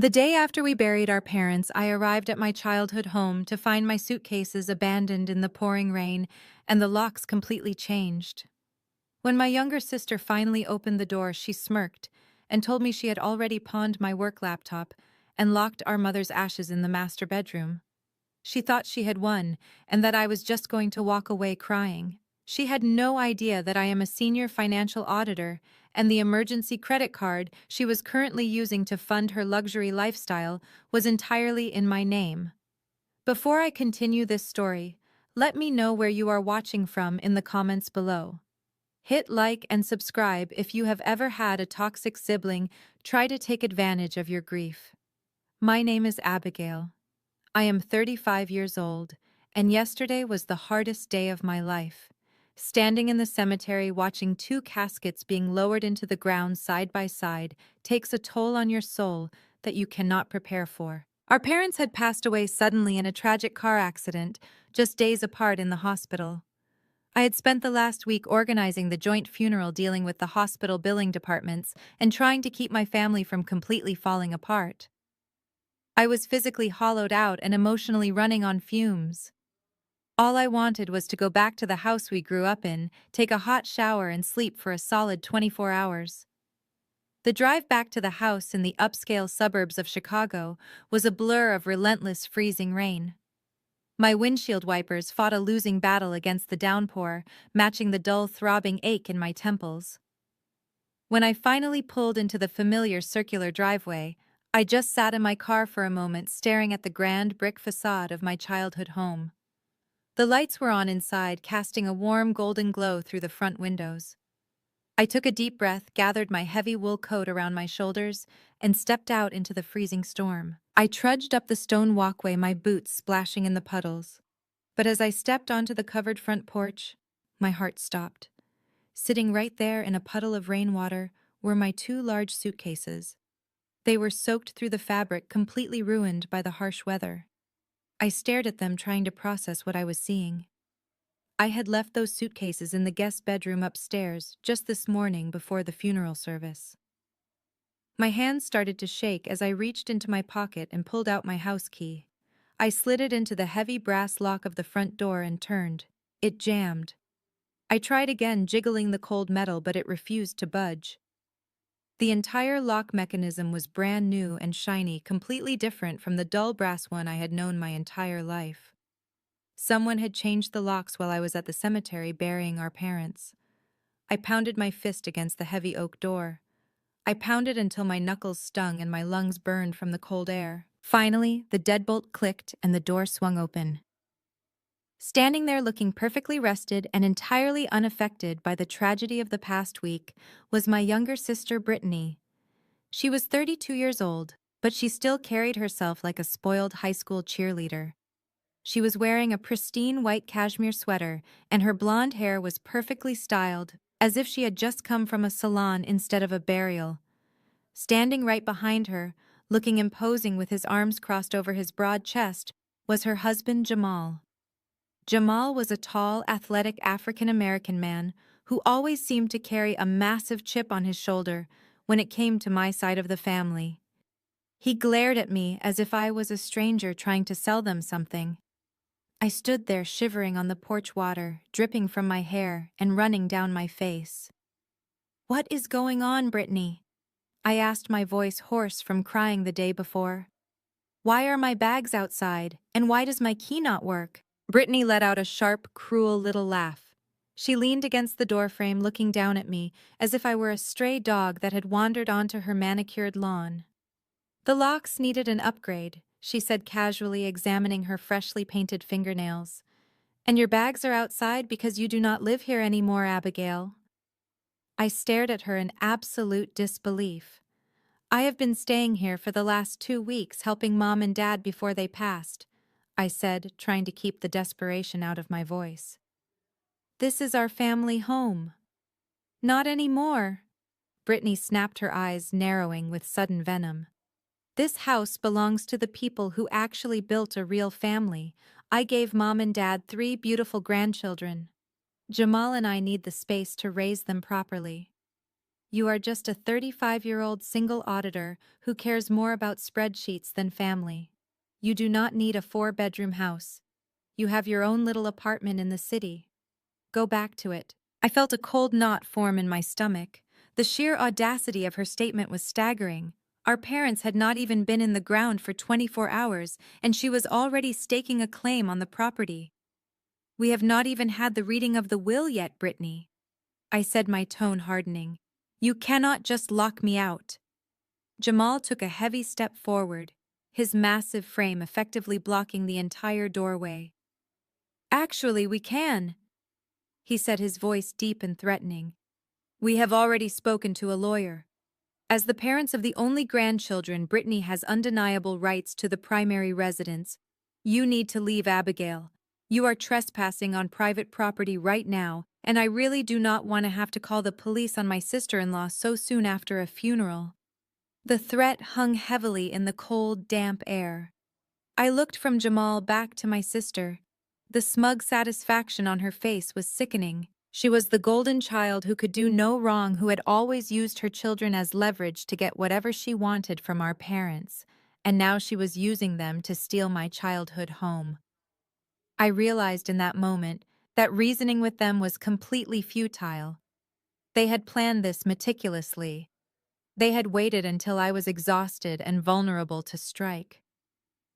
The day after we buried our parents, I arrived at my childhood home to find my suitcases abandoned in the pouring rain and the locks completely changed. When my younger sister finally opened the door, she smirked and told me she had already pawned my work laptop and locked our mother's ashes in the master bedroom. She thought she had won and that I was just going to walk away crying. She had no idea that I am a senior financial auditor, and the emergency credit card she was currently using to fund her luxury lifestyle was entirely in my name. Before I continue this story, let me know where you are watching from in the comments below. Hit like and subscribe if you have ever had a toxic sibling try to take advantage of your grief. My name is Abigail. I am 35 years old, and yesterday was the hardest day of my life. Standing in the cemetery watching two caskets being lowered into the ground side by side takes a toll on your soul that you cannot prepare for. Our parents had passed away suddenly in a tragic car accident, just days apart in the hospital. I had spent the last week organizing the joint funeral, dealing with the hospital billing departments, and trying to keep my family from completely falling apart. I was physically hollowed out and emotionally running on fumes. All I wanted was to go back to the house we grew up in, take a hot shower and sleep for a solid 24 hours. The drive back to the house in the upscale suburbs of Chicago was a blur of relentless freezing rain. My windshield wipers fought a losing battle against the downpour, matching the dull throbbing ache in my temples. When I finally pulled into the familiar circular driveway, I just sat in my car for a moment, staring at the grand brick facade of my childhood home. The lights were on inside, casting a warm golden glow through the front windows. I took a deep breath, gathered my heavy wool coat around my shoulders, and stepped out into the freezing storm. I trudged up the stone walkway, my boots splashing in the puddles. But as I stepped onto the covered front porch, my heart stopped. Sitting right there in a puddle of rainwater were my two large suitcases. They were soaked through the fabric, completely ruined by the harsh weather. I stared at them, trying to process what I was seeing. I had left those suitcases in the guest bedroom upstairs just this morning before the funeral service. My hands started to shake as I reached into my pocket and pulled out my house key. I slid it into the heavy brass lock of the front door and turned. It jammed. I tried again, jiggling the cold metal, but it refused to budge. The entire lock mechanism was brand new and shiny, completely different from the dull brass one I had known my entire life. Someone had changed the locks while I was at the cemetery burying our parents. I pounded my fist against the heavy oak door. I pounded until my knuckles stung and my lungs burned from the cold air. Finally, the deadbolt clicked and the door swung open. Standing there looking perfectly rested and entirely unaffected by the tragedy of the past week was my younger sister, Brittany. She was 32 years old, but she still carried herself like a spoiled high school cheerleader. She was wearing a pristine white cashmere sweater, and her blonde hair was perfectly styled, as if she had just come from a salon instead of a burial. Standing right behind her, looking imposing with his arms crossed over his broad chest, was her husband, Jamal. Jamal was a tall, athletic African-American man who always seemed to carry a massive chip on his shoulder when it came to my side of the family. He glared at me as if I was a stranger trying to sell them something. I stood there shivering on the porch, water dripping from my hair and running down my face. "What is going on, Brittany?" I asked, my voice hoarse from crying the day before. "Why are my bags outside, and why does my key not work?" Brittany let out a sharp, cruel little laugh. She leaned against the doorframe, looking down at me as if I were a stray dog that had wandered onto her manicured lawn. "The locks needed an upgrade," she said casually, examining her freshly painted fingernails. "And your bags are outside because you do not live here anymore, Abigail." I stared at her in absolute disbelief. "I have been staying here for the last 2 weeks, helping Mom and Dad before they passed," I said, trying to keep the desperation out of my voice. "This is our family home." "Not anymore." Brittany snapped, her eyes narrowing with sudden venom. "This house belongs to the people who actually built a real family. I gave Mom and Dad 3 beautiful grandchildren. Jamal and I need the space to raise them properly." You are just a 35-year-old single auditor who cares more about spreadsheets than family. You do not need a 4-bedroom house. You have your own little apartment in the city. Go back to it. I felt a cold knot form in my stomach. The sheer audacity of her statement was staggering. Our parents had not even been in the ground for 24 hours, and she was already staking a claim on the property. We have not even had the reading of the will yet, Brittany, I said, my tone hardening. You cannot just lock me out. Jamal took a heavy step forward, his massive frame effectively blocking the entire doorway. Actually, we can, he said, his voice deep and threatening. We have already spoken to a lawyer. As the parents of the only grandchildren, Brittany has undeniable rights to the primary residence. You need to leave, Abigail. You are trespassing on private property right now, and I really do not want to have to call the police on my sister-in-law so soon after a funeral. The threat hung heavily in the cold, damp air. I looked from Jamal back to my sister. The smug satisfaction on her face was sickening. She was the golden child who could do no wrong, who had always used her children as leverage to get whatever she wanted from our parents, and now she was using them to steal my childhood home. I realized in that moment that reasoning with them was completely futile. They had planned this meticulously. They had waited until I was exhausted and vulnerable to strike.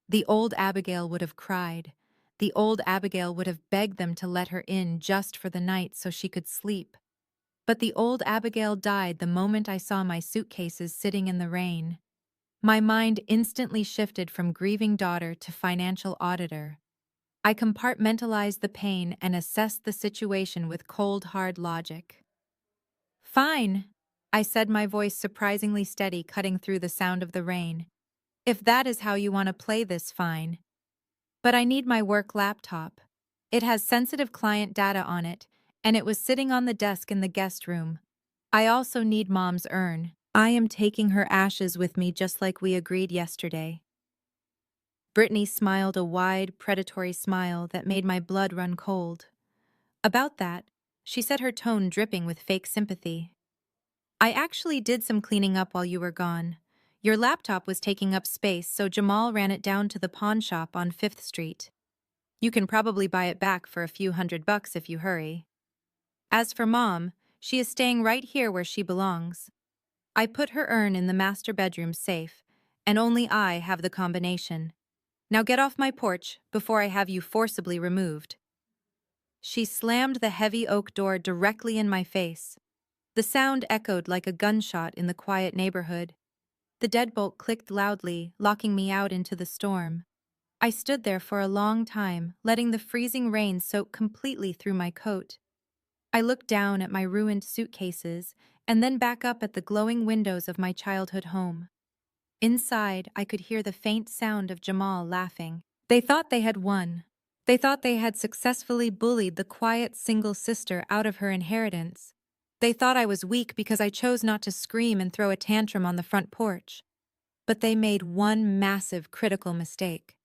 The old Abigail would have cried. The old Abigail would have begged them to let her in just for the night so she could sleep. But the old Abigail died the moment I saw my suitcases sitting in the rain. My mind instantly shifted from grieving daughter to financial auditor. I compartmentalized the pain and assessed the situation with cold, hard logic. Fine, I said, my voice surprisingly steady, cutting through the sound of the rain. If that is how you want to play this, fine. But I need my work laptop. It has sensitive client data on it, and it was sitting on the desk in the guest room. I also need Mom's urn. I am taking her ashes with me just like we agreed yesterday. Brittany smiled a wide, predatory smile that made my blood run cold. About that, she said, her tone dripping with fake sympathy. I actually did some cleaning up while you were gone. Your laptop was taking up space, so Jamal ran it down to the pawn shop on 5th Street. You can probably buy it back for a few $100 if you hurry. As for Mom, she is staying right here where she belongs. I put her urn in the master bedroom safe, and only I have the combination. Now get off my porch before I have you forcibly removed. She slammed the heavy oak door directly in my face. The sound echoed like a gunshot in the quiet neighborhood. The deadbolt clicked loudly, locking me out into the storm. I stood there for a long time, letting the freezing rain soak completely through my coat. I looked down at my ruined suitcases and then back up at the glowing windows of my childhood home. Inside, I could hear the faint sound of Jamal laughing. They thought they had won. They thought they had successfully bullied the quiet single sister out of her inheritance. They thought I was weak because I chose not to scream and throw a tantrum on the front porch. But they made one massive critical mistake.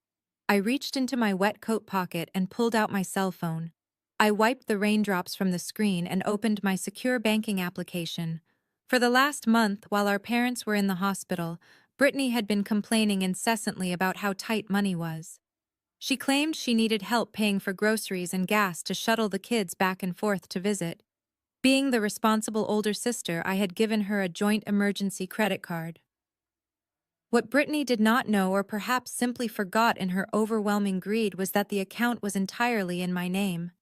I reached into my wet coat pocket and pulled out my cell phone. I wiped the raindrops from the screen and opened my secure banking application. For the last month, while our parents were in the hospital, Brittany had been complaining incessantly about how tight money was. She claimed she needed help paying for groceries and gas to shuttle the kids back and forth to visit. Being the responsible older sister, I had given her a joint emergency credit card. What Brittany did not know, or perhaps simply forgot in her overwhelming greed, was that the account was entirely in my name.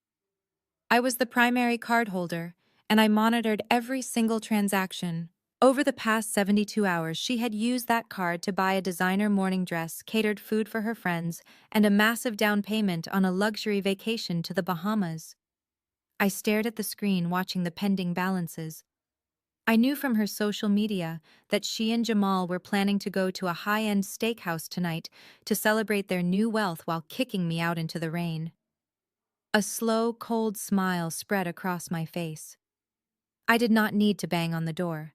I was the primary cardholder, and I monitored every single transaction. Over the past 72 hours, she had used that card to buy a designer morning dress, catered food for her friends, and a massive down payment on a luxury vacation to the Bahamas. I stared at the screen, watching the pending balances. I knew from her social media that she and Jamal were planning to go to a high-end steakhouse tonight to celebrate their new wealth while kicking me out into the rain. A slow, cold smile spread across my face. I did not need to bang on the door.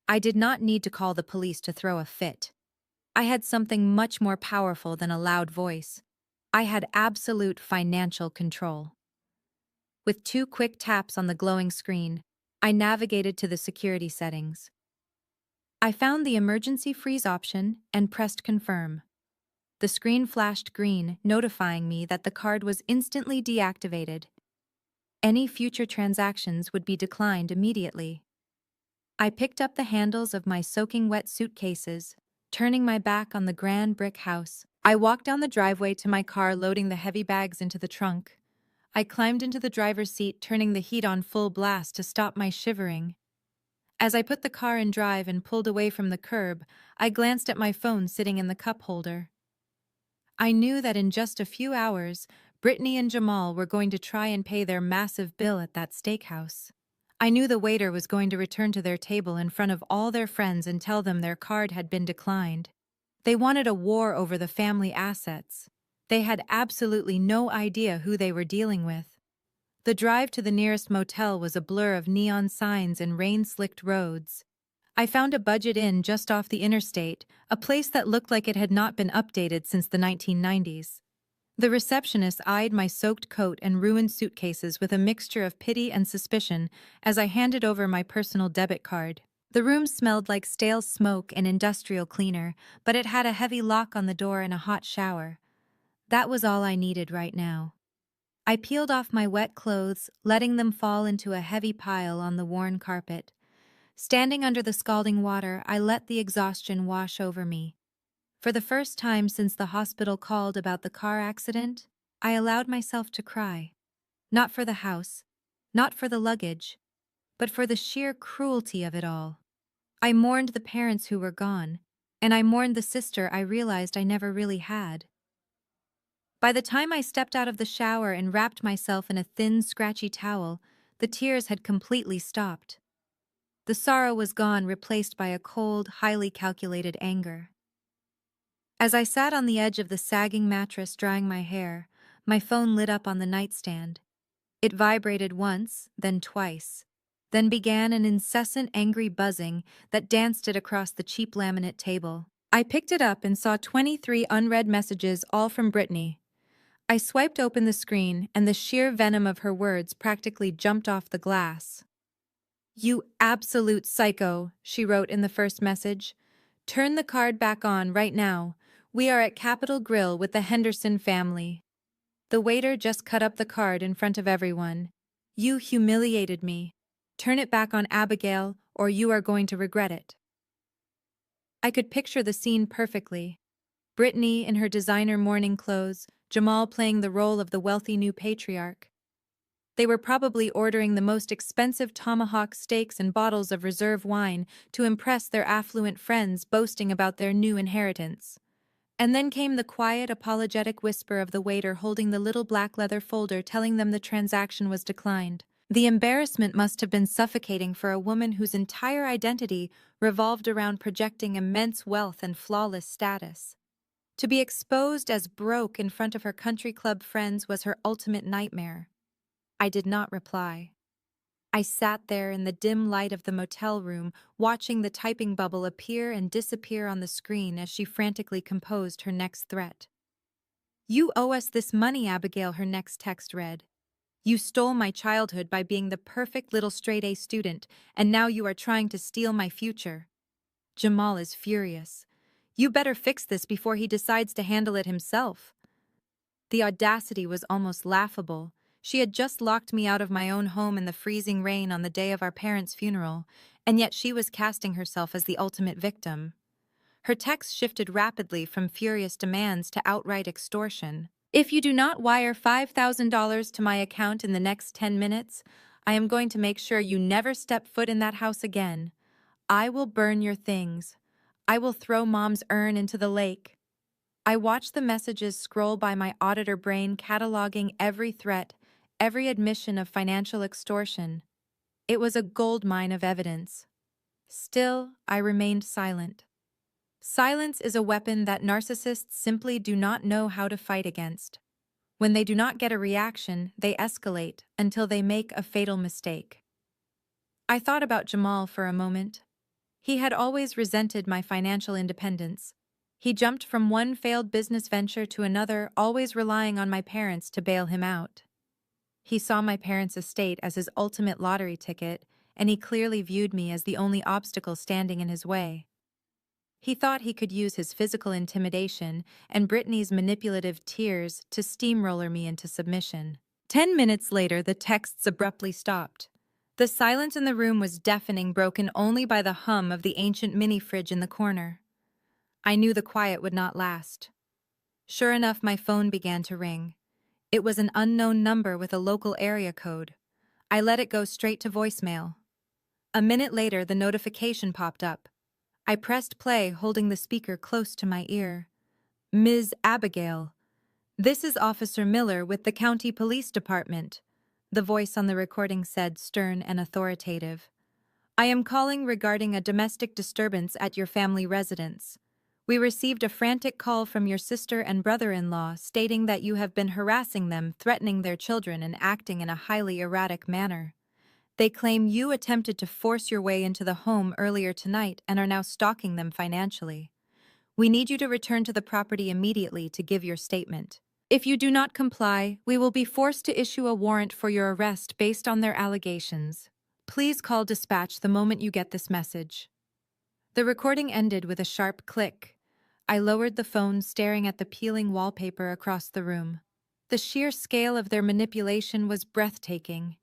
I did not need to call the police to throw a fit. I had something much more powerful than a loud voice. I had absolute financial control. With 2 quick taps on the glowing screen, I navigated to the security settings. I found the emergency freeze option and pressed confirm. The screen flashed green, notifying me that the card was instantly deactivated. Any future transactions would be declined immediately. I picked up the handles of my soaking wet suitcases, turning my back on the grand brick house. I walked down the driveway to my car, loading the heavy bags into the trunk. I climbed into the driver's seat, turning the heat on full blast to stop my shivering. As I put the car in drive and pulled away from the curb, I glanced at my phone sitting in the cup holder. I knew that in just a few hours, Brittany and Jamal were going to try and pay their massive bill at that steakhouse. I knew the waiter was going to return to their table in front of all their friends and tell them their card had been declined. They wanted a war over the family assets. They had absolutely no idea who they were dealing with. The drive to the nearest motel was a blur of neon signs and rain-slicked roads. I found a budget inn just off the interstate, a place that looked like it had not been updated since the 1990s. The receptionist eyed my soaked coat and ruined suitcases with a mixture of pity and suspicion as I handed over my personal debit card. The room smelled like stale smoke and industrial cleaner, but it had a heavy lock on the door and a hot shower. That was all I needed right now. I peeled off my wet clothes, letting them fall into a heavy pile on the worn carpet. Standing under the scalding water, I let the exhaustion wash over me. For the first time since the hospital called about the car accident, I allowed myself to cry. Not for the house, not for the luggage, but for the sheer cruelty of it all. I mourned the parents who were gone, and I mourned the sister I realized I never really had. By the time I stepped out of the shower and wrapped myself in a thin, scratchy towel, the tears had completely stopped. The sorrow was gone, replaced by a cold, highly calculated anger. As I sat on the edge of the sagging mattress drying my hair, my phone lit up on the nightstand. It vibrated once, then twice, then began an incessant angry buzzing that danced it across the cheap laminate table. I picked it up and saw 23 unread messages, all from Brittany. I swiped open the screen, and the sheer venom of her words practically jumped off the glass. "You absolute psycho," she wrote in the first message. "Turn the card back on right now. We are at Capitol Grill with the Henderson family." The waiter just cut up the card in front of everyone. "You humiliated me. Turn it back on, Abigail, or you are going to regret it." I could picture the scene perfectly. Brittany in her designer morning clothes, Jamal playing the role of the wealthy new patriarch. They were probably ordering the most expensive tomahawk steaks and bottles of reserve wine to impress their affluent friends, boasting about their new inheritance. And then came the quiet, apologetic whisper of the waiter holding the little black leather folder telling them the transaction was declined. The embarrassment must have been suffocating for a woman whose entire identity revolved around projecting immense wealth and flawless status. To be exposed as broke in front of her country club friends was her ultimate nightmare. I did not reply. I sat there in the dim light of the motel room, watching the typing bubble appear and disappear on the screen as she frantically composed her next threat. "You owe us this money," Abigail, her next text read. "You stole my childhood by being the perfect little straight-A student, and now you are trying to steal my future." Jamal is furious. "You better fix this before he decides to handle it himself." The audacity was almost laughable. She had just locked me out of my own home in the freezing rain on the day of our parents' funeral, and yet she was casting herself as the ultimate victim. Her text shifted rapidly from furious demands to outright extortion. "If you do not wire $5,000 to my account in the next 10 minutes, I am going to make sure you never step foot in that house again. I will burn your things. I will throw Mom's urn into the lake." I watched the messages scroll by my auditor brain, cataloging every threat, every admission of financial extortion. It was a goldmine of evidence. Still, I remained silent. Silence is a weapon that narcissists simply do not know how to fight against. When they do not get a reaction, they escalate until they make a fatal mistake. I thought about Jamal for a moment. He had always resented my financial independence. He jumped from one failed business venture to another, always relying on my parents to bail him out. He saw my parents' estate as his ultimate lottery ticket, and he clearly viewed me as the only obstacle standing in his way. He thought he could use his physical intimidation and Brittany's manipulative tears to steamroller me into submission. 10 minutes later, the texts abruptly stopped. The silence in the room was deafening, broken only by the hum of the ancient mini-fridge in the corner. I knew the quiet would not last. Sure enough, my phone began to ring. It was an unknown number with a local area code. I let it go straight to voicemail. A minute later, the notification popped up. I pressed play, holding the speaker close to my ear. "Ms. Abigail, this is Officer Miller with the County Police Department," the voice on the recording said, stern and authoritative. "I am calling regarding a domestic disturbance at your family residence. We received a frantic call from your sister and brother-in-law stating that you have been harassing them, threatening their children, and acting in a highly erratic manner. They claim you attempted to force your way into the home earlier tonight and are now stalking them financially. We need you to return to the property immediately to give your statement. If you do not comply, we will be forced to issue a warrant for your arrest based on their allegations. Please call dispatch the moment you get this message." The recording ended with a sharp click. I lowered the phone, staring at the peeling wallpaper across the room. The sheer scale of their manipulation was breathtaking.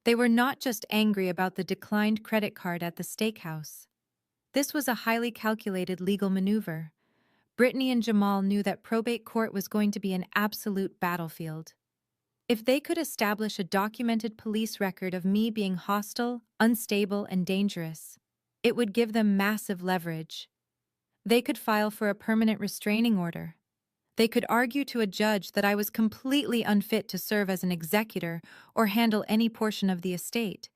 They were not just angry about the declined credit card at the steakhouse. This was a highly calculated legal maneuver. Brittany and Jamal knew that probate court was going to be an absolute battlefield. If they could establish a documented police record of me being hostile, unstable, and dangerous, it would give them massive leverage. They could file for a permanent restraining order. They could argue to a judge that I was completely unfit to serve as an executor or handle any portion of the estate.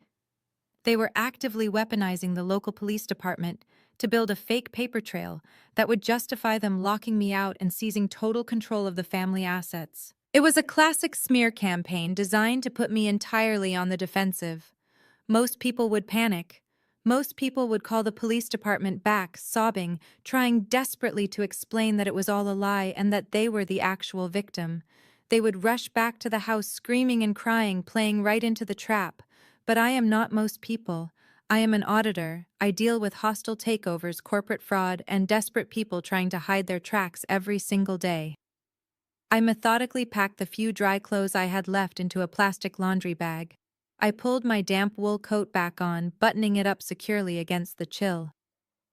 They were actively weaponizing the local police department to build a fake paper trail that would justify them locking me out and seizing total control of the family assets. It was a classic smear campaign designed to put me entirely on the defensive. Most people would panic. Most people would call the police department back, sobbing, trying desperately to explain that it was all a lie and that they were the actual victim. They would rush back to the house screaming and crying, playing right into the trap. But I am not most people. I am an auditor. I deal with hostile takeovers, corporate fraud, and desperate people trying to hide their tracks every single day. I methodically packed the few dry clothes I had left into a plastic laundry bag. I pulled my damp wool coat back on, buttoning it up securely against the chill.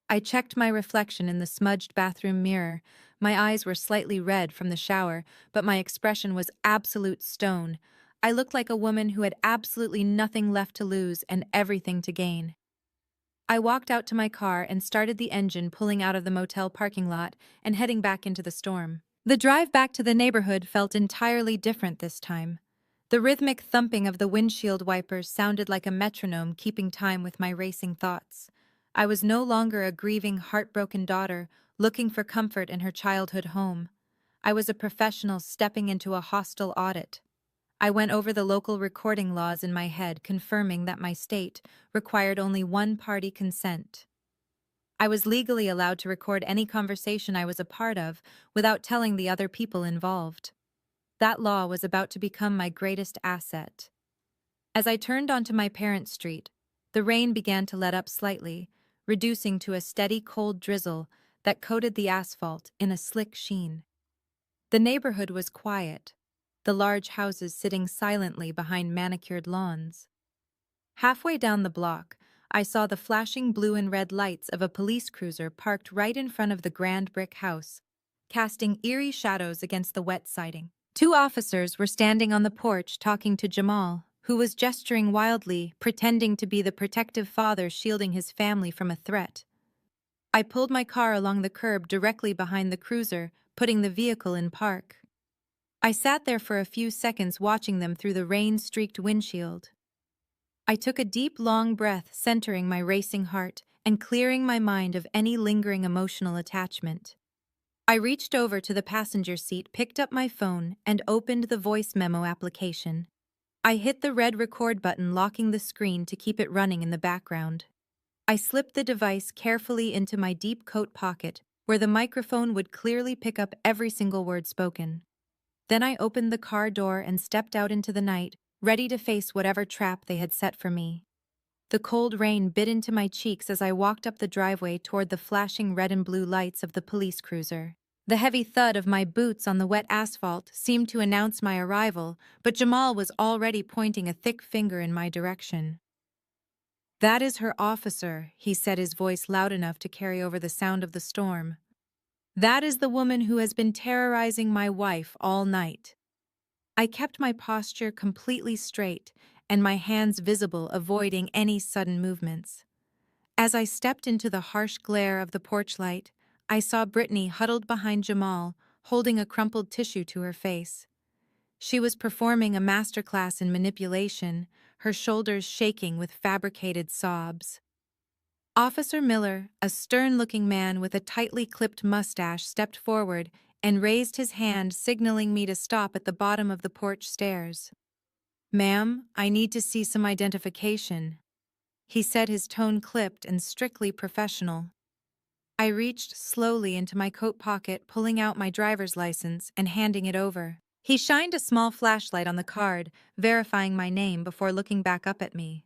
I checked my reflection in the smudged bathroom mirror. My eyes were slightly red from the shower, but my expression was absolute stone. I looked like a woman who had absolutely nothing left to lose and everything to gain. I walked out to my car and started the engine, pulling out of the motel parking lot and heading back into the storm. The drive back to the neighborhood felt entirely different this time. The rhythmic thumping of the windshield wipers sounded like a metronome, keeping time with my racing thoughts. I was no longer a grieving, heartbroken daughter looking for comfort in her childhood home. I was a professional stepping into a hostile audit. I went over the local recording laws in my head, confirming that my state required only one-party consent. I was legally allowed to record any conversation I was a part of without telling the other people involved. That law was about to become my greatest asset. As I turned onto my parents' street, the rain began to let up slightly, reducing to a steady cold drizzle that coated the asphalt in a slick sheen. The neighborhood was quiet, the large houses sitting silently behind manicured lawns. Halfway down the block, I saw the flashing blue and red lights of a police cruiser parked right in front of the grand brick house, casting eerie shadows against the wet siding. 2 officers were standing on the porch talking to Jamal, who was gesturing wildly, pretending to be the protective father shielding his family from a threat. I pulled my car along the curb directly behind the cruiser, putting the vehicle in park. I sat there for a few seconds watching them through the rain-streaked windshield. I took a deep, long breath, centering my racing heart and clearing my mind of any lingering emotional attachment. I reached over to the passenger seat, picked up my phone, and opened the voice memo application. I hit the red record button, locking the screen to keep it running in the background. I slipped the device carefully into my deep coat pocket, where the microphone would clearly pick up every single word spoken. Then I opened the car door and stepped out into the night, ready to face whatever trap they had set for me. The cold rain bit into my cheeks as I walked up the driveway toward the flashing red and blue lights of the police cruiser. The heavy thud of my boots on the wet asphalt seemed to announce my arrival, but Jamal was already pointing a thick finger in my direction. "That is her officer," he said, his voice loud enough to carry over the sound of the storm. "That is the woman who has been terrorizing my wife all night." I kept my posture completely straight and my hands visible, avoiding any sudden movements. As I stepped into the harsh glare of the porch light, I saw Brittany huddled behind Jamal, holding a crumpled tissue to her face. She was performing a masterclass in manipulation, her shoulders shaking with fabricated sobs. Officer Miller, a stern-looking man with a tightly clipped mustache, stepped forward and raised his hand, signaling me to stop at the bottom of the porch stairs. "Ma'am, I need to see some identification," he said, his tone clipped and strictly professional. I reached slowly into my coat pocket, pulling out my driver's license and handing it over. He shined a small flashlight on the card, verifying my name before looking back up at me.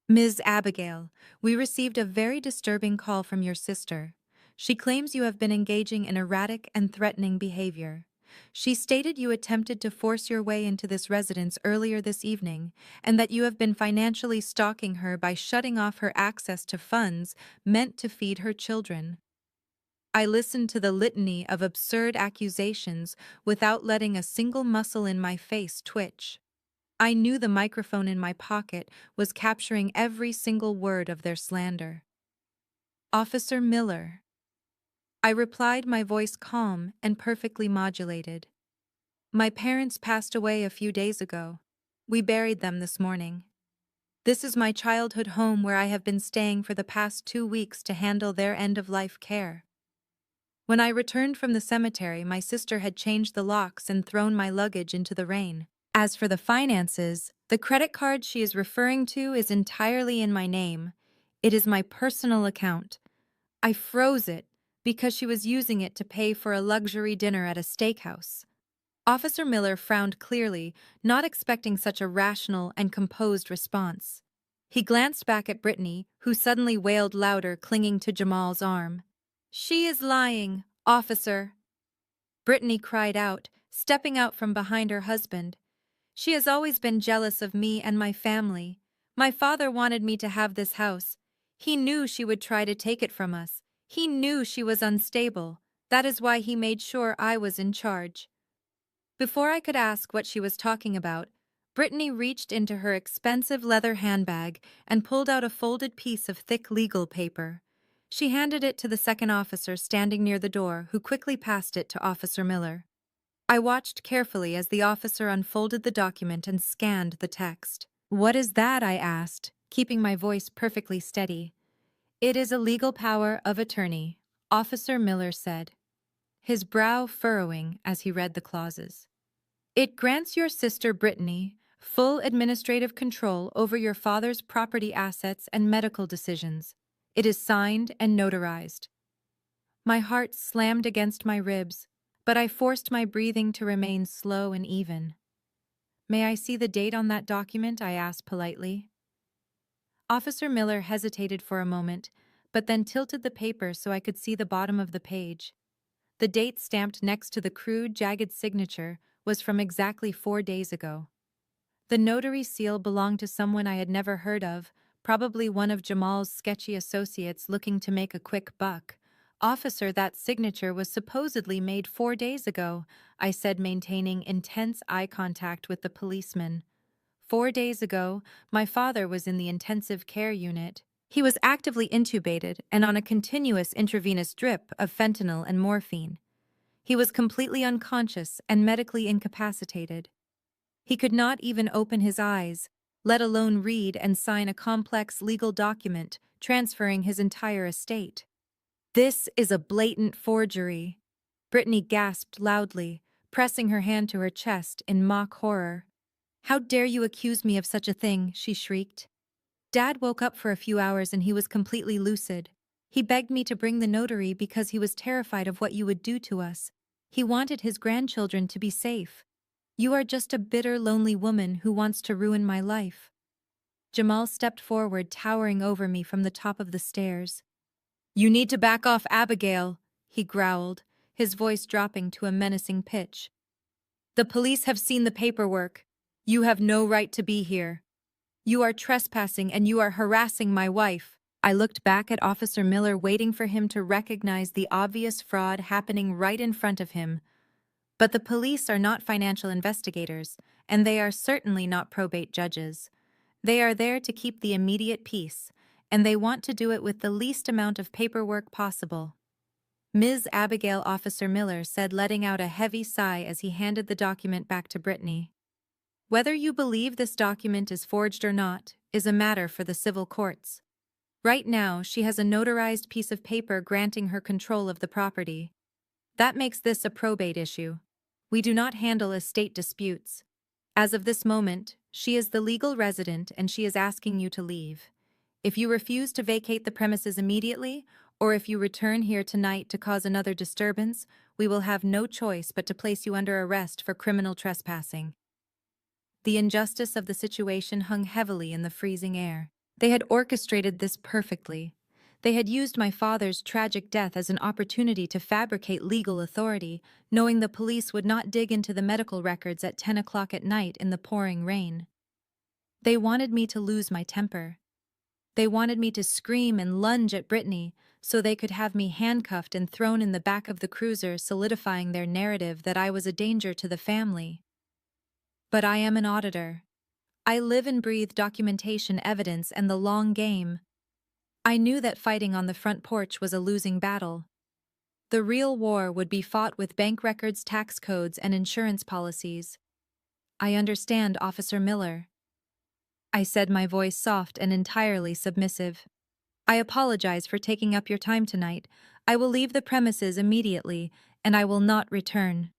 "Ms. Abigail, we received a very disturbing call from your sister. She claims you have been engaging in erratic and threatening behavior. She stated you attempted to force your way into this residence earlier this evening, and that you have been financially stalking her by shutting off her access to funds meant to feed her children." I listened to the litany of absurd accusations without letting a single muscle in my face twitch. I knew the microphone in my pocket was capturing every single word of their slander. "Officer Miller," I replied, my voice calm and perfectly modulated. "My parents passed away a few days ago. We buried them this morning. This is my childhood home where I have been staying for the past 2 weeks to handle their end-of-life care." When I returned from the cemetery, my sister had changed the locks and thrown my luggage into the rain. As for the finances, the credit card she is referring to is entirely in my name. It is my personal account. I froze it because she was using it to pay for a luxury dinner at a steakhouse. Officer Miller frowned clearly, not expecting such a rational and composed response. He glanced back at Brittany, who suddenly wailed louder, clinging to Jamal's arm. "She is lying, officer," Brittany cried out, stepping out from behind her husband. "She has always been jealous of me and my family. My father wanted me to have this house. He knew she would try to take it from us. He knew she was unstable. That is why he made sure I was in charge." Before I could ask what she was talking about, Brittany reached into her expensive leather handbag and pulled out a folded piece of thick legal paper. She handed it to the second officer standing near the door, who quickly passed it to Officer Miller. I watched carefully as the officer unfolded the document and scanned the text. "What is that?" I asked, keeping my voice perfectly steady. "It is a legal power of attorney," Officer Miller said, his brow furrowing as he read the clauses. "It grants your sister Brittany full administrative control over your father's property assets and medical decisions. It is signed and notarized." My heart slammed against my ribs, but I forced my breathing to remain slow and even. "May I see the date on that document?" I asked politely. Officer Miller hesitated for a moment, but then tilted the paper so I could see the bottom of the page. The date stamped next to the crude, jagged signature was from exactly 4 days ago. The notary seal belonged to someone I had never heard of, probably one of Jamal's sketchy associates looking to make a quick buck. "Officer, that signature was supposedly made 4 days ago," I said, maintaining intense eye contact with the policeman. "4 days ago, my father was in the intensive care unit. He was actively intubated and on a continuous intravenous drip of fentanyl and morphine. He was completely unconscious and medically incapacitated. He could not even open his eyes, let alone read and sign a complex legal document transferring his entire estate." "This is a blatant forgery," Brittany gasped loudly, pressing her hand to her chest in mock horror. "How dare you accuse me of such a thing?" she shrieked. "Dad woke up for a few hours and he was completely lucid. He begged me to bring the notary because he was terrified of what you would do to us. He wanted his grandchildren to be safe. You are just a bitter, lonely woman who wants to ruin my life." Jamal stepped forward, towering over me from the top of the stairs. "You need to back off, Abigail," he growled, his voice dropping to a menacing pitch. "The police have seen the paperwork. You have no right to be here. You are trespassing and you are harassing my wife." I looked back at Officer Miller, waiting for him to recognize the obvious fraud happening right in front of him. But the police are not financial investigators, and they are certainly not probate judges. They are there to keep the immediate peace, and they want to do it with the least amount of paperwork possible. Ms. Abigail, Officer Miller said, letting out a heavy sigh as he handed the document back to Brittany. "Whether you believe this document is forged or not is a matter for the civil courts. Right now, she has a notarized piece of paper granting her control of the property. That makes this a probate issue. We do not handle estate disputes. As of this moment, she is the legal resident and she is asking you to leave. If you refuse to vacate the premises immediately, or if you return here tonight to cause another disturbance, we will have no choice but to place you under arrest for criminal trespassing." The injustice of the situation hung heavily in the freezing air. They had orchestrated this perfectly. They had used my father's tragic death as an opportunity to fabricate legal authority, knowing the police would not dig into the medical records at 10 o'clock at night in the pouring rain. They wanted me to lose my temper. They wanted me to scream and lunge at Brittany so they could have me handcuffed and thrown in the back of the cruiser, solidifying their narrative that I was a danger to the family. But I am an auditor. I live and breathe documentation, evidence, and the long game. I knew that fighting on the front porch was a losing battle. The real war would be fought with bank records, tax codes, and insurance policies. "I understand, Officer Miller," I said, my voice soft and entirely submissive. "I apologize for taking up your time tonight. I will leave the premises immediately, and I will not return."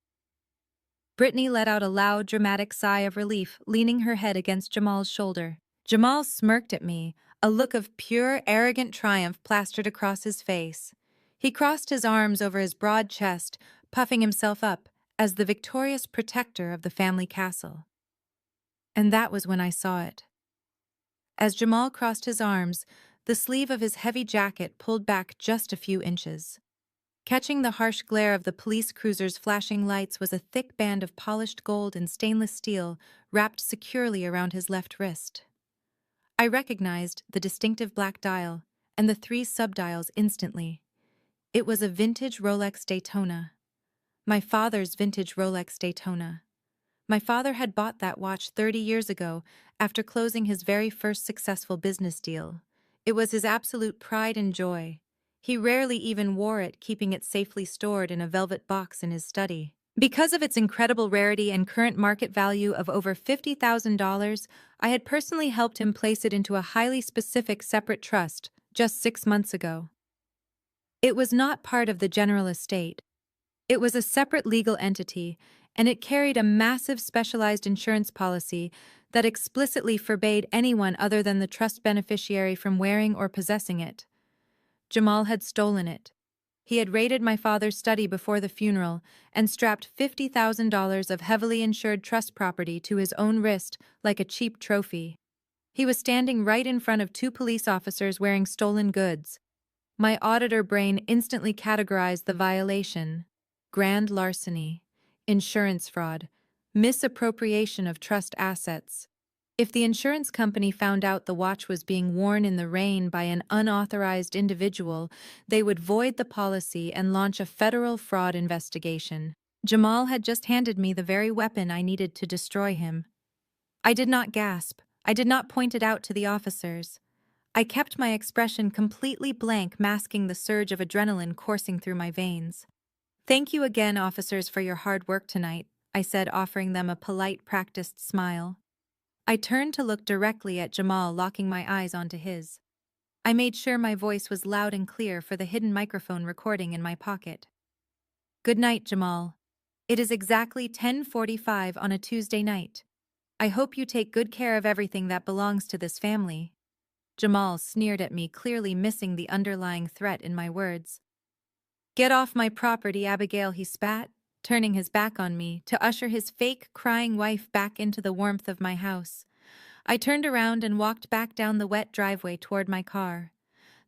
Brittany let out a loud, dramatic sigh of relief, leaning her head against Jamal's shoulder. Jamal smirked at me, a look of pure, arrogant triumph plastered across his face. He crossed his arms over his broad chest, puffing himself up as the victorious protector of the family castle. And that was when I saw it. As Jamal crossed his arms, the sleeve of his heavy jacket pulled back just a few inches. Catching the harsh glare of the police cruiser's flashing lights was a thick band of polished gold and stainless steel wrapped securely around his left wrist. I recognized the distinctive black dial and the 3 subdials instantly. It was a vintage Rolex Daytona. My father's vintage Rolex Daytona. My father had bought that watch 30 years ago after closing his very first successful business deal. It was his absolute pride and joy. He rarely even wore it, keeping it safely stored in a velvet box in his study. Because of its incredible rarity and current market value of over $50,000, I had personally helped him place it into a highly specific separate trust just 6 months ago. It was not part of the general estate. It was a separate legal entity, and it carried a massive specialized insurance policy that explicitly forbade anyone other than the trust beneficiary from wearing or possessing it. Jamal had stolen it. He had raided my father's study before the funeral and strapped $50,000 of heavily insured trust property to his own wrist like a cheap trophy. He was standing right in front of 2 police officers wearing stolen goods. My auditor brain instantly categorized the violation: grand larceny, insurance fraud, misappropriation of trust assets. If the insurance company found out the watch was being worn in the rain by an unauthorized individual, they would void the policy and launch a federal fraud investigation. Jamal had just handed me the very weapon I needed to destroy him. I did not gasp. I did not point it out to the officers. I kept my expression completely blank, masking the surge of adrenaline coursing through my veins. "Thank you again, officers, for your hard work tonight," I said, offering them a polite, practiced smile. I turned to look directly at Jamal, locking my eyes onto his. I made sure my voice was loud and clear for the hidden microphone recording in my pocket. "Good night, Jamal. It is exactly 10:45 on a Tuesday night. I hope you take good care of everything that belongs to this family." Jamal sneered at me, clearly missing the underlying threat in my words. "Get off my property, Abigail," he spat, turning his back on me to usher his fake, crying wife back into the warmth of my house. I turned around and walked back down the wet driveway toward my car.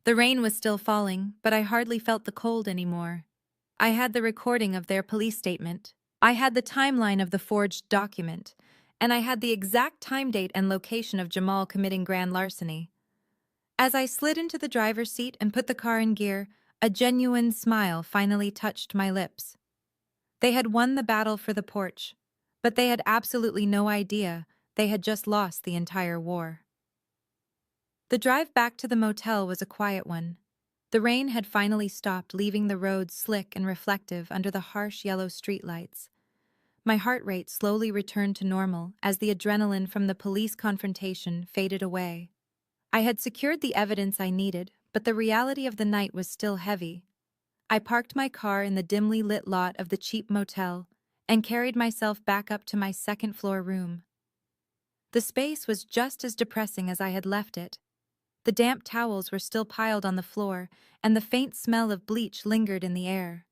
The rain was still falling, but I hardly felt the cold anymore. I had the recording of their police statement. I had the timeline of the forged document. And I had the exact time date and location of Jamal committing grand larceny. As I slid into the driver's seat and put the car in gear, a genuine smile finally touched my lips. They had won the battle for the porch, but they had absolutely no idea they had just lost the entire war. The drive back to the motel was a quiet one. The rain had finally stopped, leaving the roads slick and reflective under the harsh yellow streetlights. My heart rate slowly returned to normal as the adrenaline from the police confrontation faded away. I had secured the evidence I needed, but the reality of the night was still heavy. I parked my car in the dimly lit lot of the cheap motel and carried myself back up to my second-floor room. The space was just as depressing as I had left it. The damp towels were still piled on the floor, and the faint smell of bleach lingered in the air.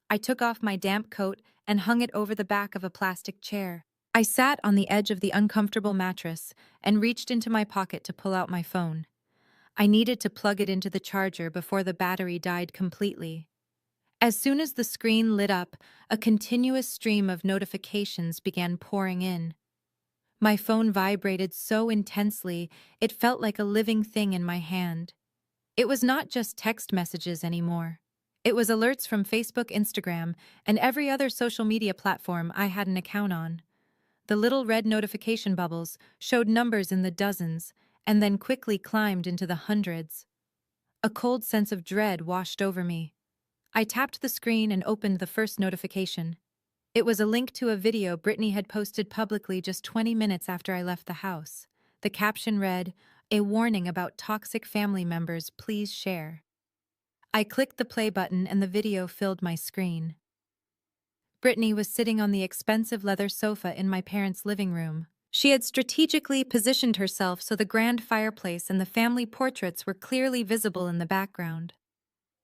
I took off my damp coat and hung it over the back of a plastic chair. I sat on the edge of the uncomfortable mattress and reached into my pocket to pull out my phone. I needed to plug it into the charger before the battery died completely. As soon as the screen lit up, a continuous stream of notifications began pouring in. My phone vibrated so intensely, it felt like a living thing in my hand. It was not just text messages anymore. It was alerts from Facebook, Instagram, and every other social media platform I had an account on. The little red notification bubbles showed numbers in the dozens and then quickly climbed into the hundreds. A cold sense of dread washed over me. I tapped the screen and opened the first notification. It was a link to a video Brittany had posted publicly just 20 minutes after I left the house. The caption read, "A warning about toxic family members, please share." I clicked the play button and the video filled my screen. Brittany was sitting on the expensive leather sofa in my parents' living room. She had strategically positioned herself so the grand fireplace and the family portraits were clearly visible in the background.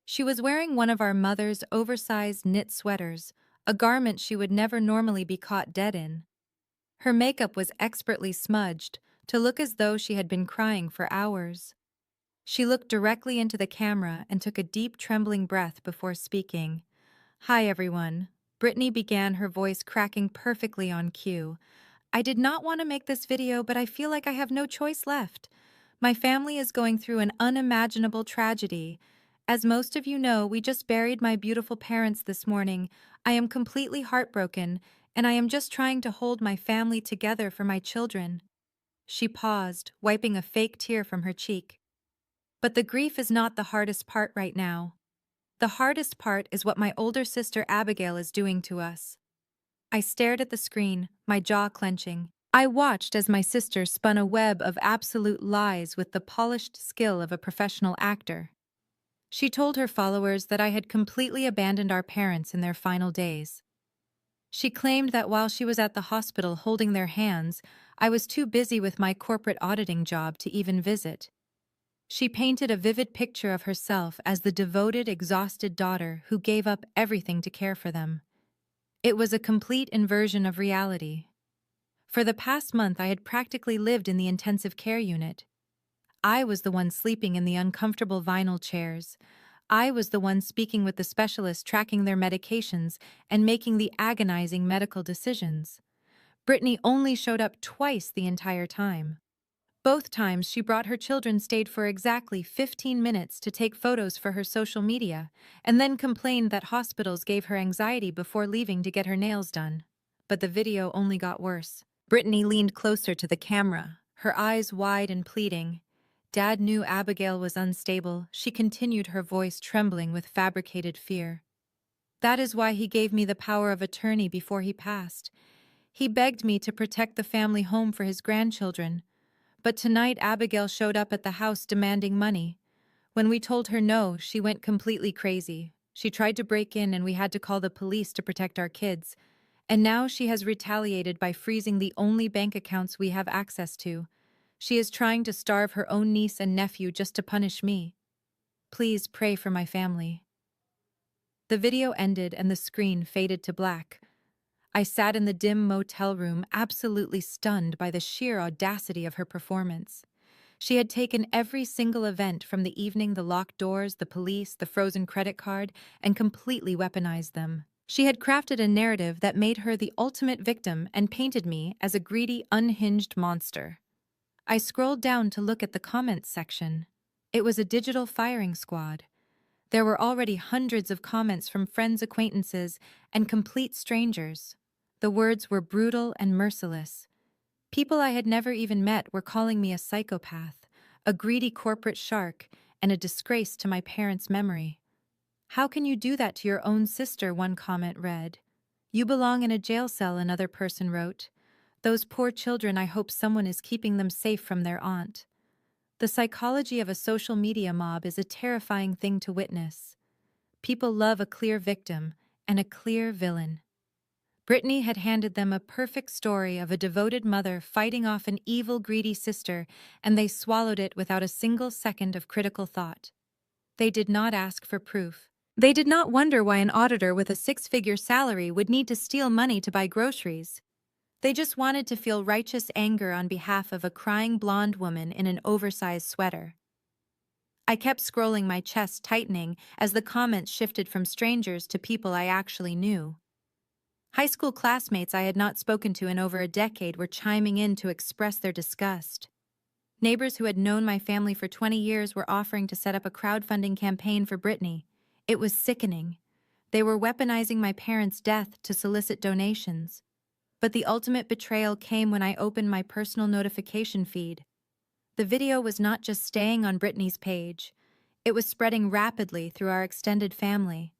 She was wearing one of our mother's oversized knit sweaters, a garment she would never normally be caught dead in. Her makeup was expertly smudged to look as though she had been crying for hours. She looked directly into the camera and took a deep, trembling breath before speaking. "Hi, everyone." Brittany began, her voice cracking perfectly on cue. "I did not want to make this video, but I feel like I have no choice left. My family is going through an unimaginable tragedy. As most of you know, we just buried my beautiful parents this morning. I am completely heartbroken, and I am just trying to hold my family together for my children." She paused, wiping a fake tear from her cheek. "But the grief is not the hardest part right now. The hardest part is what my older sister Abigail is doing to us." I stared at the screen, my jaw clenching. I watched as my sister spun a web of absolute lies with the polished skill of a professional actor. She told her followers that I had completely abandoned our parents in their final days. She claimed that while she was at the hospital holding their hands, I was too busy with my corporate auditing job to even visit. She painted a vivid picture of herself as the devoted, exhausted daughter who gave up everything to care for them. It was a complete inversion of reality. For the past month, I had practically lived in the intensive care unit. I was the one sleeping in the uncomfortable vinyl chairs. I was the one speaking with the specialist, tracking their medications and making the agonizing medical decisions. Brittany only showed up twice the entire time. Both times she brought her children, stayed for exactly 15 minutes to take photos for her social media, and then complained that hospitals gave her anxiety before leaving to get her nails done. But the video only got worse. Brittany leaned closer to the camera, her eyes wide and pleading. Dad knew Abigail was unstable. She continued, her voice trembling with fabricated fear. "That is why he gave me the power of attorney before he passed. He begged me to protect the family home for his grandchildren. But tonight Abigail showed up at the house demanding money. When we told her no, she went completely crazy. She tried to break in and we had to call the police to protect our kids. And now she has retaliated by freezing the only bank accounts we have access to. She is trying to starve her own niece and nephew just to punish me. Please pray for my family." The video ended and the screen faded to black. I sat in the dim motel room, absolutely stunned by the sheer audacity of her performance. She had taken every single event from the evening, the locked doors, the police, the frozen credit card, and completely weaponized them. She had crafted a narrative that made her the ultimate victim and painted me as a greedy, unhinged monster. I scrolled down to look at the comments section. It was a digital firing squad. There were already hundreds of comments from friends, acquaintances, and complete strangers. The words were brutal and merciless. People I had never even met were calling me a psychopath, a greedy corporate shark, and a disgrace to my parents' memory. "How can you do that to your own sister?" one comment read. "You belong in a jail cell," another person wrote. "Those poor children, I hope someone is keeping them safe from their aunt." The psychology of a social media mob is a terrifying thing to witness. People love a clear victim and a clear villain. Brittany had handed them a perfect story of a devoted mother fighting off an evil, greedy sister, and they swallowed it without a single second of critical thought. They did not ask for proof. They did not wonder why an auditor with a six-figure salary would need to steal money to buy groceries. They just wanted to feel righteous anger on behalf of a crying blonde woman in an oversized sweater. I kept scrolling, my chest tightening as the comments shifted from strangers to people I actually knew. High school classmates I had not spoken to in over a decade were chiming in to express their disgust. Neighbors who had known my family for 20 years were offering to set up a crowdfunding campaign for Brittany. It was sickening. They were weaponizing my parents' death to solicit donations. But the ultimate betrayal came when I opened my personal notification feed. The video was not just staying on Brittany's page. It was spreading rapidly through our extended family.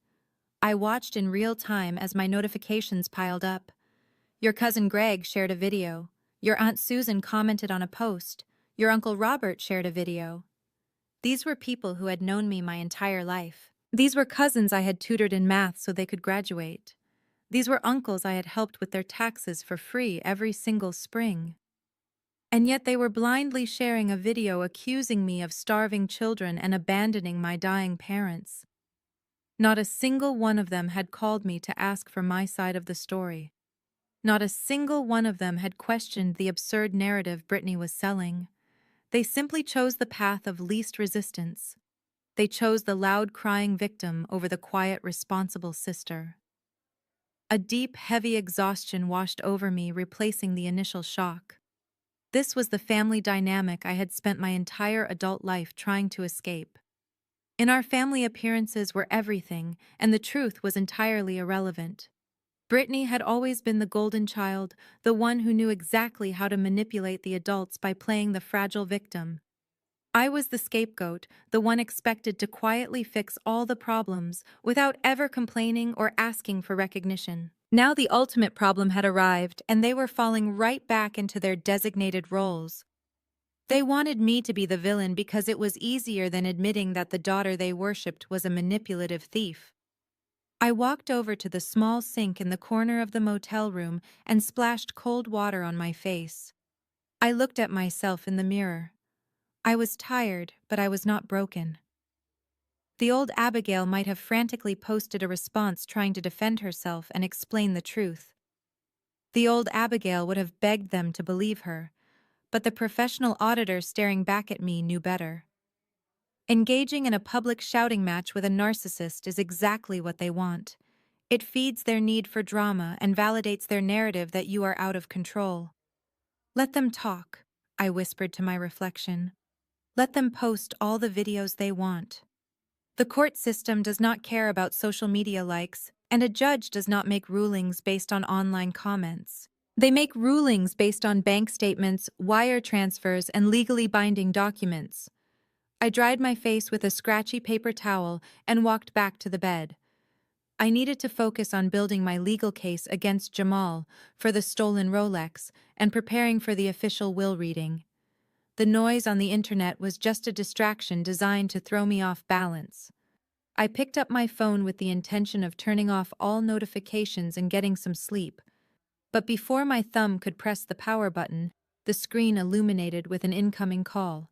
I watched in real time as my notifications piled up. Your cousin Greg shared a video. Your Aunt Susan commented on a post. Your Uncle Robert shared a video. These were people who had known me my entire life. These were cousins I had tutored in math so they could graduate. These were uncles I had helped with their taxes for free every single spring. And yet they were blindly sharing a video accusing me of starving children and abandoning my dying parents. Not a single one of them had called me to ask for my side of the story. Not a single one of them had questioned the absurd narrative Brittany was selling. They simply chose the path of least resistance. They chose the loud crying victim over the quiet responsible sister. A deep, heavy exhaustion washed over me, replacing the initial shock. This was the family dynamic I had spent my entire adult life trying to escape. In our family, appearances were everything, and the truth was entirely irrelevant. Brittany had always been the golden child, the one who knew exactly how to manipulate the adults by playing the fragile victim. I was the scapegoat, the one expected to quietly fix all the problems without ever complaining or asking for recognition. Now the ultimate problem had arrived, and they were falling right back into their designated roles. They wanted me to be the villain because it was easier than admitting that the daughter they worshipped was a manipulative thief. I walked over to the small sink in the corner of the motel room and splashed cold water on my face. I looked at myself in the mirror. I was tired, but I was not broken. The old Abigail might have frantically posted a response trying to defend herself and explain the truth. The old Abigail would have begged them to believe her, but the professional auditor staring back at me knew better. Engaging in a public shouting match with a narcissist is exactly what they want. It feeds their need for drama and validates their narrative that you are out of control. "Let them talk," I whispered to my reflection. "Let them post all the videos they want." The court system does not care about social media likes, and a judge does not make rulings based on online comments. They make rulings based on bank statements, wire transfers, and legally binding documents. I dried my face with a scratchy paper towel and walked back to the bed. I needed to focus on building my legal case against Jamal for the stolen Rolex and preparing for the official will reading. The noise on the internet was just a distraction designed to throw me off balance. I picked up my phone with the intention of turning off all notifications and getting some sleep. But before my thumb could press the power button, the screen illuminated with an incoming call.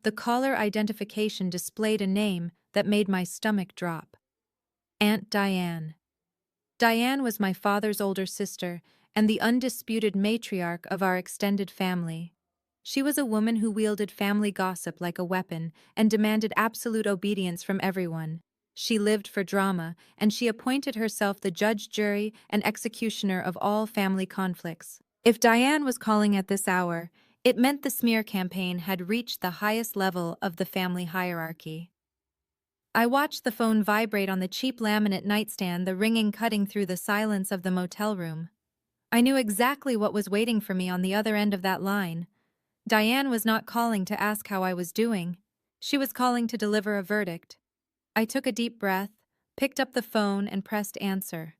The caller identification displayed a name that made my stomach drop. Aunt Diane. Diane was my father's older sister and the undisputed matriarch of our extended family. She was a woman who wielded family gossip like a weapon and demanded absolute obedience from everyone. She lived for drama, and she appointed herself the judge, jury, and executioner of all family conflicts. If Diane was calling at this hour, it meant the smear campaign had reached the highest level of the family hierarchy. I watched the phone vibrate on the cheap laminate nightstand, the ringing cutting through the silence of the motel room. I knew exactly what was waiting for me on the other end of that line. Diane was not calling to ask how I was doing. She was calling to deliver a verdict. I took a deep breath, picked up the phone, and pressed answer.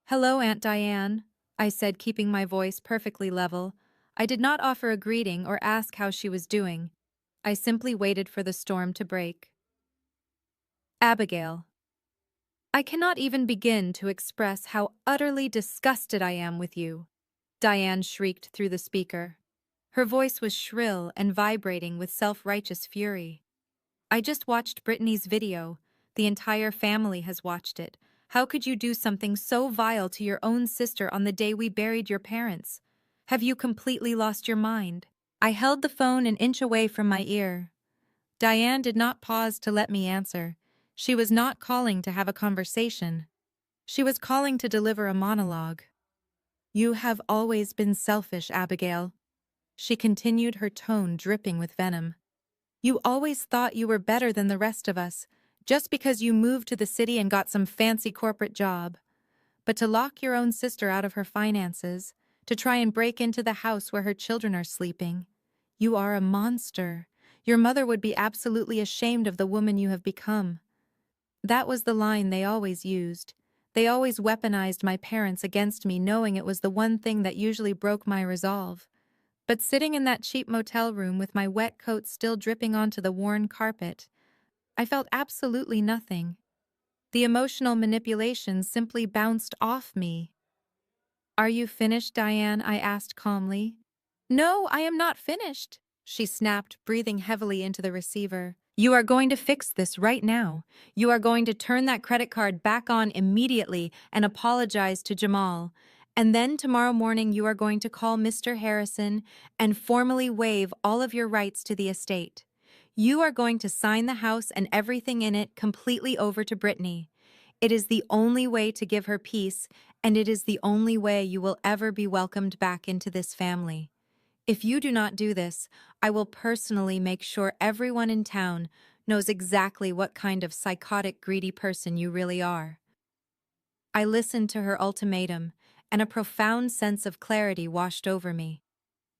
"Hello, Aunt Diane," I said, keeping my voice perfectly level. I did not offer a greeting or ask how she was doing. I simply waited for the storm to break. "Abigail, I cannot even begin to express how utterly disgusted I am with you," Diane shrieked through the speaker. Her voice was shrill and vibrating with self-righteous fury. "I just watched Brittany's video. The entire family has watched it. How could you do something so vile to your own sister on the day we buried your parents? Have you completely lost your mind?" I held the phone an inch away from my ear. Diane did not pause to let me answer. She was not calling to have a conversation. She was calling to deliver a monologue. "You have always been selfish, Abigail," she continued, her tone dripping with venom. "You always thought you were better than the rest of us, just because you moved to the city and got some fancy corporate job. But to lock your own sister out of her finances, to try and break into the house where her children are sleeping, you are a monster. Your mother would be absolutely ashamed of the woman you have become." That was the line they always used. They always weaponized my parents against me, knowing it was the one thing that usually broke my resolve. But sitting in that cheap motel room with my wet coat still dripping onto the worn carpet, I felt absolutely nothing. The emotional manipulation simply bounced off me. "Are you finished, Diane?" I asked calmly. "No, I am not finished," she snapped, breathing heavily into the receiver. "You are going to fix this right now. You are going to turn that credit card back on immediately and apologize to Jamal. And then tomorrow morning you are going to call Mr. Harrison and formally waive all of your rights to the estate. You are going to sign the house and everything in it completely over to Brittany. It is the only way to give her peace, and it is the only way you will ever be welcomed back into this family. If you do not do this, I will personally make sure everyone in town knows exactly what kind of psychotic, greedy person you really are." I listened to her ultimatum, and a profound sense of clarity washed over me.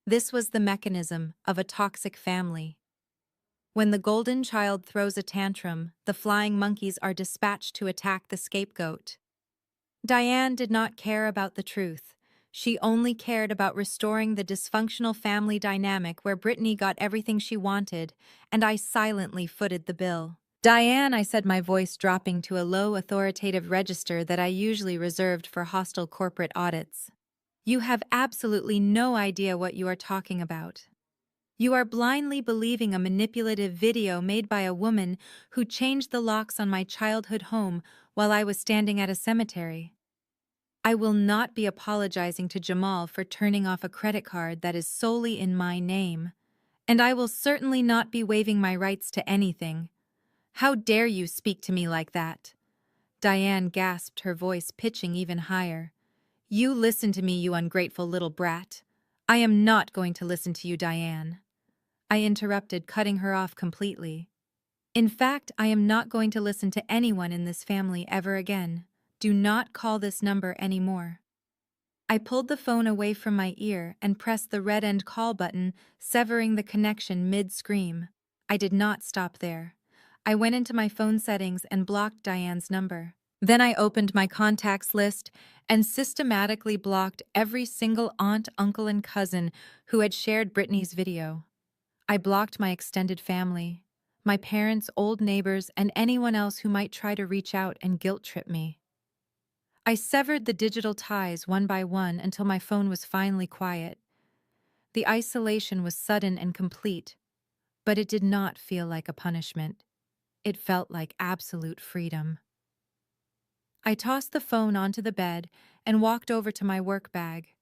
This was the mechanism of a toxic family. When the golden child throws a tantrum, the flying monkeys are dispatched to attack the scapegoat. Diane did not care about the truth. She only cared about restoring the dysfunctional family dynamic where Brittany got everything she wanted, and I silently footed the bill. "Diane," I said, my voice dropping to a low, authoritative register that I usually reserved for hostile corporate audits. "You have absolutely no idea what you are talking about. You are blindly believing a manipulative video made by a woman who changed the locks on my childhood home while I was standing at a cemetery. I will not be apologizing to Jamal for turning off a credit card that is solely in my name, and I will certainly not be waiving my rights to anything. How dare you speak to me like that?" Diane gasped, her voice pitching even higher. "You listen to me, you ungrateful little brat." "I am not going to listen to you, Diane," I interrupted, cutting her off completely. "In fact, I am not going to listen to anyone in this family ever again. Do not call this number anymore." I pulled the phone away from my ear and pressed the red end call button, severing the connection mid-scream. I did not stop there. I went into my phone settings and blocked Diane's number. Then I opened my contacts list and systematically blocked every single aunt, uncle, and cousin who had shared Brittany's video. I blocked my extended family, my parents, old neighbors, and anyone else who might try to reach out and guilt-trip me. I severed the digital ties one by one until my phone was finally quiet. The isolation was sudden and complete, but it did not feel like a punishment. It felt like absolute freedom. I tossed the phone onto the bed and walked over to my work bag.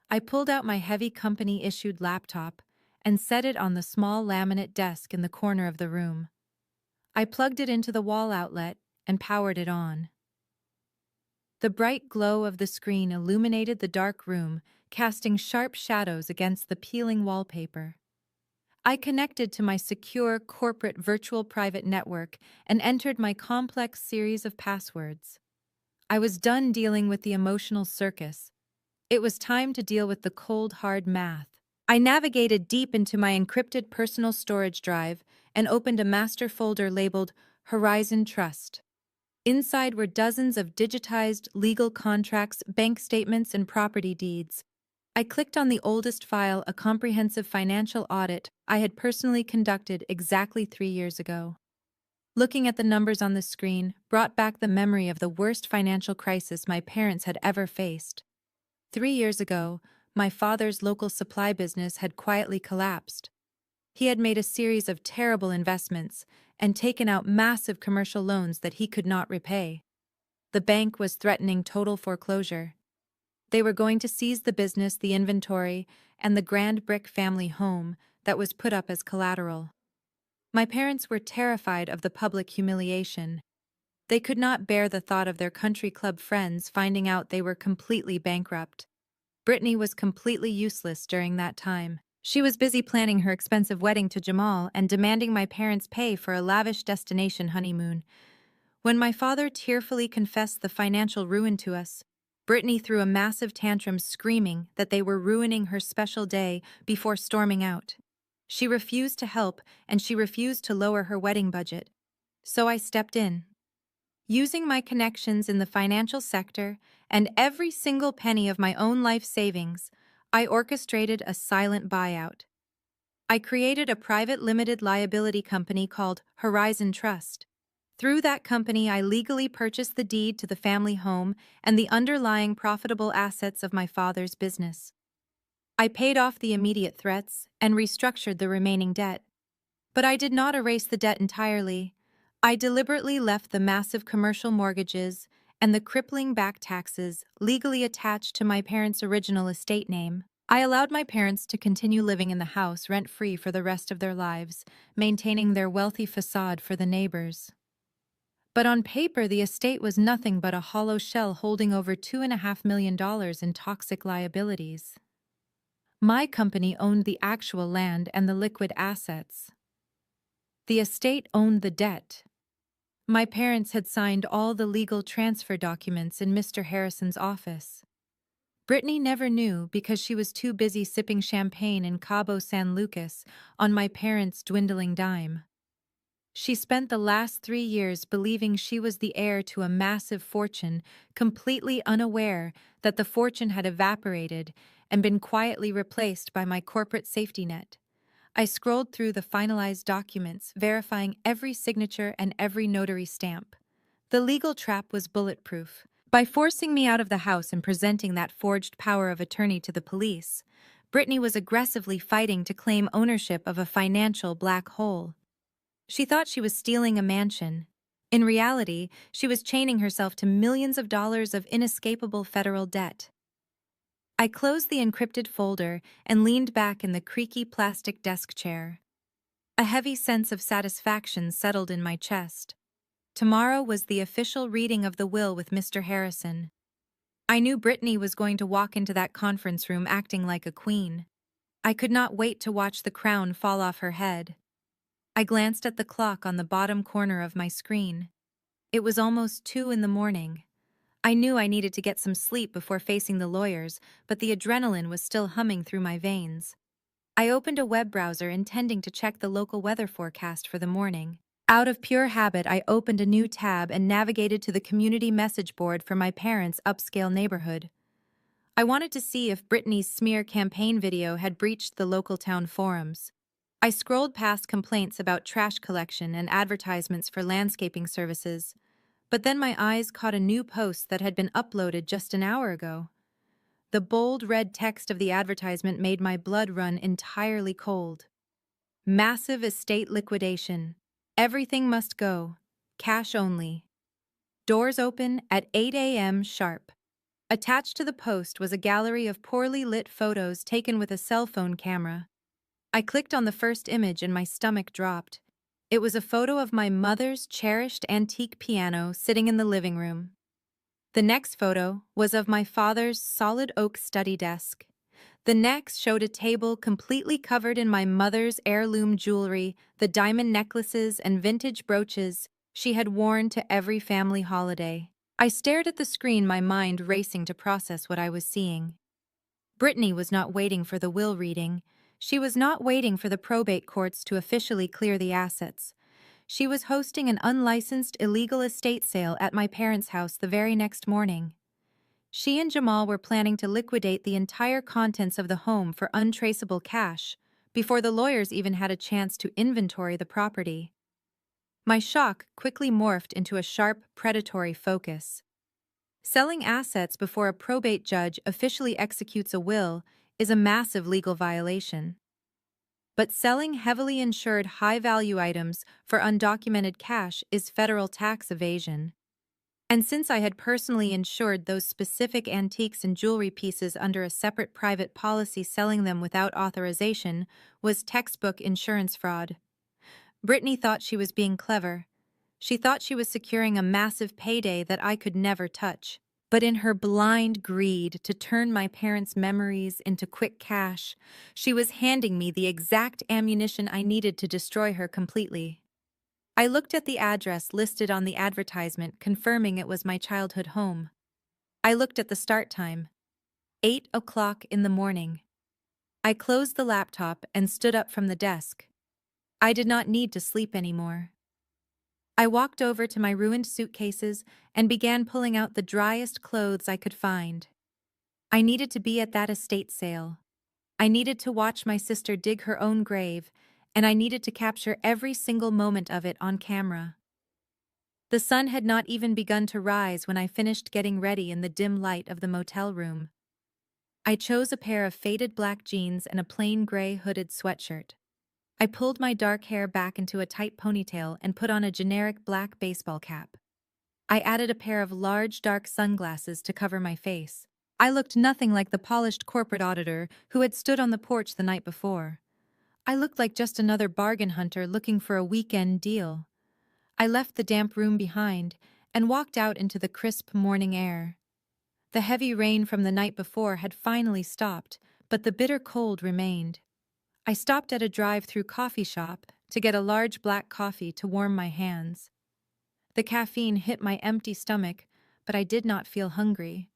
I pulled out my heavy company-issued laptop and set it on the small laminate desk in the corner of the room. I plugged it into the wall outlet and powered it on. The bright glow of the screen illuminated the dark room, casting sharp shadows against the peeling wallpaper. I connected to my secure corporate virtual private network and entered my complex series of passwords. I was done dealing with the emotional circus. It was time to deal with the cold, hard math. I navigated deep into my encrypted personal storage drive and opened a master folder labeled Horizon Trust. Inside were dozens of digitized legal contracts, bank statements, and property deeds. I clicked on the oldest file, a comprehensive financial audit I had personally conducted exactly 3 years ago. Looking at the numbers on the screen brought back the memory of the worst financial crisis my parents had ever faced. 3 years ago, my father's local supply business had quietly collapsed. He had made a series of terrible investments and taken out massive commercial loans that he could not repay. The bank was threatening total foreclosure. They were going to seize the business, the inventory, and the grand brick family home that was put up as collateral. My parents were terrified of the public humiliation. They could not bear the thought of their country club friends finding out they were completely bankrupt. Brittany was completely useless during that time. She was busy planning her expensive wedding to Jamal and demanding my parents pay for a lavish destination honeymoon. When my father tearfully confessed the financial ruin to us, Brittany threw a massive tantrum screaming that they were ruining her special day before storming out. She refused to help and she refused to lower her wedding budget. So I stepped in. Using my connections in the financial sector and every single penny of my own life savings, I orchestrated a silent buyout. I created a private limited liability company called Horizon Trust. Through that company, I legally purchased the deed to the family home and the underlying profitable assets of my father's business. I paid off the immediate threats and restructured the remaining debt. But I did not erase the debt entirely. I deliberately left the massive commercial mortgages and the crippling back taxes legally attached to my parents' original estate name. I allowed my parents to continue living in the house rent-free for the rest of their lives, maintaining their wealthy facade for the neighbors. But on paper, the estate was nothing but a hollow shell holding over $2.5 million in toxic liabilities. My company owned the actual land and the liquid assets. The estate owned the debt. My parents had signed all the legal transfer documents in Mr. Harrison's office. Brittany never knew because she was too busy sipping champagne in Cabo San Lucas on my parents' dwindling dime. She spent the last 3 years believing she was the heir to a massive fortune, completely unaware that the fortune had evaporated and been quietly replaced by my corporate safety net. I scrolled through the finalized documents, verifying every signature and every notary stamp. The legal trap was bulletproof. By forcing me out of the house and presenting that forged power of attorney to the police, Brittany was aggressively fighting to claim ownership of a financial black hole. She thought she was stealing a mansion. In reality, she was chaining herself to millions of dollars of inescapable federal debt. I closed the encrypted folder and leaned back in the creaky plastic desk chair. A heavy sense of satisfaction settled in my chest. Tomorrow was the official reading of the will with Mr. Harrison. I knew Brittany was going to walk into that conference room acting like a queen. I could not wait to watch the crown fall off her head. I glanced at the clock on the bottom corner of my screen. It was almost 2 in the morning. I knew I needed to get some sleep before facing the lawyers, but the adrenaline was still humming through my veins. I opened a web browser intending to check the local weather forecast for the morning. Out of pure habit, I opened a new tab and navigated to the community message board for my parents' upscale neighborhood. I wanted to see if Brittany's smear campaign video had breached the local town forums. I scrolled past complaints about trash collection and advertisements for landscaping services, but then my eyes caught a new post that had been uploaded just an hour ago. The bold red text of the advertisement made my blood run entirely cold. Massive estate liquidation. Everything must go. Cash only. doors open at 8 a.m. sharp. Attached to the post was a gallery of poorly lit photos taken with a cell phone camera. I clicked on the first image and my stomach dropped. It was a photo of my mother's cherished antique piano sitting in the living room. The next photo was of my father's solid oak study desk. The next showed a table completely covered in my mother's heirloom jewelry, the diamond necklaces and vintage brooches she had worn to every family holiday. I stared at the screen, my mind racing to process what I was seeing. Brittany was not waiting for the will reading. She was not waiting for the probate courts to officially clear the assets. She was hosting an unlicensed illegal estate sale at my parents' house the very next morning. She and Jamal were planning to liquidate the entire contents of the home for untraceable cash before the lawyers even had a chance to inventory the property. My shock quickly morphed into a sharp, predatory focus. Selling assets before a probate judge officially executes a will is a massive legal violation. But selling heavily insured high-value items for undocumented cash is federal tax evasion. And since I had personally insured those specific antiques and jewelry pieces under a separate private policy, selling them without authorization was textbook insurance fraud. Brittany thought she was being clever. She thought she was securing a massive payday that I could never touch. But in her blind greed to turn my parents' memories into quick cash, she was handing me the exact ammunition I needed to destroy her completely. I looked at the address listed on the advertisement, confirming it was my childhood home. I looked at the start time, 8 o'clock in the morning. I closed the laptop and stood up from the desk. I did not need to sleep anymore. I walked over to my ruined suitcases and began pulling out the driest clothes I could find. I needed to be at that estate sale. I needed to watch my sister dig her own grave, and I needed to capture every single moment of it on camera. The sun had not even begun to rise when I finished getting ready in the dim light of the motel room. I chose a pair of faded black jeans and a plain gray hooded sweatshirt. I pulled my dark hair back into a tight ponytail and put on a generic black baseball cap. I added a pair of large dark sunglasses to cover my face. I looked nothing like the polished corporate auditor who had stood on the porch the night before. I looked like just another bargain hunter looking for a weekend deal. I left the damp room behind and walked out into the crisp morning air. The heavy rain from the night before had finally stopped, but the bitter cold remained. I stopped at a drive-through coffee shop to get a large black coffee to warm my hands. The caffeine hit my empty stomach, but I did not feel hungry.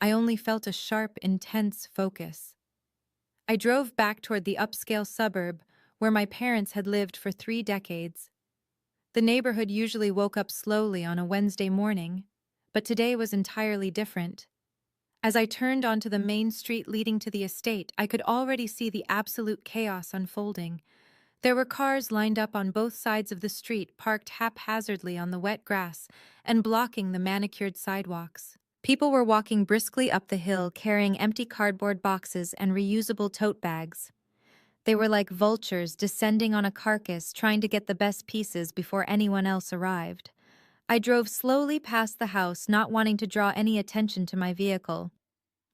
I only felt a sharp, intense focus. I drove back toward the upscale suburb where my parents had lived for 3 decades. The neighborhood usually woke up slowly on a Wednesday morning, but today was entirely different. As I turned onto the main street leading to the estate, I could already see the absolute chaos unfolding. There were cars lined up on both sides of the street, parked haphazardly on the wet grass and blocking the manicured sidewalks. People were walking briskly up the hill, carrying empty cardboard boxes and reusable tote bags. They were like vultures descending on a carcass, trying to get the best pieces before anyone else arrived. I drove slowly past the house, not wanting to draw any attention to my vehicle.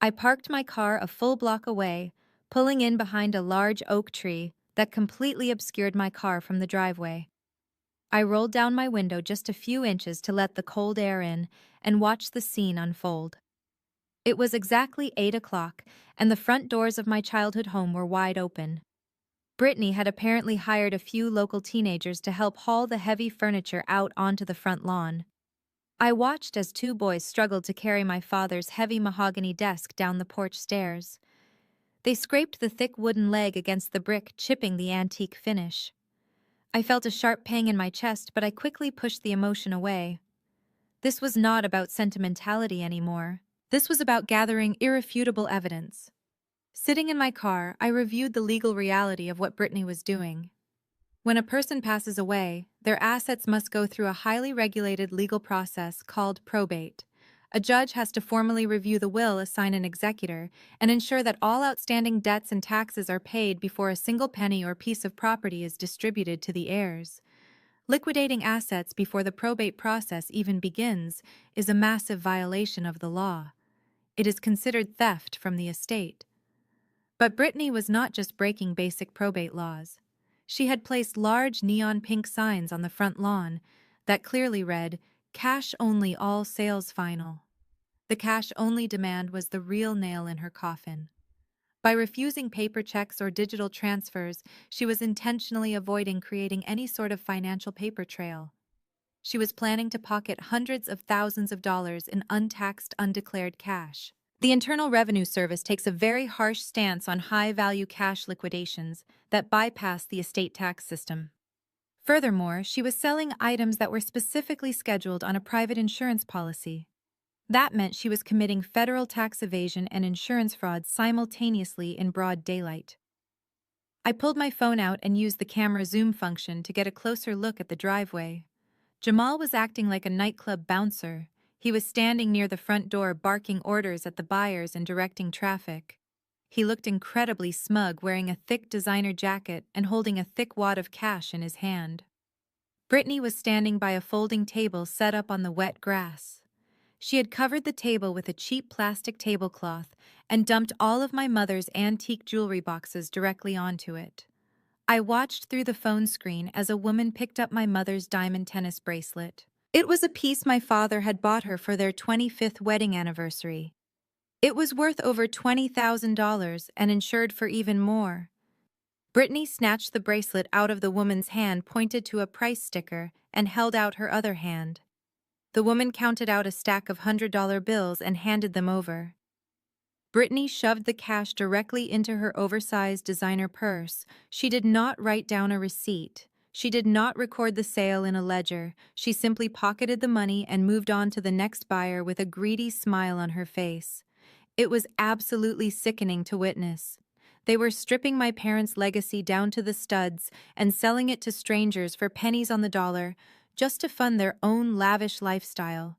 I parked my car a full block away, pulling in behind a large oak tree that completely obscured my car from the driveway. I rolled down my window just a few inches to let the cold air in and watched the scene unfold. It was exactly 8 o'clock, and the front doors of my childhood home were wide open. Brittany had apparently hired a few local teenagers to help haul the heavy furniture out onto the front lawn. I watched as 2 boys struggled to carry my father's heavy mahogany desk down the porch stairs. They scraped the thick wooden leg against the brick, chipping the antique finish. I felt a sharp pang in my chest, but I quickly pushed the emotion away. This was not about sentimentality anymore. This was about gathering irrefutable evidence. Sitting in my car, I reviewed the legal reality of what Brittany was doing. When a person passes away, their assets must go through a highly regulated legal process called probate. A judge has to formally review the will, assign an executor, and ensure that all outstanding debts and taxes are paid before a single penny or piece of property is distributed to the heirs. Liquidating assets before the probate process even begins is a massive violation of the law. It is considered theft from the estate. But Brittany was not just breaking basic probate laws. She had placed large neon pink signs on the front lawn that clearly read, "Cash only, all sales final." The cash only demand was the real nail in her coffin. By refusing paper checks or digital transfers, she was intentionally avoiding creating any sort of financial paper trail. She was planning to pocket hundreds of thousands of dollars in untaxed, undeclared cash. The Internal Revenue Service takes a very harsh stance on high-value cash liquidations that bypass the estate tax system. Furthermore, she was selling items that were specifically scheduled on a private insurance policy. That meant she was committing federal tax evasion and insurance fraud simultaneously in broad daylight. I pulled my phone out and used the camera zoom function to get a closer look at the driveway. Jamal was acting like a nightclub bouncer. He was standing near the front door barking orders at the buyers and directing traffic. He looked incredibly smug, wearing a thick designer jacket and holding a thick wad of cash in his hand. Brittany was standing by a folding table set up on the wet grass. She had covered the table with a cheap plastic tablecloth and dumped all of my mother's antique jewelry boxes directly onto it. I watched through the phone screen as a woman picked up my mother's diamond tennis bracelet. It was a piece my father had bought her for their 25th wedding anniversary. It was worth over $20,000 and insured for even more. Brittany snatched the bracelet out of the woman's hand, pointed to a price sticker, and held out her other hand. The woman counted out a stack of $100 bills and handed them over. Brittany shoved the cash directly into her oversized designer purse. She did not write down a receipt. She did not record the sale in a ledger. She simply pocketed the money and moved on to the next buyer with a greedy smile on her face. It was absolutely sickening to witness. They were stripping my parents' legacy down to the studs and selling it to strangers for pennies on the dollar, just to fund their own lavish lifestyle.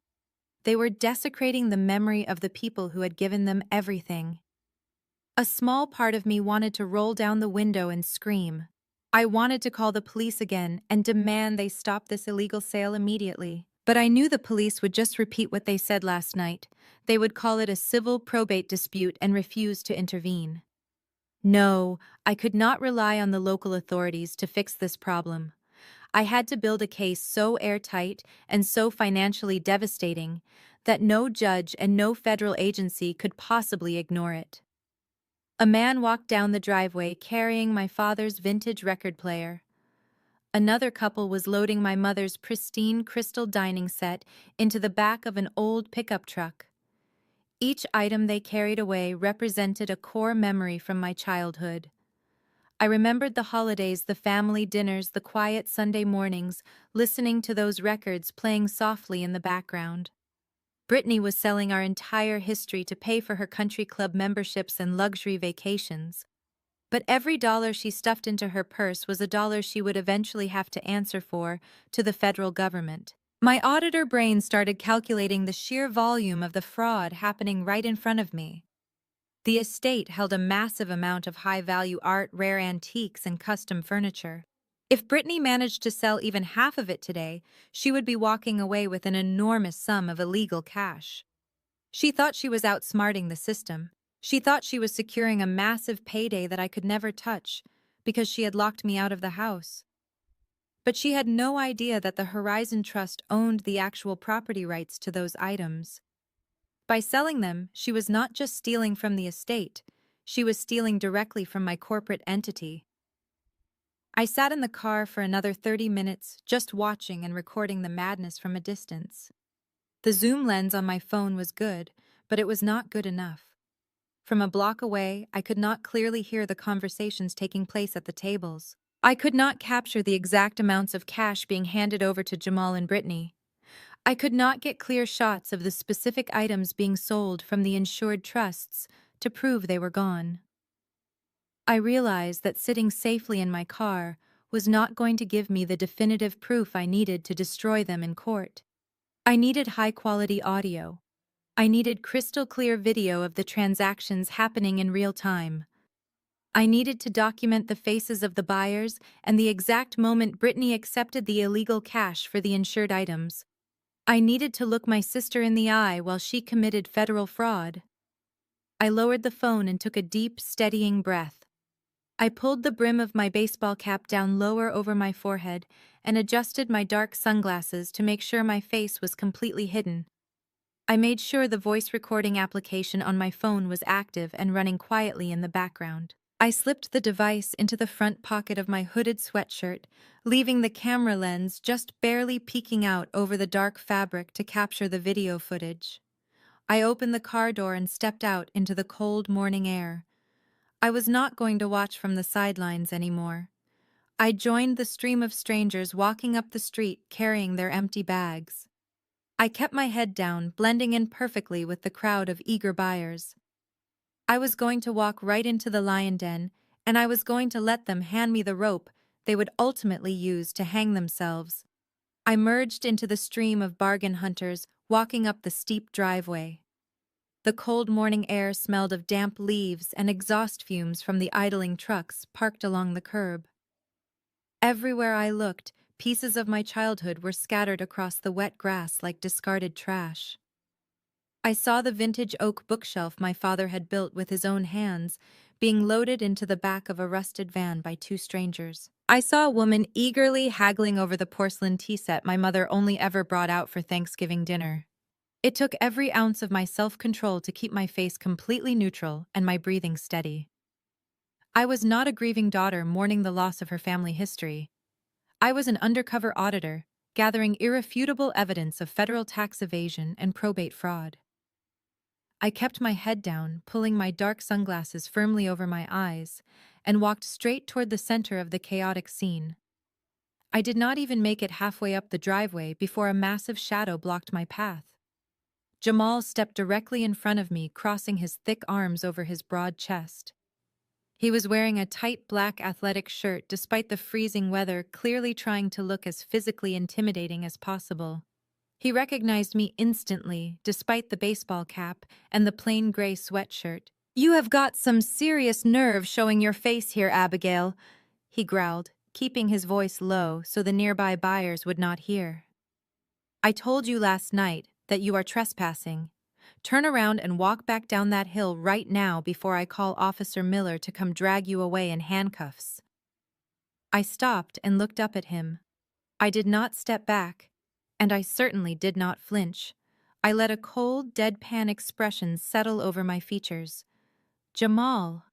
They were desecrating the memory of the people who had given them everything. A small part of me wanted to roll down the window and scream. I wanted to call the police again and demand they stop this illegal sale immediately. But I knew the police would just repeat what they said last night. They would call it a civil probate dispute and refuse to intervene. No, I could not rely on the local authorities to fix this problem. I had to build a case so airtight and so financially devastating that no judge and no federal agency could possibly ignore it. A man walked down the driveway carrying my father's vintage record player. Another couple was loading my mother's pristine crystal dining set into the back of an old pickup truck. Each item they carried away represented a core memory from my childhood. I remembered the holidays, the family dinners, the quiet Sunday mornings, listening to those records playing softly in the background. Brittany was selling our entire history to pay for her country club memberships and luxury vacations. But every dollar she stuffed into her purse was a dollar she would eventually have to answer for to the federal government. My auditor brain started calculating the sheer volume of the fraud happening right in front of me. The estate held a massive amount of high-value art, rare antiques, and custom furniture. If Brittany managed to sell even half of it today, she would be walking away with an enormous sum of illegal cash. She thought she was outsmarting the system. She thought she was securing a massive payday that I could never touch because she had locked me out of the house. But she had no idea that the Horizon Trust owned the actual property rights to those items. By selling them, she was not just stealing from the estate, she was stealing directly from my corporate entity. I sat in the car for another 30 minutes, just watching and recording the madness from a distance. The zoom lens on my phone was good, but it was not good enough. From a block away, I could not clearly hear the conversations taking place at the tables. I could not capture the exact amounts of cash being handed over to Jamal and Brittany. I could not get clear shots of the specific items being sold from the insured trusts to prove they were gone. I realized that sitting safely in my car was not going to give me the definitive proof I needed to destroy them in court. I needed high-quality audio. I needed crystal-clear video of the transactions happening in real time. I needed to document the faces of the buyers and the exact moment Brittany accepted the illegal cash for the insured items. I needed to look my sister in the eye while she committed federal fraud. I lowered the phone and took a deep, steadying breath. I pulled the brim of my baseball cap down lower over my forehead and adjusted my dark sunglasses to make sure my face was completely hidden. I made sure the voice recording application on my phone was active and running quietly in the background. I slipped the device into the front pocket of my hooded sweatshirt, leaving the camera lens just barely peeking out over the dark fabric to capture the video footage. I opened the car door and stepped out into the cold morning air. I was not going to watch from the sidelines anymore. I joined the stream of strangers walking up the street carrying their empty bags. I kept my head down, blending in perfectly with the crowd of eager buyers. I was going to walk right into the lion den, and I was going to let them hand me the rope they would ultimately use to hang themselves. I merged into the stream of bargain hunters walking up the steep driveway. The cold morning air smelled of damp leaves and exhaust fumes from the idling trucks parked along the curb. Everywhere I looked, pieces of my childhood were scattered across the wet grass like discarded trash. I saw the vintage oak bookshelf my father had built with his own hands being loaded into the back of a rusted van by two strangers. I saw a woman eagerly haggling over the porcelain tea set my mother only ever brought out for Thanksgiving dinner. It took every ounce of my self-control to keep my face completely neutral and my breathing steady. I was not a grieving daughter mourning the loss of her family history. I was an undercover auditor, gathering irrefutable evidence of federal tax evasion and probate fraud. I kept my head down, pulling my dark sunglasses firmly over my eyes, and walked straight toward the center of the chaotic scene. I did not even make it halfway up the driveway before a massive shadow blocked my path. Jamal stepped directly in front of me, crossing his thick arms over his broad chest. He was wearing a tight black athletic shirt despite the freezing weather, clearly trying to look as physically intimidating as possible. He recognized me instantly, despite the baseball cap and the plain gray sweatshirt. "You have got some serious nerve showing your face here, Abigail," he growled, keeping his voice low so the nearby buyers would not hear. "I told you last night that you are trespassing. Turn around and walk back down that hill right now before I call Officer Miller to come drag you away in handcuffs." I stopped and looked up at him. I did not step back, and I certainly did not flinch. I let a cold, deadpan expression settle over my features. "Jamal,"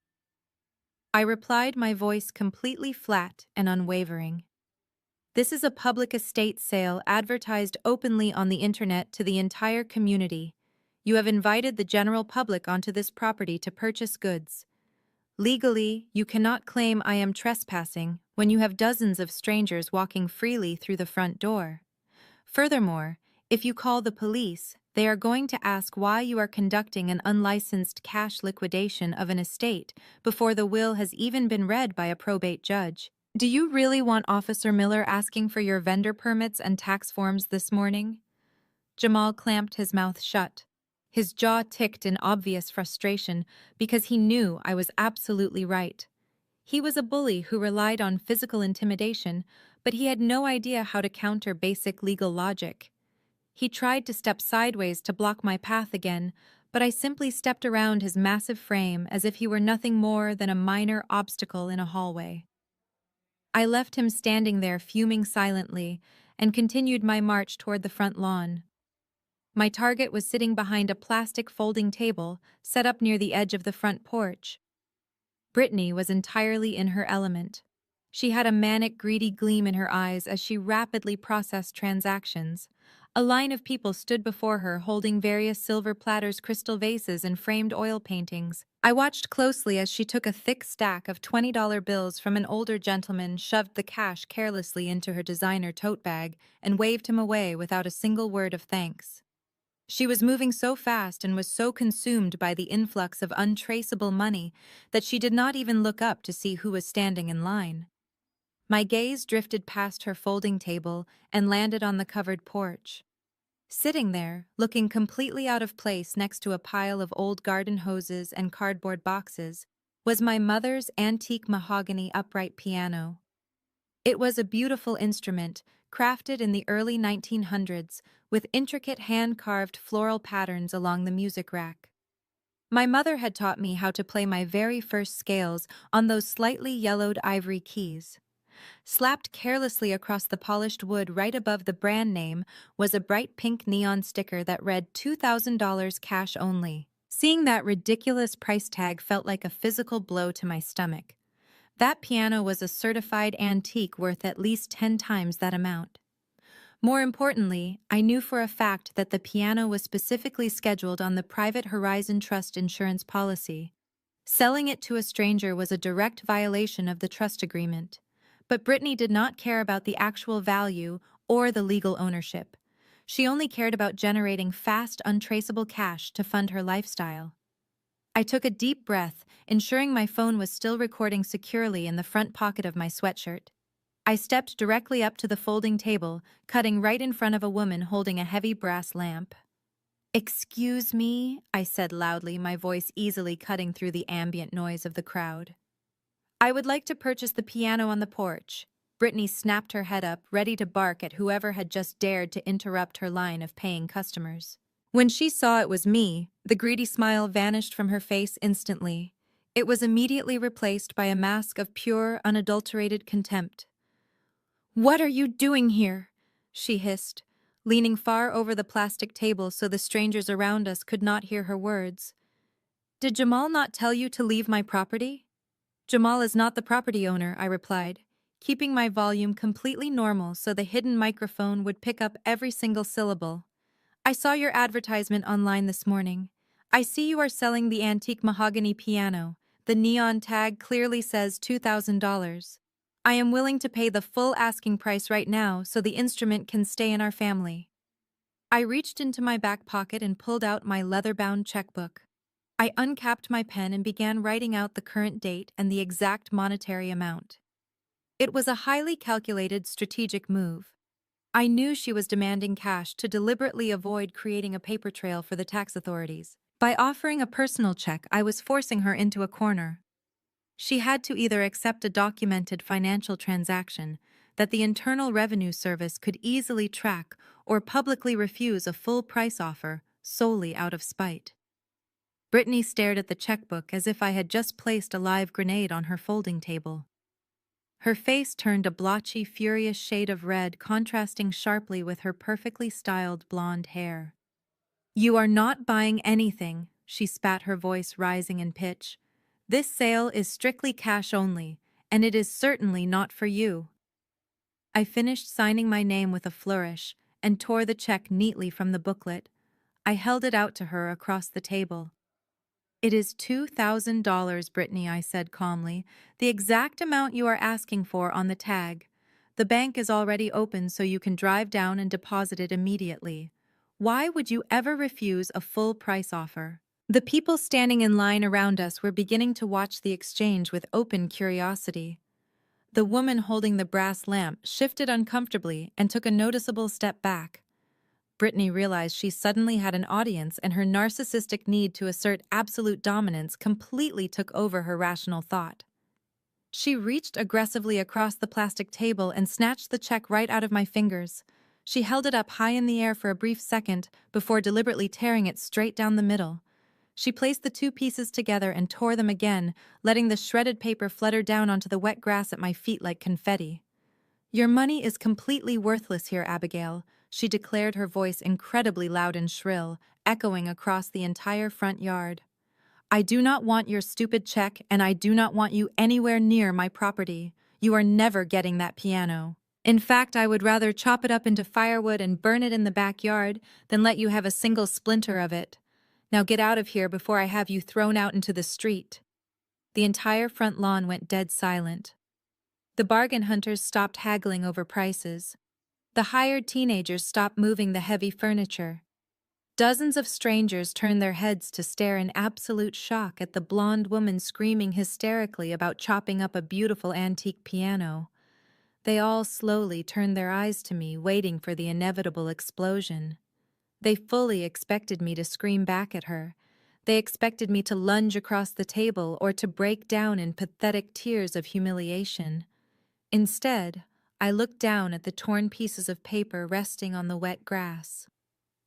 I replied, my voice completely flat and unwavering. "This is a public estate sale advertised openly on the internet to the entire community. You have invited the general public onto this property to purchase goods. Legally, you cannot claim I am trespassing when you have dozens of strangers walking freely through the front door. Furthermore, if you call the police, they are going to ask why you are conducting an unlicensed cash liquidation of an estate before the will has even been read by a probate judge. Do you really want Officer Miller asking for your vendor permits and tax forms this morning?" Jamal clamped his mouth shut. His jaw ticked in obvious frustration because he knew I was absolutely right. He was a bully who relied on physical intimidation, but he had no idea how to counter basic legal logic. He tried to step sideways to block my path again, but I simply stepped around his massive frame as if he were nothing more than a minor obstacle in a hallway. I left him standing there fuming silently and continued my march toward the front lawn. My target was sitting behind a plastic folding table set up near the edge of the front porch. Brittany was entirely in her element. She had a manic, greedy gleam in her eyes as she rapidly processed transactions. A line of people stood before her holding various silver platters, crystal vases, and framed oil paintings. I watched closely as she took a thick stack of $20 bills from an older gentleman, shoved the cash carelessly into her designer tote bag, and waved him away without a single word of thanks. She was moving so fast and was so consumed by the influx of untraceable money that she did not even look up to see who was standing in line. My gaze drifted past her folding table and landed on the covered porch. Sitting there, looking completely out of place next to a pile of old garden hoses and cardboard boxes, was my mother's antique mahogany upright piano. It was a beautiful instrument, crafted in the early 1900s, with intricate hand-carved floral patterns along the music rack. My mother had taught me how to play my very first scales on those slightly yellowed ivory keys. Slapped carelessly across the polished wood right above the brand name was a bright pink neon sticker that read $2,000 cash only. Seeing that ridiculous price tag felt like a physical blow to my stomach. That piano was a certified antique worth at least 10 times that amount. More importantly, I knew for a fact that the piano was specifically scheduled on the Private Horizon Trust insurance policy. Selling it to a stranger was a direct violation of the trust agreement. But Brittany did not care about the actual value or the legal ownership. She only cared about generating fast, untraceable cash to fund her lifestyle. I took a deep breath, ensuring my phone was still recording securely in the front pocket of my sweatshirt. I stepped directly up to the folding table, cutting right in front of a woman holding a heavy brass lamp. "Excuse me," I said loudly, my voice easily cutting through the ambient noise of the crowd. "I would like to purchase the piano on the porch." Brittany snapped her head up, ready to bark at whoever had just dared to interrupt her line of paying customers. When she saw it was me, the greedy smile vanished from her face instantly. It was immediately replaced by a mask of pure, unadulterated contempt. "What are you doing here?" she hissed, leaning far over the plastic table so the strangers around us could not hear her words. "Did Jamal not tell you to leave my property?" "Jamal is not the property owner," I replied, keeping my volume completely normal so the hidden microphone would pick up every single syllable. "I saw your advertisement online this morning. I see you are selling the antique mahogany piano. The neon tag clearly says $2,000. I am willing to pay the full asking price right now so the instrument can stay in our family." I reached into my back pocket and pulled out my leather-bound checkbook. I uncapped my pen and began writing out the current date and the exact monetary amount. It was a highly calculated, strategic move. I knew she was demanding cash to deliberately avoid creating a paper trail for the tax authorities. By offering a personal check, I was forcing her into a corner. She had to either accept a documented financial transaction that the Internal Revenue Service could easily track or publicly refuse a full price offer solely out of spite. Brittany stared at the checkbook as if I had just placed a live grenade on her folding table. Her face turned a blotchy, furious shade of red, contrasting sharply with her perfectly styled blonde hair. "You are not buying anything," she spat, her voice rising in pitch. "This sale is strictly cash only, and it is certainly not for you." I finished signing my name with a flourish and tore the check neatly from the booklet. I held it out to her across the table. "It is $2,000, Brittany," I said calmly, "the exact amount you are asking for on the tag. The bank is already open so you can drive down and deposit it immediately. Why would you ever refuse a full price offer?" The people standing in line around us were beginning to watch the exchange with open curiosity. The woman holding the brass lamp shifted uncomfortably and took a noticeable step back. Brittany realized she suddenly had an audience, and her narcissistic need to assert absolute dominance completely took over her rational thought. She reached aggressively across the plastic table and snatched the check right out of my fingers. She held it up high in the air for a brief second before deliberately tearing it straight down the middle. She placed the two pieces together and tore them again, letting the shredded paper flutter down onto the wet grass at my feet like confetti. "Your money is completely worthless here, Abigail," she declared, her voice incredibly loud and shrill, echoing across the entire front yard. "I do not want your stupid check, and I do not want you anywhere near my property. You are never getting that piano. In fact, I would rather chop it up into firewood and burn it in the backyard than let you have a single splinter of it. Now get out of here before I have you thrown out into the street." The entire front lawn went dead silent. The bargain hunters stopped haggling over prices. The hired teenagers stopped moving the heavy furniture. Dozens of strangers turned their heads to stare in absolute shock at the blonde woman screaming hysterically about chopping up a beautiful antique piano. They all slowly turned their eyes to me, waiting for the inevitable explosion. They fully expected me to scream back at her. They expected me to lunge across the table or to break down in pathetic tears of humiliation. Instead, I looked down at the torn pieces of paper resting on the wet grass.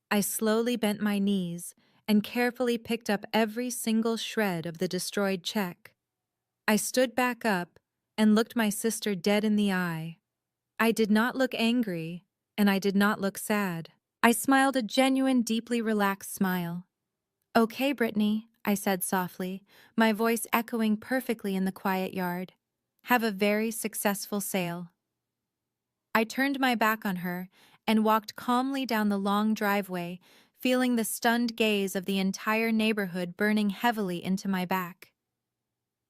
I slowly bent my knees and carefully picked up every single shred of the destroyed check. I stood back up and looked my sister dead in the eye. I did not look angry, and I did not look sad. I smiled a genuine, deeply relaxed smile. "Okay, Brittany," I said softly, my voice echoing perfectly in the quiet yard. "Have a very successful sale." I turned my back on her and walked calmly down the long driveway, feeling the stunned gaze of the entire neighborhood burning heavily into my back.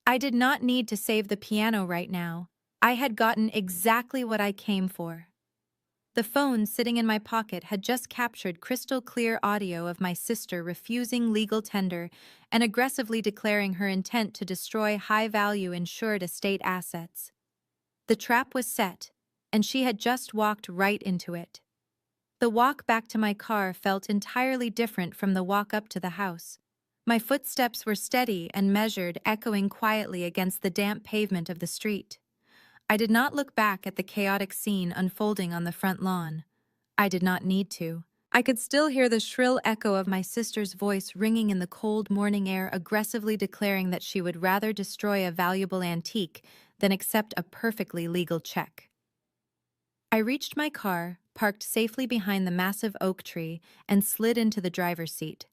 I did not need to save the piano right now. I had gotten exactly what I came for. The phone sitting in my pocket had just captured crystal clear audio of my sister refusing legal tender and aggressively declaring her intent to destroy high-value insured estate assets. The trap was set, and she had just walked right into it. The walk back to my car felt entirely different from the walk up to the house. My footsteps were steady and measured, echoing quietly against the damp pavement of the street. I did not look back at the chaotic scene unfolding on the front lawn. I did not need to. I could still hear the shrill echo of my sister's voice ringing in the cold morning air, aggressively declaring that she would rather destroy a valuable antique than accept a perfectly legal check. I reached my car, parked safely behind the massive oak tree, and slid into the driver's seat.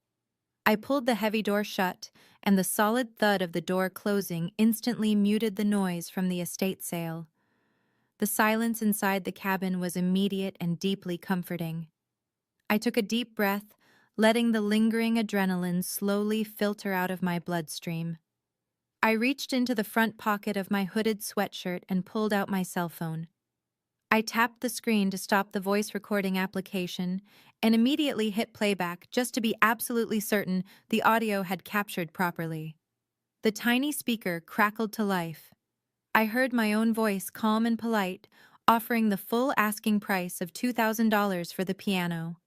I pulled the heavy door shut, and the solid thud of the door closing instantly muted the noise from the estate sale. The silence inside the cabin was immediate and deeply comforting. I took a deep breath, letting the lingering adrenaline slowly filter out of my bloodstream. I reached into the front pocket of my hooded sweatshirt and pulled out my cell phone. I tapped the screen to stop the voice recording application and immediately hit playback just to be absolutely certain the audio had captured properly. The tiny speaker crackled to life. I heard my own voice, calm and polite, offering the full asking price of $2,000 for the piano.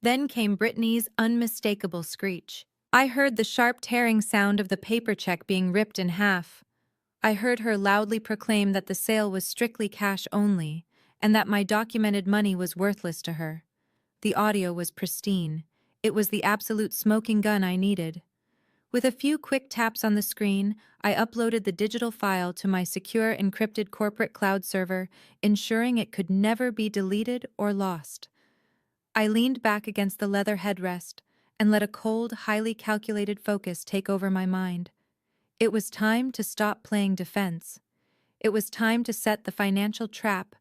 Then came Brittany's unmistakable screech. I heard the sharp tearing sound of the paper check being ripped in half. I heard her loudly proclaim that the sale was strictly cash only, and that my documented money was worthless to her. The audio was pristine. It was the absolute smoking gun I needed. With a few quick taps on the screen, I uploaded the digital file to my secure encrypted corporate cloud server, ensuring it could never be deleted or lost. I leaned back against the leather headrest and let a cold, highly calculated focus take over my mind. It was time to stop playing defense. It was time to set the financial trap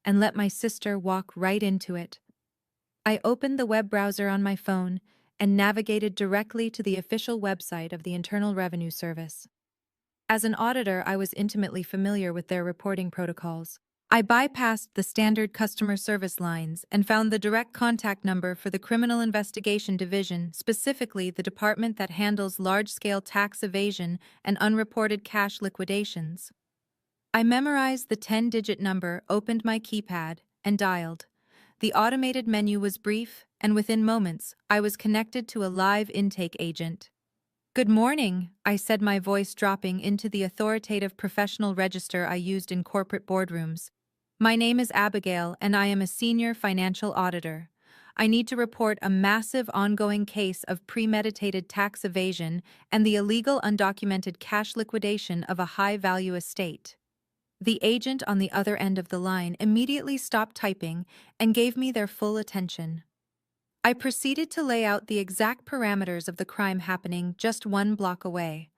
and let my sister walk right into it. I opened the web browser on my phone and navigated directly to the official website of the Internal Revenue Service. As an auditor, I was intimately familiar with their reporting protocols. I bypassed the standard customer service lines and found the direct contact number for the Criminal Investigation Division, specifically the department that handles large-scale tax evasion and unreported cash liquidations. I memorized the 10-digit number, opened my keypad, and dialed. The automated menu was brief, and within moments, I was connected to a live intake agent. "Good morning," I said, my voice dropping into the authoritative professional register I used in corporate boardrooms. "My name is Abigail, and I am a senior financial auditor. I need to report a massive ongoing case of premeditated tax evasion and the illegal undocumented cash liquidation of a high-value estate." The agent on the other end of the line immediately stopped typing and gave me their full attention. I proceeded to lay out the exact parameters of the crime happening just one block away.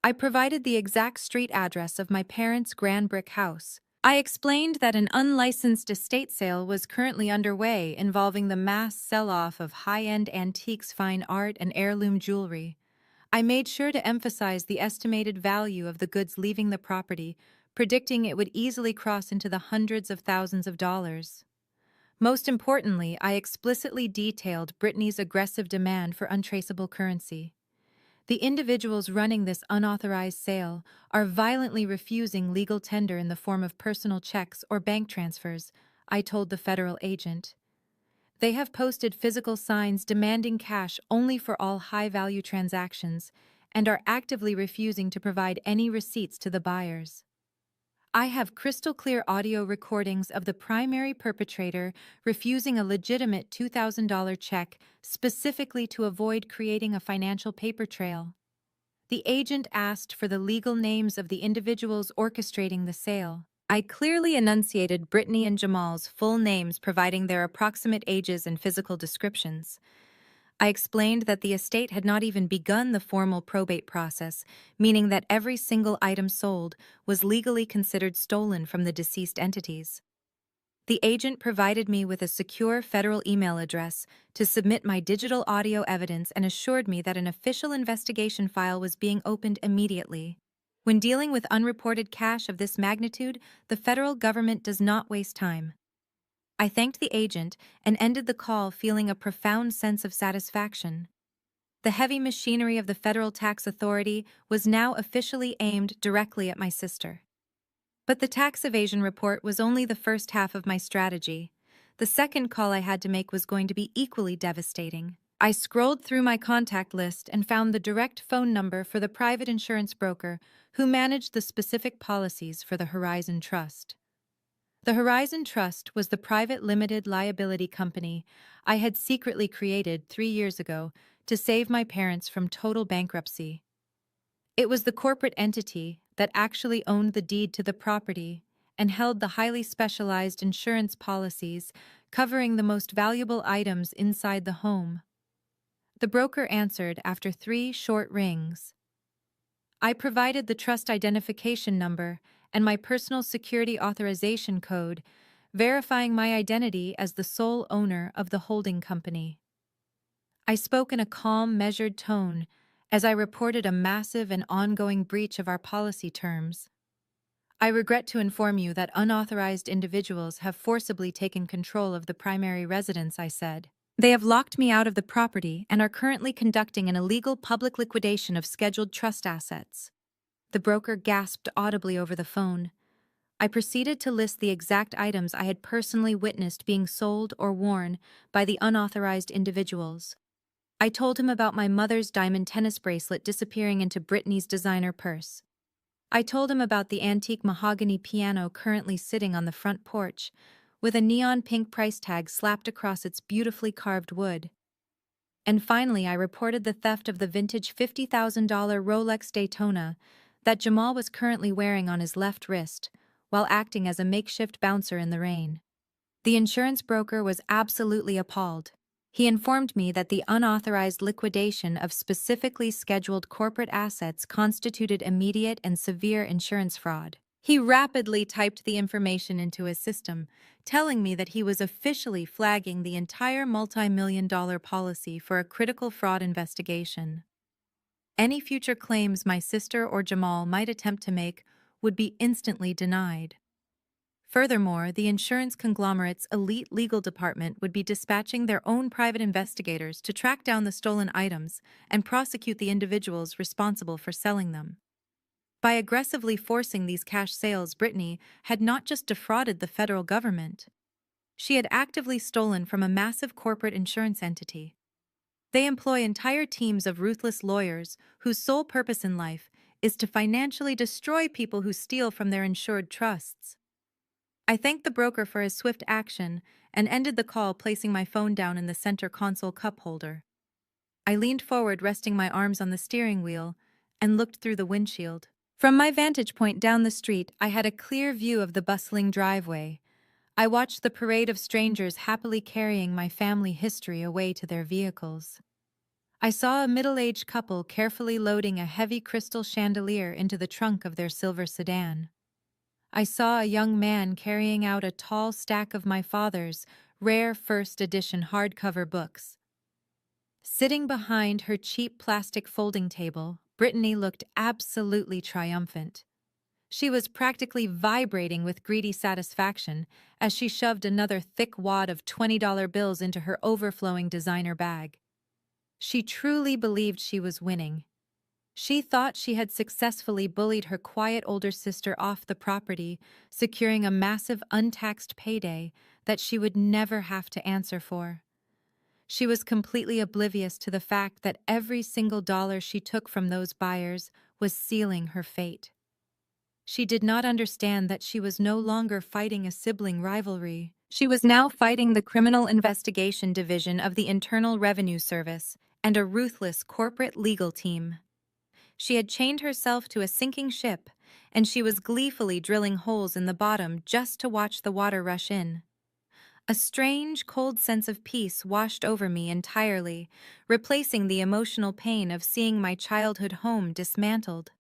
I provided the exact street address of my parents' grand brick house. I explained that an unlicensed estate sale was currently underway involving the mass sell-off of high-end antiques, fine art, and heirloom jewelry. I made sure to emphasize the estimated value of the goods leaving the property, predicting it would easily cross into the hundreds of thousands of dollars. Most importantly, I explicitly detailed Brittany's aggressive demand for untraceable currency. The individuals running this unauthorized sale are violently refusing legal tender in the form of personal checks or bank transfers, I told the federal agent. They have posted physical signs demanding cash only for all high-value transactions and are actively refusing to provide any receipts to the buyers. I have crystal-clear audio recordings of the primary perpetrator refusing a legitimate $2,000 check specifically to avoid creating a financial paper trail. The agent asked for the legal names of the individuals orchestrating the sale. I clearly enunciated Brittany and Jamal's full names, providing their approximate ages and physical descriptions. I explained that the estate had not even begun the formal probate process, meaning that every single item sold was legally considered stolen from the deceased entities. The agent provided me with a secure federal email address to submit my digital audio evidence and assured me that an official investigation file was being opened immediately. When dealing with unreported cash of this magnitude, the federal government does not waste time. I thanked the agent and ended the call feeling a profound sense of satisfaction. The heavy machinery of the Federal Tax Authority was now officially aimed directly at my sister. But the tax evasion report was only the first half of my strategy. The second call I had to make was going to be equally devastating. I scrolled through my contact list and found the direct phone number for the private insurance broker who managed the specific policies for the Horizon Trust. The Horizon Trust was the private limited liability company I had secretly created 3 years ago to save my parents from total bankruptcy. It was the corporate entity that actually owned the deed to the property and held the highly specialized insurance policies covering the most valuable items inside the home. The broker answered after 3 short rings. I provided the trust identification number and my personal security authorization code, verifying my identity as the sole owner of the holding company. I spoke in a calm, measured tone as I reported a massive and ongoing breach of our policy terms. I regret to inform you that unauthorized individuals have forcibly taken control of the primary residence, I said. They have locked me out of the property and are currently conducting an illegal public liquidation of scheduled trust assets. The broker gasped audibly over the phone. I proceeded to list the exact items I had personally witnessed being sold or worn by the unauthorized individuals. I told him about my mother's diamond tennis bracelet disappearing into Brittany's designer purse. I told him about the antique mahogany piano currently sitting on the front porch, with a neon pink price tag slapped across its beautifully carved wood. And finally, I reported the theft of the vintage $50,000 Rolex Daytona that Jamal was currently wearing on his left wrist, while acting as a makeshift bouncer in the rain. The insurance broker was absolutely appalled. He informed me that the unauthorized liquidation of specifically scheduled corporate assets constituted immediate and severe insurance fraud. He rapidly typed the information into his system, telling me that he was officially flagging the entire multi-million-dollar policy for a critical fraud investigation. Any future claims my sister or Jamal might attempt to make would be instantly denied. Furthermore, the insurance conglomerate's elite legal department would be dispatching their own private investigators to track down the stolen items and prosecute the individuals responsible for selling them. By aggressively forcing these cash sales, Brittany had not just defrauded the federal government. She had actively stolen from a massive corporate insurance entity. They employ entire teams of ruthless lawyers whose sole purpose in life is to financially destroy people who steal from their insured trusts. I thanked the broker for his swift action and ended the call, placing my phone down in the center console cup holder. I leaned forward, resting my arms on the steering wheel, and looked through the windshield. From my vantage point down the street, I had a clear view of the bustling driveway. I watched the parade of strangers happily carrying my family history away to their vehicles. I saw a middle-aged couple carefully loading a heavy crystal chandelier into the trunk of their silver sedan. I saw a young man carrying out a tall stack of my father's rare first edition hardcover books. Sitting behind her cheap plastic folding table, Brittany looked absolutely triumphant. She was practically vibrating with greedy satisfaction as she shoved another thick wad of $20 bills into her overflowing designer bag. She truly believed she was winning. She thought she had successfully bullied her quiet older sister off the property, securing a massive untaxed payday that she would never have to answer for. She was completely oblivious to the fact that every single dollar she took from those buyers was sealing her fate. She did not understand that she was no longer fighting a sibling rivalry. She was now fighting the Criminal Investigation Division of the Internal Revenue Service and a ruthless corporate legal team. She had chained herself to a sinking ship, and she was gleefully drilling holes in the bottom just to watch the water rush in. A strange, cold sense of peace washed over me entirely, replacing the emotional pain of seeing my childhood home dismantled.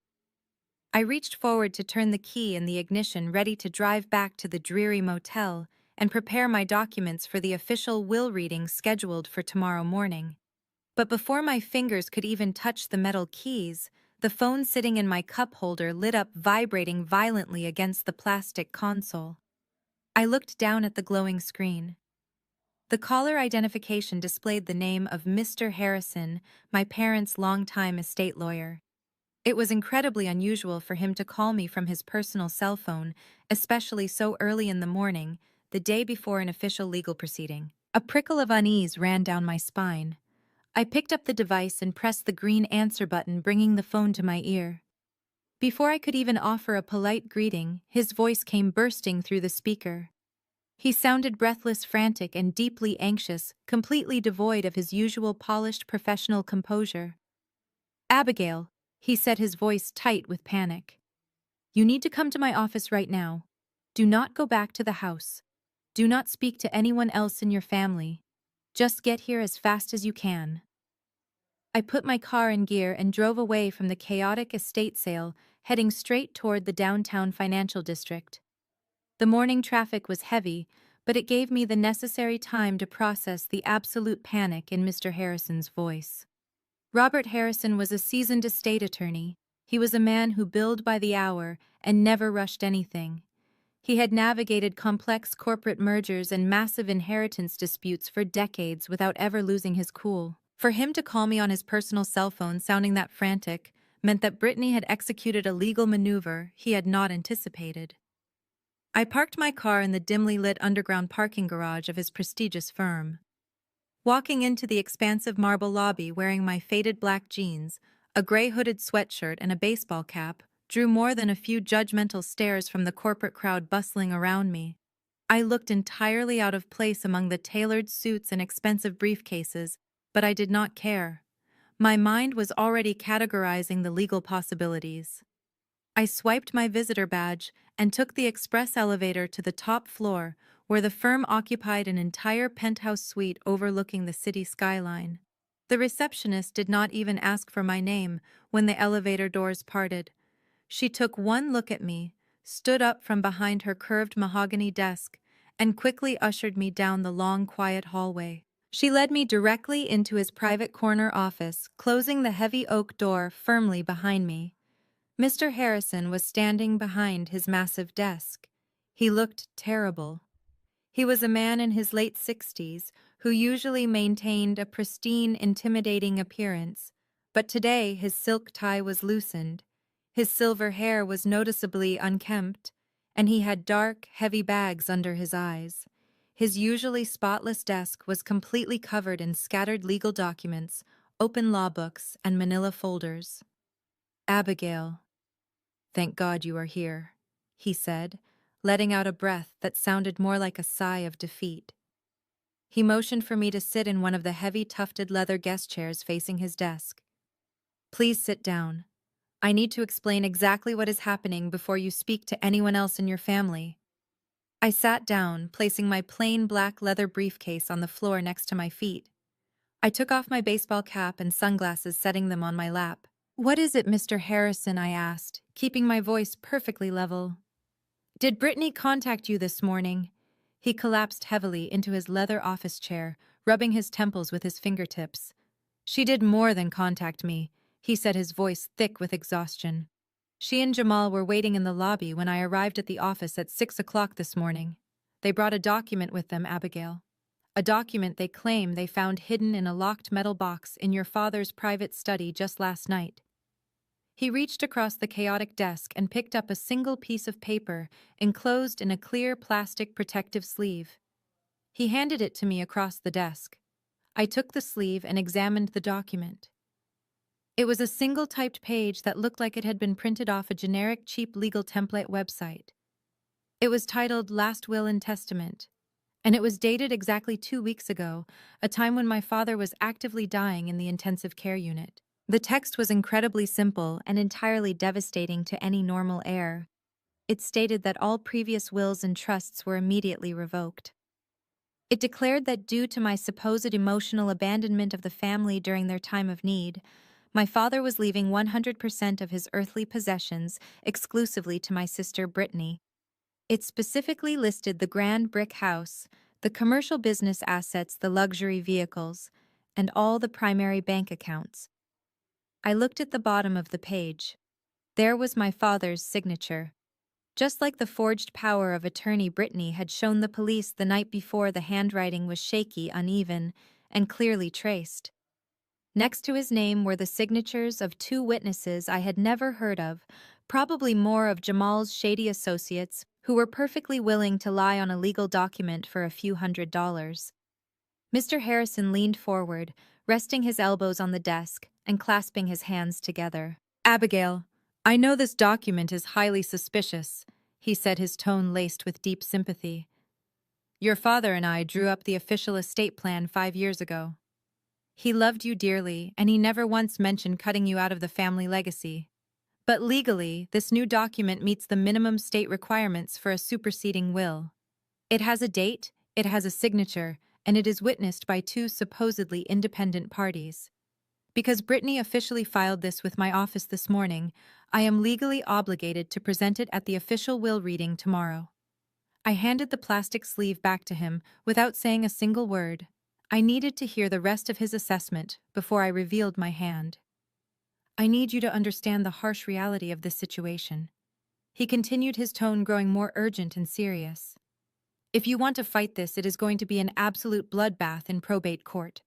I reached forward to turn the key in the ignition, ready to drive back to the dreary motel and prepare my documents for the official will reading scheduled for tomorrow morning. But before my fingers could even touch the metal keys, the phone sitting in my cup holder lit up, vibrating violently against the plastic console. I looked down at the glowing screen. The caller identification displayed the name of Mr. Harrison, my parents' longtime estate lawyer. It was incredibly unusual for him to call me from his personal cell phone, especially so early in the morning, the day before an official legal proceeding. A prickle of unease ran down my spine. I picked up the device and pressed the green answer button, bringing the phone to my ear. Before I could even offer a polite greeting, his voice came bursting through the speaker. He sounded breathless, frantic, and deeply anxious, completely devoid of his usual polished professional composure. "Abigail," he said, his voice tight with panic. "You need to come to my office right now. Do not go back to the house. Do not speak to anyone else in your family. Just get here as fast as you can." I put my car in gear and drove away from the chaotic estate sale, heading straight toward the downtown financial district. The morning traffic was heavy, but it gave me the necessary time to process the absolute panic in Mr. Harrison's voice. Robert Harrison was a seasoned estate attorney. He was a man who billed by the hour and never rushed anything. He had navigated complex corporate mergers and massive inheritance disputes for decades without ever losing his cool. For him to call me on his personal cell phone sounding that frantic meant that Brittany had executed a legal maneuver he had not anticipated. I parked my car in the dimly lit underground parking garage of his prestigious firm. Walking into the expansive marble lobby wearing my faded black jeans, a gray hooded sweatshirt, and a baseball cap drew more than a few judgmental stares from the corporate crowd bustling around me. I looked entirely out of place among the tailored suits and expensive briefcases, but I did not care. My mind was already categorizing the legal possibilities. I swiped my visitor badge and took the express elevator to the top floor, where the firm occupied an entire penthouse suite overlooking the city skyline. The receptionist did not even ask for my name when the elevator doors parted. She took one look at me, stood up from behind her curved mahogany desk, and quickly ushered me down the long, quiet hallway. She led me directly into his private corner office, closing the heavy oak door firmly behind me. Mr. Harrison was standing behind his massive desk. He looked terrible. He was a man in his late 60s who usually maintained a pristine, intimidating appearance, but today his silk tie was loosened, his silver hair was noticeably unkempt, and he had dark, heavy bags under his eyes. His usually spotless desk was completely covered in scattered legal documents, open law books, and manila folders. "Abigail, thank God you are here," he said, letting out a breath that sounded more like a sigh of defeat. He motioned for me to sit in one of the heavy tufted leather guest chairs facing his desk. "Please sit down. I need to explain exactly what is happening before you speak to anyone else in your family." I sat down, placing my plain black leather briefcase on the floor next to my feet. I took off my baseball cap and sunglasses, setting them on my lap. "What is it, Mr. Harrison?" I asked, keeping my voice perfectly level. "Did Brittany contact you this morning?" He collapsed heavily into his leather office chair, rubbing his temples with his fingertips. "She did more than contact me," he said, his voice thick with exhaustion. "She and Jamal were waiting in the lobby when I arrived at the office at 6 o'clock this morning. They brought a document with them, Abigail. A document they claim they found hidden in a locked metal box in your father's private study just last night." He reached across the chaotic desk and picked up a single piece of paper enclosed in a clear plastic protective sleeve. He handed it to me across the desk. I took the sleeve and examined the document. It was a single-typed page that looked like it had been printed off a generic cheap legal template website. It was titled Last Will and Testament, and it was dated exactly 2 weeks ago, a time when my father was actively dying in the intensive care unit. The text was incredibly simple and entirely devastating to any normal heir. It stated that all previous wills and trusts were immediately revoked. It declared that due to my supposed emotional abandonment of the family during their time of need, my father was leaving 100% of his earthly possessions exclusively to my sister Brittany. It specifically listed the grand brick house, the commercial business assets, the luxury vehicles, and all the primary bank accounts. I looked at the bottom of the page. There was my father's signature. Just like the forged power of attorney Brittany had shown the police the night before, the handwriting was shaky, uneven, and clearly traced. Next to his name were the signatures of two witnesses I had never heard of, probably more of Jamal's shady associates, who were perfectly willing to lie on a legal document for a few $100s. Mr. Harrison leaned forward, resting his elbows on the desk and clasping his hands together. "Abigail, I know this document is highly suspicious," he said, his tone laced with deep sympathy. "Your father and I drew up the official estate plan 5 years ago. He loved you dearly, and he never once mentioned cutting you out of the family legacy. But legally, this new document meets the minimum state requirements for a superseding will. It has a date, it has a signature, and it is witnessed by two supposedly independent parties. Because Brittany officially filed this with my office this morning, I am legally obligated to present it at the official will reading tomorrow." I handed the plastic sleeve back to him without saying a single word. I needed to hear the rest of his assessment before I revealed my hand. "I need you to understand the harsh reality of this situation." He continued, his tone growing more urgent and serious. "If you want to fight this, it is going to be an absolute bloodbath in probate court.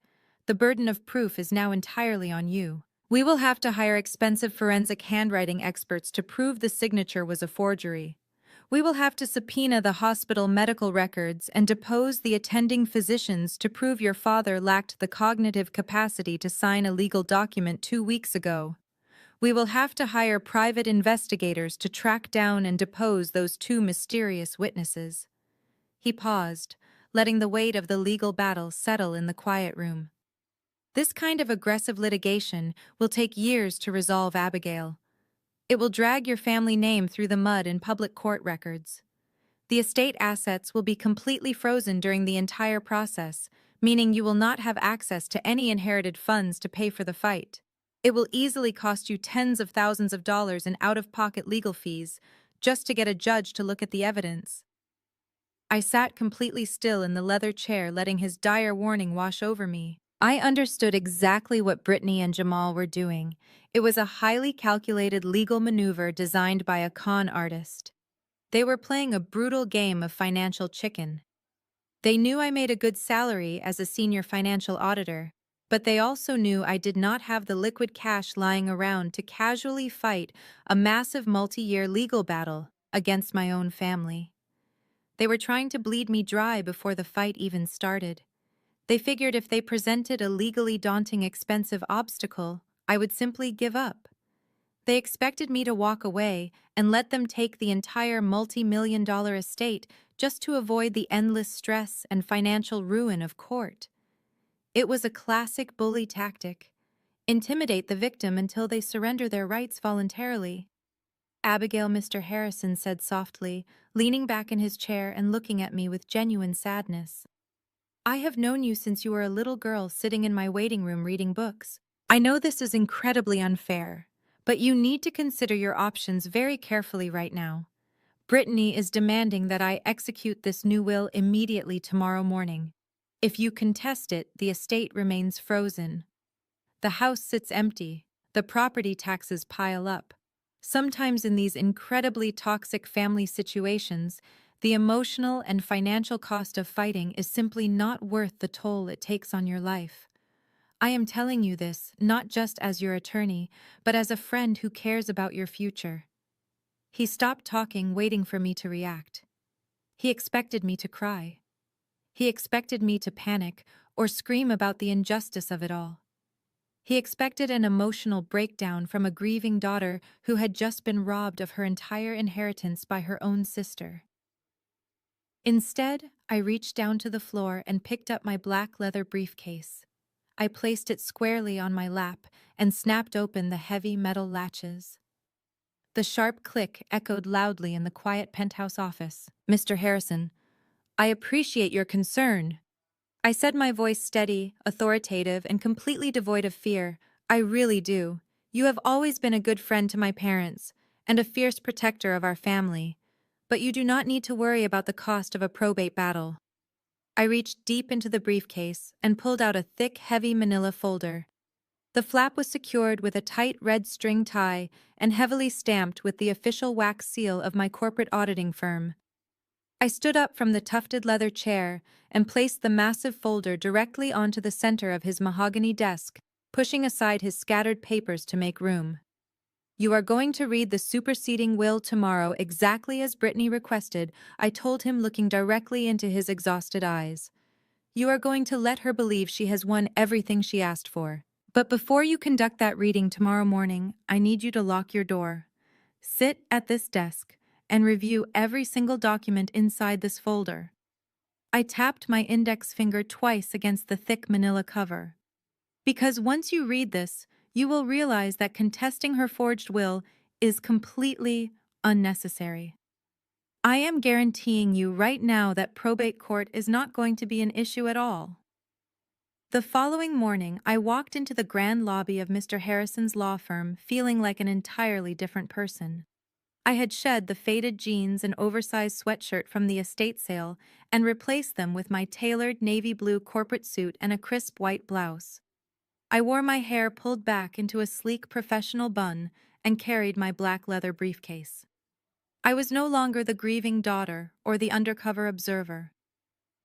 The burden of proof is now entirely on you. We will have to hire expensive forensic handwriting experts to prove the signature was a forgery. We will have to subpoena the hospital medical records and depose the attending physicians to prove your father lacked the cognitive capacity to sign a legal document 2 weeks ago. We will have to hire private investigators to track down and depose those two mysterious witnesses." He paused, letting the weight of the legal battle settle in the quiet room. "This kind of aggressive litigation will take years to resolve, Abigail. It will drag your family name through the mud in public court records. The estate assets will be completely frozen during the entire process, meaning you will not have access to any inherited funds to pay for the fight. It will easily cost you tens of thousands of dollars in out-of-pocket legal fees just to get a judge to look at the evidence." I sat completely still in the leather chair, letting his dire warning wash over me. I understood exactly what Brittany and Jamal were doing. It was a highly calculated legal maneuver designed by a con artist. They were playing a brutal game of financial chicken. They knew I made a good salary as a senior financial auditor, but they also knew I did not have the liquid cash lying around to casually fight a massive multi-year legal battle against my own family. They were trying to bleed me dry before the fight even started. They figured if they presented a legally daunting, expensive obstacle, I would simply give up. They expected me to walk away and let them take the entire multi-million-dollar estate just to avoid the endless stress and financial ruin of court. It was a classic bully tactic. Intimidate the victim until they surrender their rights voluntarily. "Abigail," Mr. Harrison said softly, leaning back in his chair and looking at me with genuine sadness. "I have known you since you were a little girl sitting in my waiting room reading books. I know this is incredibly unfair, but you need to consider your options very carefully right now. Brittany is demanding that I execute this new will immediately tomorrow morning. If you contest it, the estate remains frozen. The house sits empty, the property taxes pile up. Sometimes in these incredibly toxic family situations, the emotional and financial cost of fighting is simply not worth the toll it takes on your life. I am telling you this not just as your attorney, but as a friend who cares about your future." He stopped talking, waiting for me to react. He expected me to cry. He expected me to panic or scream about the injustice of it all. He expected an emotional breakdown from a grieving daughter who had just been robbed of her entire inheritance by her own sister. Instead, I reached down to the floor and picked up my black leather briefcase. I placed it squarely on my lap and snapped open the heavy metal latches. The sharp click echoed loudly in the quiet penthouse office. "Mr. Harrison, I appreciate your concern." I said, my voice steady, authoritative, and completely devoid of fear. "I really do. You have always been a good friend to my parents, and a fierce protector of our family. But you do not need to worry about the cost of a probate battle." I reached deep into the briefcase and pulled out a thick, heavy manila folder. The flap was secured with a tight red string tie and heavily stamped with the official wax seal of my corporate auditing firm. I stood up from the tufted leather chair and placed the massive folder directly onto the center of his mahogany desk, pushing aside his scattered papers to make room. "You are going to read the superseding will tomorrow exactly as Brittany requested," I told him, looking directly into his exhausted eyes. "You are going to let her believe she has won everything she asked for. But before you conduct that reading tomorrow morning, I need you to lock your door. Sit at this desk and review every single document inside this folder." I tapped my index finger twice against the thick manila cover. "Because once you read this, you will realize that contesting her forged will is completely unnecessary. I am guaranteeing you right now that probate court is not going to be an issue at all." The following morning, I walked into the grand lobby of Mr. Harrison's law firm feeling like an entirely different person. I had shed the faded jeans and oversized sweatshirt from the estate sale and replaced them with my tailored navy blue corporate suit and a crisp white blouse. I wore my hair pulled back into a sleek professional bun and carried my black leather briefcase. I was no longer the grieving daughter or the undercover observer.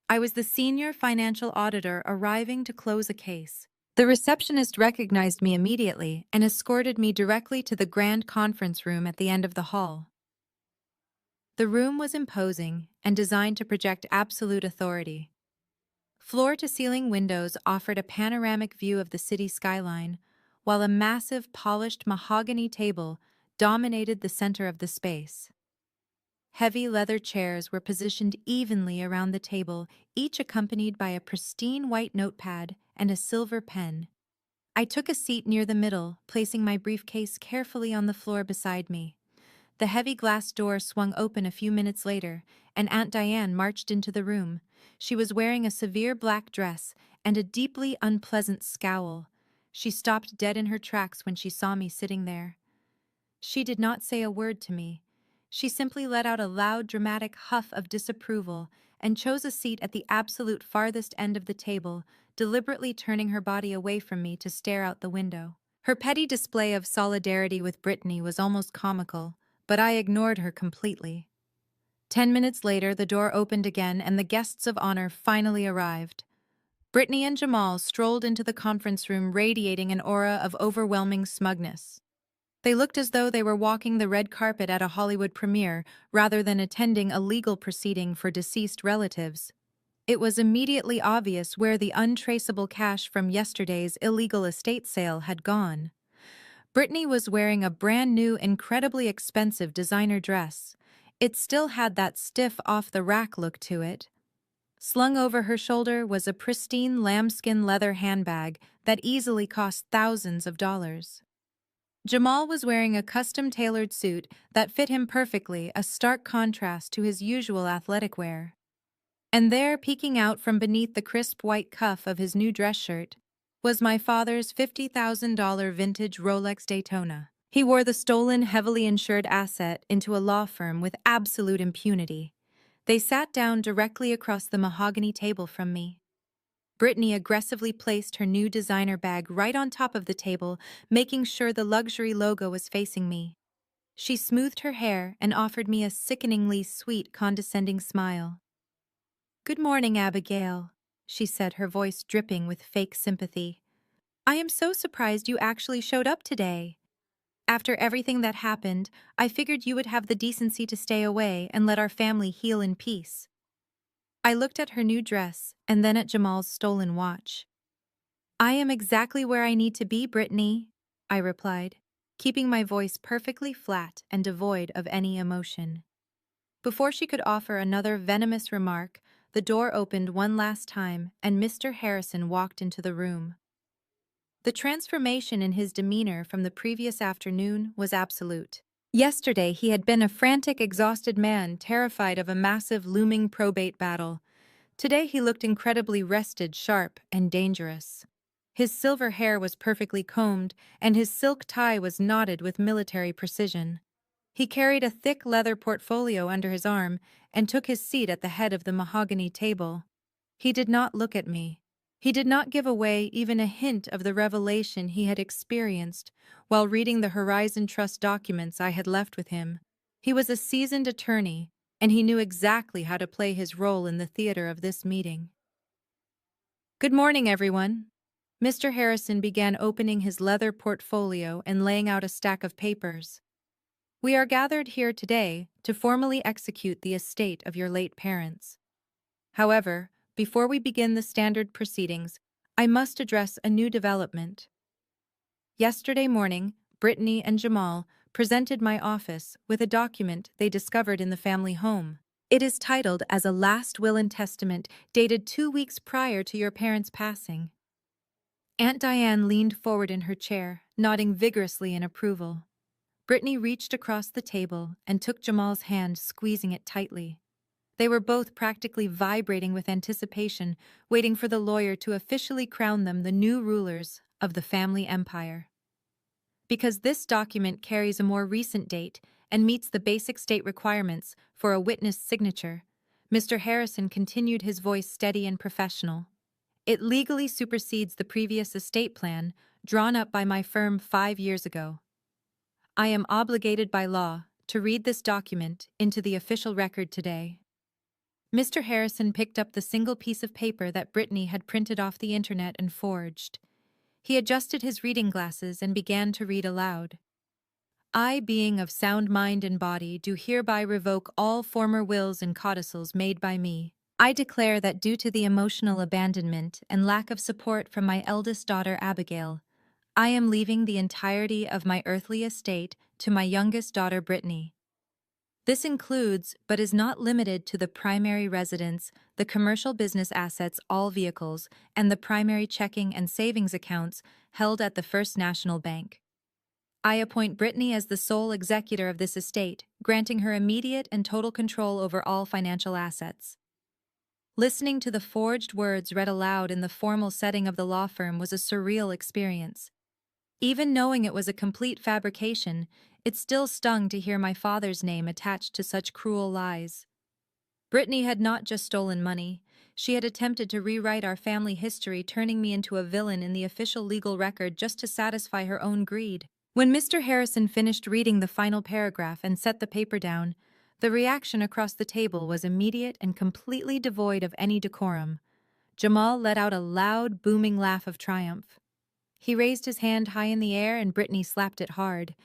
I was the senior financial auditor arriving to close a case. The receptionist recognized me immediately and escorted me directly to the grand conference room at the end of the hall. The room was imposing and designed to project absolute authority. Floor-to-ceiling windows offered a panoramic view of the city skyline, while a massive polished mahogany table dominated the center of the space. Heavy leather chairs were positioned evenly around the table, each accompanied by a pristine white notepad and a silver pen. I took a seat near the middle, placing my briefcase carefully on the floor beside me. The heavy glass door swung open a few minutes later, and Aunt Diane marched into the room. She was wearing a severe black dress and a deeply unpleasant scowl. She stopped dead in her tracks when she saw me sitting there. She did not say a word to me. She simply let out a loud, dramatic huff of disapproval and chose a seat at the absolute farthest end of the table, deliberately turning her body away from me to stare out the window. Her petty display of solidarity with Brittany was almost comical, but I ignored her completely. 10 minutes later, the door opened again and the guests of honor finally arrived. Brittany and Jamal strolled into the conference room radiating an aura of overwhelming smugness. They looked as though they were walking the red carpet at a Hollywood premiere rather than attending a legal proceeding for deceased relatives. It was immediately obvious where the untraceable cash from yesterday's illegal estate sale had gone. Brittany was wearing a brand new, incredibly expensive designer dress. It still had that stiff, off-the-rack look to it. Slung over her shoulder was a pristine lambskin leather handbag that easily cost thousands of dollars. Jamal was wearing a custom-tailored suit that fit him perfectly, a stark contrast to his usual athletic wear. And there, peeking out from beneath the crisp white cuff of his new dress shirt, was my father's $50,000 vintage Rolex Daytona. He wore the stolen, heavily insured asset into a law firm with absolute impunity. They sat down directly across the mahogany table from me. Brittany aggressively placed her new designer bag right on top of the table, making sure the luxury logo was facing me. She smoothed her hair and offered me a sickeningly sweet, condescending smile. "Good morning, Abigail," she said, her voice dripping with fake sympathy. "I am so surprised you actually showed up today. After everything that happened, I figured you would have the decency to stay away and let our family heal in peace." I looked at her new dress and then at Jamal's stolen watch. "I am exactly where I need to be, Brittany," I replied, keeping my voice perfectly flat and devoid of any emotion. Before she could offer another venomous remark, the door opened one last time and Mr. Harrison walked into the room. The transformation in his demeanor from the previous afternoon was absolute. Yesterday, he had been a frantic, exhausted man, terrified of a massive, looming probate battle. Today, he looked incredibly rested, sharp, and dangerous. His silver hair was perfectly combed, and his silk tie was knotted with military precision. He carried a thick leather portfolio under his arm and took his seat at the head of the mahogany table. He did not look at me. He did not give away even a hint of the revelation he had experienced while reading the Horizon Trust documents I had left with him. He was a seasoned attorney, and he knew exactly how to play his role in the theater of this meeting. "Good morning, everyone." Mr. Harrison began opening his leather portfolio and laying out a stack of papers. "We are gathered here today to formally execute the estate of your late parents. However, before we begin the standard proceedings, I must address a new development. Yesterday morning, Brittany and Jamal presented my office with a document they discovered in the family home. It is titled as a last will and testament dated 2 weeks prior to your parents' passing." Aunt Diane leaned forward in her chair, nodding vigorously in approval. Brittany reached across the table and took Jamal's hand, squeezing it tightly. They were both practically vibrating with anticipation, waiting for the lawyer to officially crown them the new rulers of the family empire. Because this document carries a more recent date and meets the basic state requirements for a witness signature, Mr. Harrison continued, his voice steady and professional. "It legally supersedes the previous estate plan drawn up by my firm 5 years ago. I am obligated by law to read this document into the official record today." Mr. Harrison picked up the single piece of paper that Brittany had printed off the internet and forged. He adjusted his reading glasses and began to read aloud. "I, being of sound mind and body, do hereby revoke all former wills and codicils made by me. I declare that due to the emotional abandonment and lack of support from my eldest daughter Abigail, I am leaving the entirety of my earthly estate to my youngest daughter Brittany. This includes, but is not limited to, the primary residence, the commercial business assets, all vehicles, and the primary checking and savings accounts held at the First National Bank. I appoint Brittany as the sole executor of this estate, granting her immediate and total control over all financial assets." Listening to the forged words read aloud in the formal setting of the law firm was a surreal experience. Even knowing it was a complete fabrication, it still stung to hear my father's name attached to such cruel lies. Brittany had not just stolen money, she had attempted to rewrite our family history, turning me into a villain in the official legal record just to satisfy her own greed. When Mr. Harrison finished reading the final paragraph and set the paper down, the reaction across the table was immediate and completely devoid of any decorum. Jamal let out a loud, booming laugh of triumph. He raised his hand high in the air and Brittany slapped it hard.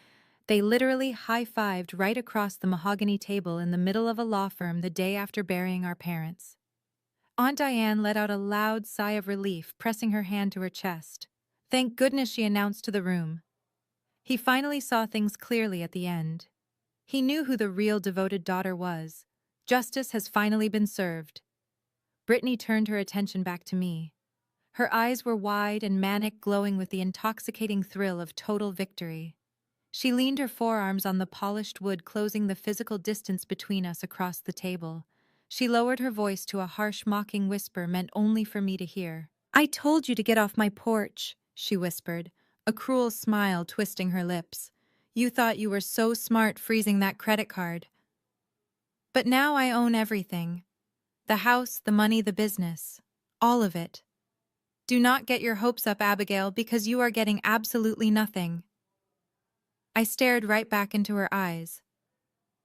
They literally high-fived right across the mahogany table in the middle of a law firm the day after burying our parents. Aunt Diane let out a loud sigh of relief, pressing her hand to her chest. "Thank goodness," she announced to the room. He finally saw things clearly at the end. He knew who the real devoted daughter was. Justice has finally been served. Brittany turned her attention back to me. Her eyes were wide and manic, glowing with the intoxicating thrill of total victory. She leaned her forearms on the polished wood, closing the physical distance between us across the table. She lowered her voice to a harsh, mocking whisper meant only for me to hear. "I told you to get off my porch," she whispered, a cruel smile twisting her lips. "You thought you were so smart freezing that credit card. But now I own everything. The house, the money, the business. All of it. Do not get your hopes up, Abigail, because you are getting absolutely nothing." I stared right back into her eyes.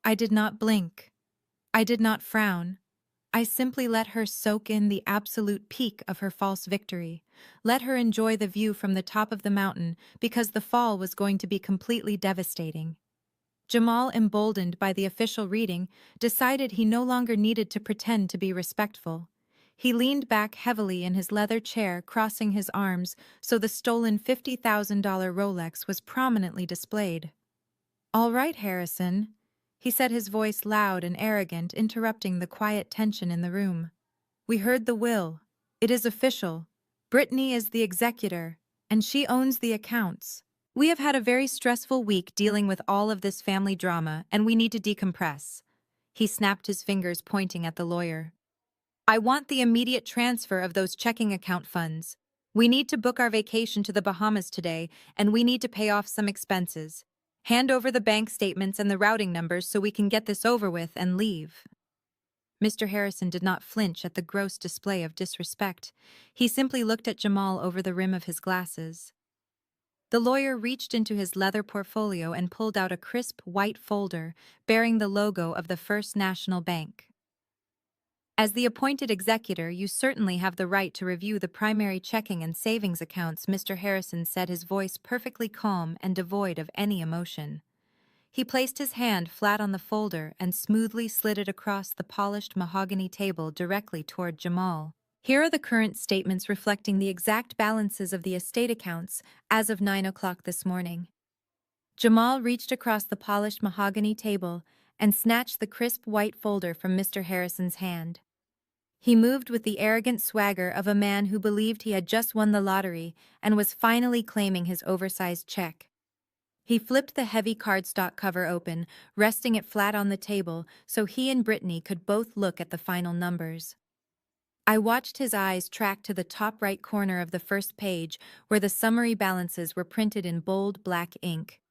I did not blink. I did not frown. I simply let her soak in the absolute peak of her false victory. Let her enjoy the view from the top of the mountain, because the fall was going to be completely devastating. Jamal, emboldened by the official reading, decided he no longer needed to pretend to be respectful. He leaned back heavily in his leather chair, crossing his arms so the stolen $50,000 Rolex was prominently displayed. "All right, Harrison," he said, his voice loud and arrogant, interrupting the quiet tension in the room. "We heard the will. It is official. Brittany is the executor, and she owns the accounts. We have had a very stressful week dealing with all of this family drama, and we need to decompress." He snapped his fingers, pointing at the lawyer. "I want the immediate transfer of those checking account funds. We need to book our vacation to the Bahamas today, and we need to pay off some expenses. Hand over the bank statements and the routing numbers so we can get this over with and leave." Mr. Harrison did not flinch at the gross display of disrespect. He simply looked at Jamal over the rim of his glasses. The lawyer reached into his leather portfolio and pulled out a crisp white folder bearing the logo of the First National Bank. "As the appointed executor, you certainly have the right to review the primary checking and savings accounts," Mr. Harrison said, his voice perfectly calm and devoid of any emotion. He placed his hand flat on the folder and smoothly slid it across the polished mahogany table directly toward Jamal. "Here are the current statements reflecting the exact balances of the estate accounts as of 9 o'clock this morning." Jamal reached across the polished mahogany table and snatched the crisp white folder from Mr. Harrison's hand. He moved with the arrogant swagger of a man who believed he had just won the lottery and was finally claiming his oversized check. He flipped the heavy cardstock cover open, resting it flat on the table so he and Brittany could both look at the final numbers. I watched his eyes track to the top right corner of the first page, where the summary balances were printed in bold black ink.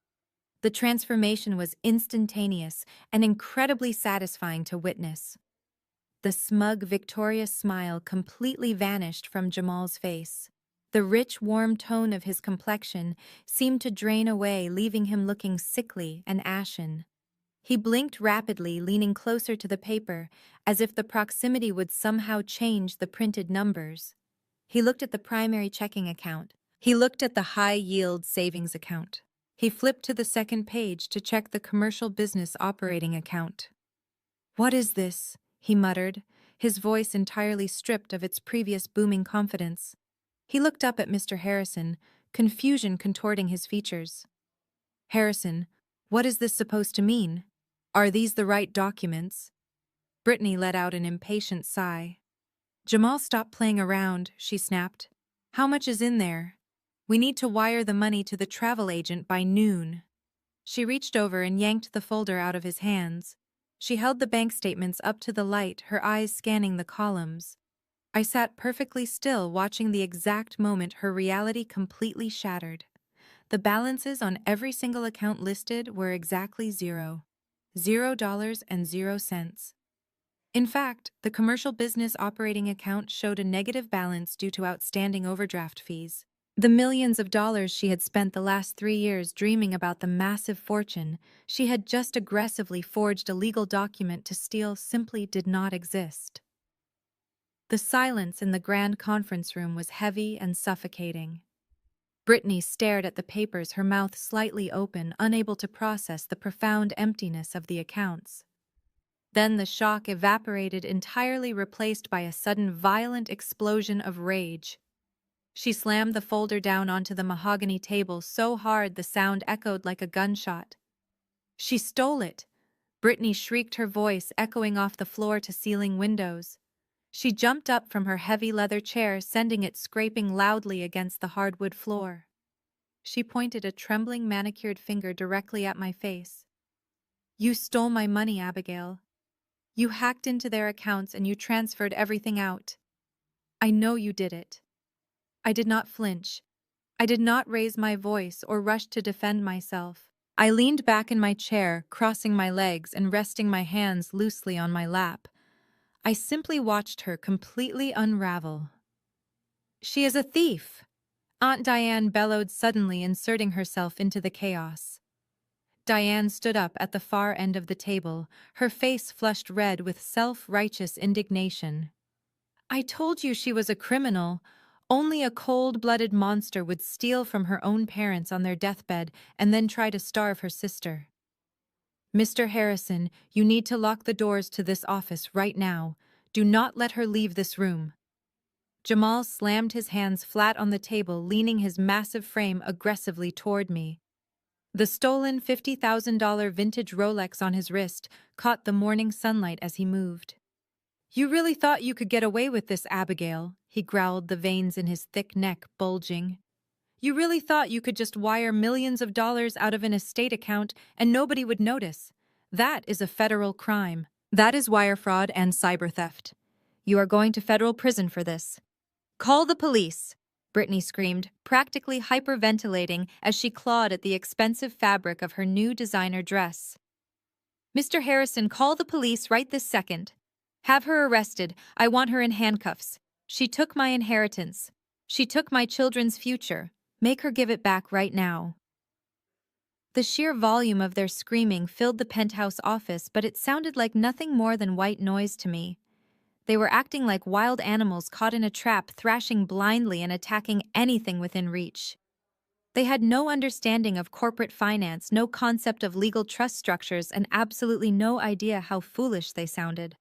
The transformation was instantaneous and incredibly satisfying to witness. The smug, victorious smile completely vanished from Jamal's face. The rich, warm tone of his complexion seemed to drain away, leaving him looking sickly and ashen. He blinked rapidly, leaning closer to the paper, as if the proximity would somehow change the printed numbers. He looked at the primary checking account. He looked at the high-yield savings account. He flipped to the second page to check the commercial business operating account. "What is this?" he muttered, his voice entirely stripped of its previous booming confidence. He looked up at Mr. Harrison, confusion contorting his features. "Harrison, what is this supposed to mean? Are these the right documents?" Brittany let out an impatient sigh. "Jamal, stop playing around," she snapped. "How much is in there? We need to wire the money to the travel agent by noon." She reached over and yanked the folder out of his hands. She held the bank statements up to the light, her eyes scanning the columns. I sat perfectly still, watching the exact moment her reality completely shattered. The balances on every single account listed were exactly zero. $0.00. In fact, the commercial business operating account showed a negative balance due to outstanding overdraft fees. The millions of dollars she had spent the last 3 years dreaming about the massive fortune she had just aggressively forged a legal document to steal simply did not exist. The silence in the grand conference room was heavy and suffocating. Brittany stared at the papers, her mouth slightly open, unable to process the profound emptiness of the accounts. Then the shock evaporated entirely, replaced by a sudden violent explosion of rage. She slammed the folder down onto the mahogany table so hard the sound echoed like a gunshot. "She stole it!" Brittany shrieked, her voice echoing off the floor-to-ceiling windows. She jumped up from her heavy leather chair, sending it scraping loudly against the hardwood floor. She pointed a trembling, manicured finger directly at my face. "You stole my money, Abigail. You hacked into their accounts and you transferred everything out. I know you did it." I did not flinch. I did not raise my voice or rush to defend myself. I leaned back in my chair, crossing my legs and resting my hands loosely on my lap. I simply watched her completely unravel. "She is a thief!" Aunt Diane bellowed, suddenly inserting herself into the chaos. Diane stood up at the far end of the table, her face flushed red with self-righteous indignation. "I told you she was a criminal. Only a cold-blooded monster would steal from her own parents on their deathbed and then try to starve her sister." Mr. Harrison, you need to lock the doors to this office right now. Do not let her leave this room. Jamal slammed his hands flat on the table, leaning his massive frame aggressively toward me. The stolen $50,000 vintage Rolex on his wrist caught the morning sunlight as he moved. You really thought you could get away with this, Abigail, he growled, the veins in his thick neck bulging. You really thought you could just wire millions of dollars out of an estate account and nobody would notice? That is a federal crime. That is wire fraud and cyber theft. You are going to federal prison for this. Call the police, Brittany screamed, practically hyperventilating as she clawed at the expensive fabric of her new designer dress. Mr. Harrison, call the police right this second. Have her arrested. I want her in handcuffs. She took my inheritance. She took my children's future. Make her give it back right now. The sheer volume of their screaming filled the penthouse office, but it sounded like nothing more than white noise to me. They were acting like wild animals caught in a trap, thrashing blindly and attacking anything within reach. They had no understanding of corporate finance, no concept of legal trust structures, and absolutely no idea how foolish they sounded.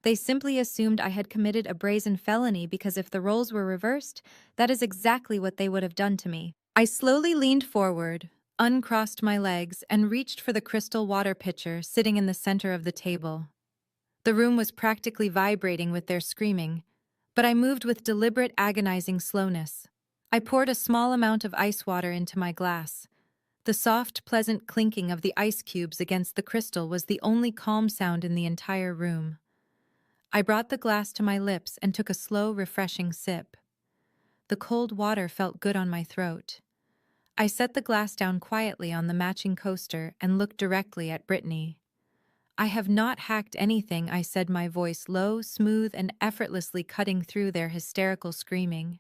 They simply assumed I had committed a brazen felony because if the roles were reversed, that is exactly what they would have done to me. I slowly leaned forward, uncrossed my legs, and reached for the crystal water pitcher sitting in the center of the table. The room was practically vibrating with their screaming, but I moved with deliberate, agonizing slowness. I poured a small amount of ice water into my glass. The soft, pleasant clinking of the ice cubes against the crystal was the only calm sound in the entire room. I brought the glass to my lips and took a slow, refreshing sip. The cold water felt good on my throat. I set the glass down quietly on the matching coaster and looked directly at Brittany. I have not hacked anything, I said, my voice low, smooth, and effortlessly cutting through their hysterical screaming.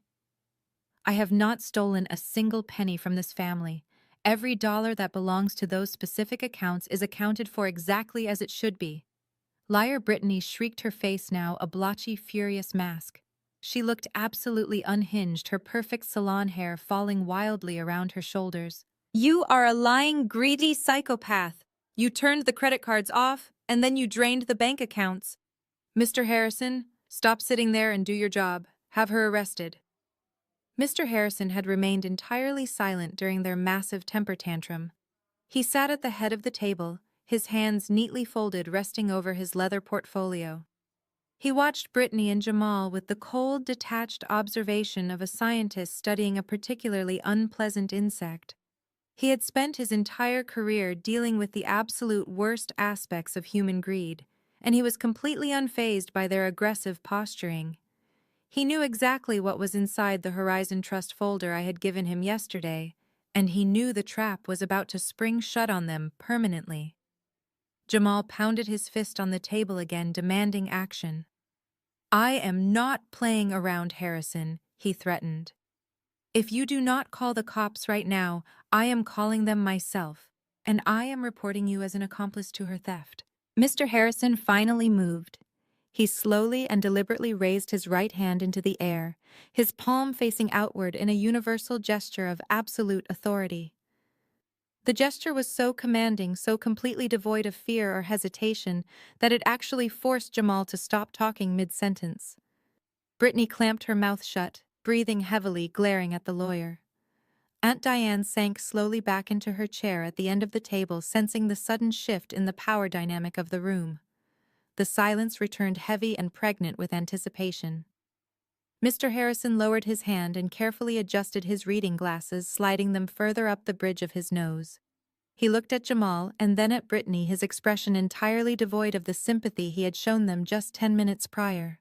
I have not stolen a single penny from this family. Every dollar that belongs to those specific accounts is accounted for exactly as it should be. Liar Brittany shrieked, her face now a blotchy, furious mask. She looked absolutely unhinged, her perfect salon hair falling wildly around her shoulders. You are a lying, greedy psychopath. You turned the credit cards off, and then you drained the bank accounts. Mr. Harrison, stop sitting there and do your job. Have her arrested. Mr. Harrison had remained entirely silent during their massive temper tantrum. He sat at the head of the table, his hands neatly folded resting over his leather portfolio. He watched Brittany and Jamal with the cold, detached observation of a scientist studying a particularly unpleasant insect. He had spent his entire career dealing with the absolute worst aspects of human greed, and he was completely unfazed by their aggressive posturing. He knew exactly what was inside the Horizon Trust folder I had given him yesterday, and he knew the trap was about to spring shut on them permanently. Jamal pounded his fist on the table again, demanding action. I am not playing around, Harrison, he threatened. If you do not call the cops right now, I am calling them myself, and I am reporting you as an accomplice to her theft. Mr. Harrison finally moved. He slowly and deliberately raised his right hand into the air, his palm facing outward in a universal gesture of absolute authority. The gesture was so commanding, so completely devoid of fear or hesitation, that it actually forced Jamal to stop talking mid-sentence. Brittany clamped her mouth shut, breathing heavily, glaring at the lawyer. Aunt Diane sank slowly back into her chair at the end of the table, sensing the sudden shift in the power dynamic of the room. The silence returned heavy and pregnant with anticipation. Mr. Harrison lowered his hand and carefully adjusted his reading glasses, sliding them further up the bridge of his nose. He looked at Jamal and then at Brittany, his expression entirely devoid of the sympathy he had shown them just 10 minutes prior.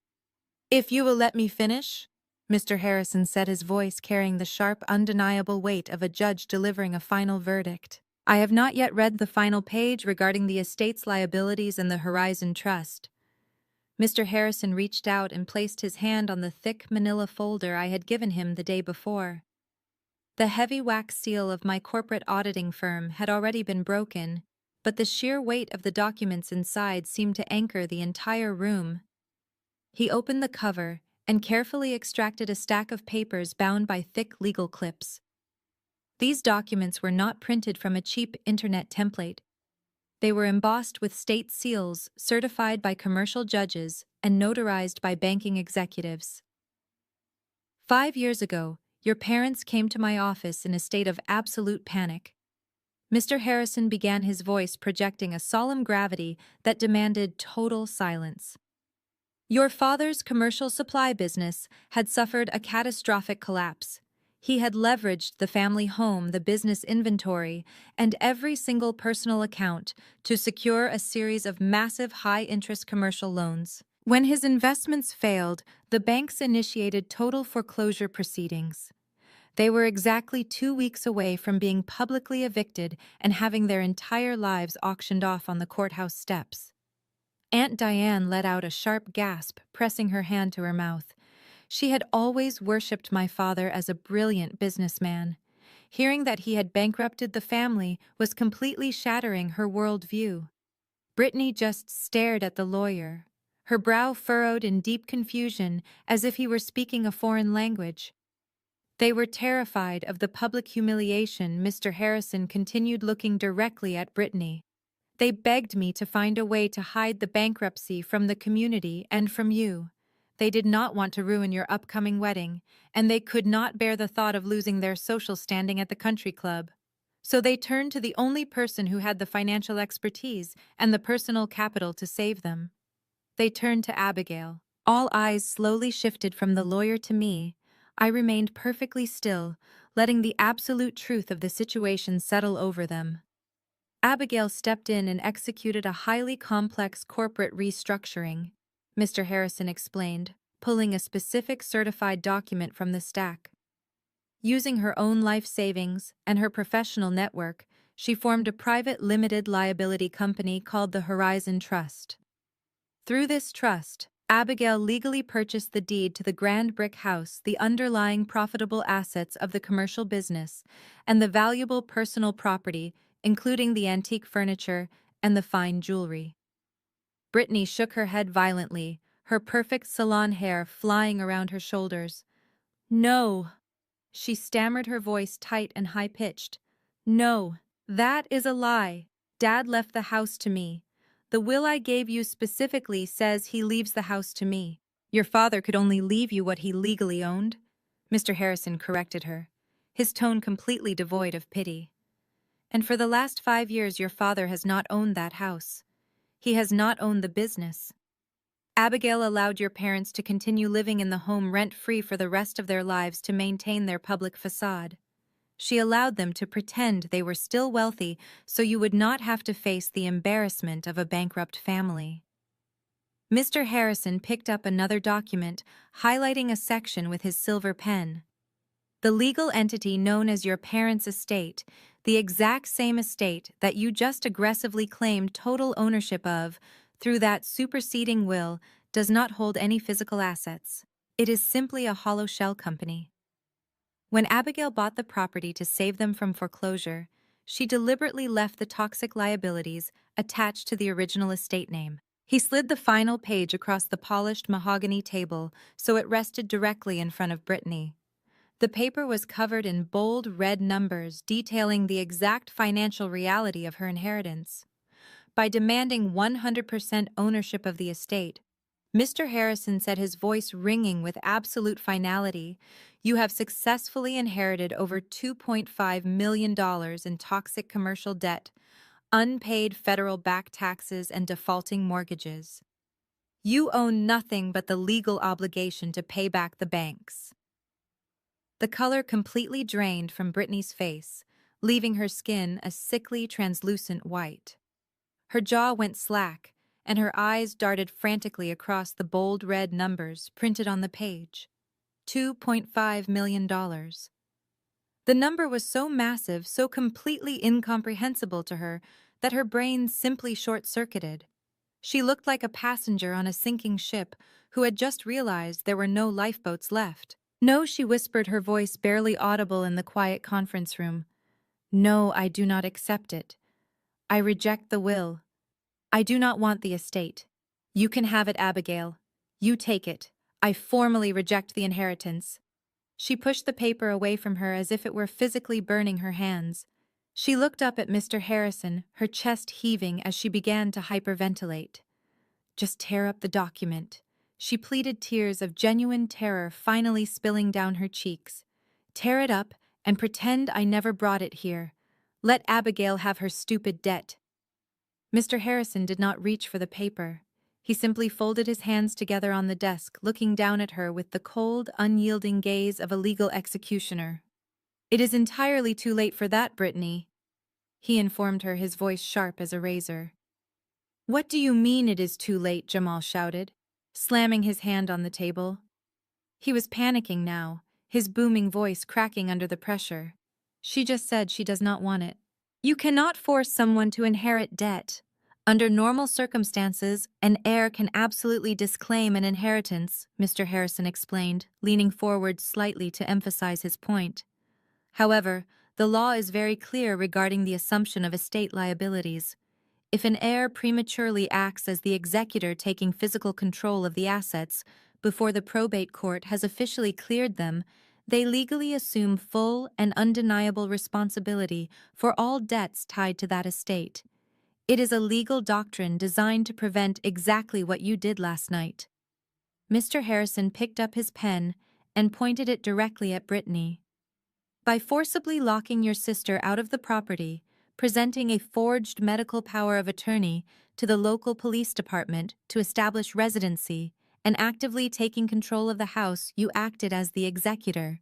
If you will let me finish, Mr. Harrison said, his voice carrying the sharp, undeniable weight of a judge delivering a final verdict. I have not yet read the final page regarding the estate's liabilities and the Horizon Trust. Mr. Harrison reached out and placed his hand on the thick manila folder I had given him the day before. The heavy wax seal of my corporate auditing firm had already been broken, but the sheer weight of the documents inside seemed to anchor the entire room. He opened the cover and carefully extracted a stack of papers bound by thick legal clips. These documents were not printed from a cheap internet template. They were embossed with state seals, certified by commercial judges, and notarized by banking executives. 5 years ago, your parents came to my office in a state of absolute panic. Mr. Harrison began, his voice projecting a solemn gravity that demanded total silence. Your father's commercial supply business had suffered a catastrophic collapse. He had leveraged the family home, the business inventory, and every single personal account to secure a series of massive high-interest commercial loans. When his investments failed, the banks initiated total foreclosure proceedings. They were exactly 2 weeks away from being publicly evicted and having their entire lives auctioned off on the courthouse steps. Aunt Diane let out a sharp gasp, pressing her hand to her mouth. She had always worshipped my father as a brilliant businessman. Hearing that he had bankrupted the family was completely shattering her worldview. Brittany just stared at the lawyer, her brow furrowed in deep confusion as if he were speaking a foreign language. They were terrified of the public humiliation. Mr. Harrison continued, looking directly at Brittany. They begged me to find a way to hide the bankruptcy from the community and from you. They did not want to ruin your upcoming wedding, and they could not bear the thought of losing their social standing at the country club. So they turned to the only person who had the financial expertise and the personal capital to save them. They turned to Abigail. All eyes slowly shifted from the lawyer to me. I remained perfectly still, letting the absolute truth of the situation settle over them. Abigail stepped in and executed a highly complex corporate restructuring, Mr. Harrison explained, pulling a specific certified document from the stack. Using her own life savings and her professional network, she formed a private limited liability company called the Horizon Trust. Through this trust, Abigail legally purchased the deed to the grand brick house, the underlying profitable assets of the commercial business, and the valuable personal property, including the antique furniture and the fine jewelry. Brittany shook her head violently, her perfect salon hair flying around her shoulders. "No," she stammered, her voice tight and high-pitched. "No, that is a lie. Dad left the house to me. The will I gave you specifically says he leaves the house to me." "Your father could only leave you what he legally owned," Mr. Harrison corrected her, his tone completely devoid of pity. "And for the last 5 years your father has not owned that house. He has not owned the business. Abigail allowed your parents to continue living in the home rent-free for the rest of their lives to maintain their public facade. She allowed them to pretend they were still wealthy so you would not have to face the embarrassment of a bankrupt family." Mr. Harrison picked up another document, highlighting a section with his silver pen. "The legal entity known as your parents' estate, the exact same estate that you just aggressively claimed total ownership of through that superseding will, does not hold any physical assets. It is simply a hollow shell company." When Abigail bought the property to save them from foreclosure, she deliberately left the toxic liabilities attached to the original estate name. He slid the final page across the polished mahogany table so it rested directly in front of Brittany. The paper was covered in bold red numbers detailing the exact financial reality of her inheritance. By demanding 100% ownership of the estate, Mr. Harrison said, his voice ringing with absolute finality, "You have successfully inherited over $2.5 million in toxic commercial debt, unpaid federal back taxes, and defaulting mortgages. You own nothing but the legal obligation to pay back the banks." The color completely drained from Brittany's face, leaving her skin a sickly, translucent white. Her jaw went slack, and her eyes darted frantically across the bold red numbers printed on the page. $2.5 million. The number was so massive, so completely incomprehensible to her, that her brain simply short-circuited. She looked like a passenger on a sinking ship who had just realized there were no lifeboats left. "No," she whispered, her voice barely audible in the quiet conference room. "No, I do not accept it. I reject the will. I do not want the estate. You can have it, Abigail. You take it. I formally reject the inheritance." She pushed the paper away from her as if it were physically burning her hands. She looked up at Mr. Harrison, her chest heaving as she began to hyperventilate. Just tear up the document. She pleaded, tears of genuine terror finally spilling down her cheeks. Tear it up and pretend I never brought it here. Let Abigail have her stupid debt. Mr. Harrison did not reach for the paper. He simply folded his hands together on the desk, looking down at her with the cold, unyielding gaze of a legal executioner. "It is entirely too late for that, Brittany," he informed her, his voice sharp as a razor. "What do you mean it is too late?" Jamal shouted, slamming his hand on the table. He was panicking now, his booming voice cracking under the pressure. "She just said she does not want it. You cannot force someone to inherit debt. Under normal circumstances, an heir can absolutely disclaim an inheritance," Mr. Harrison explained, leaning forward slightly to emphasize his point. "However, the law is very clear regarding the assumption of estate liabilities. If an heir prematurely acts as the executor taking physical control of the assets before the probate court has officially cleared them, they legally assume full and undeniable responsibility for all debts tied to that estate. It is a legal doctrine designed to prevent exactly what you did last night." Mr. Harrison picked up his pen and pointed it directly at Brittany. "By forcibly locking your sister out of the property, presenting a forged medical power of attorney to the local police department to establish residency, and actively taking control of the house, you acted as the executor.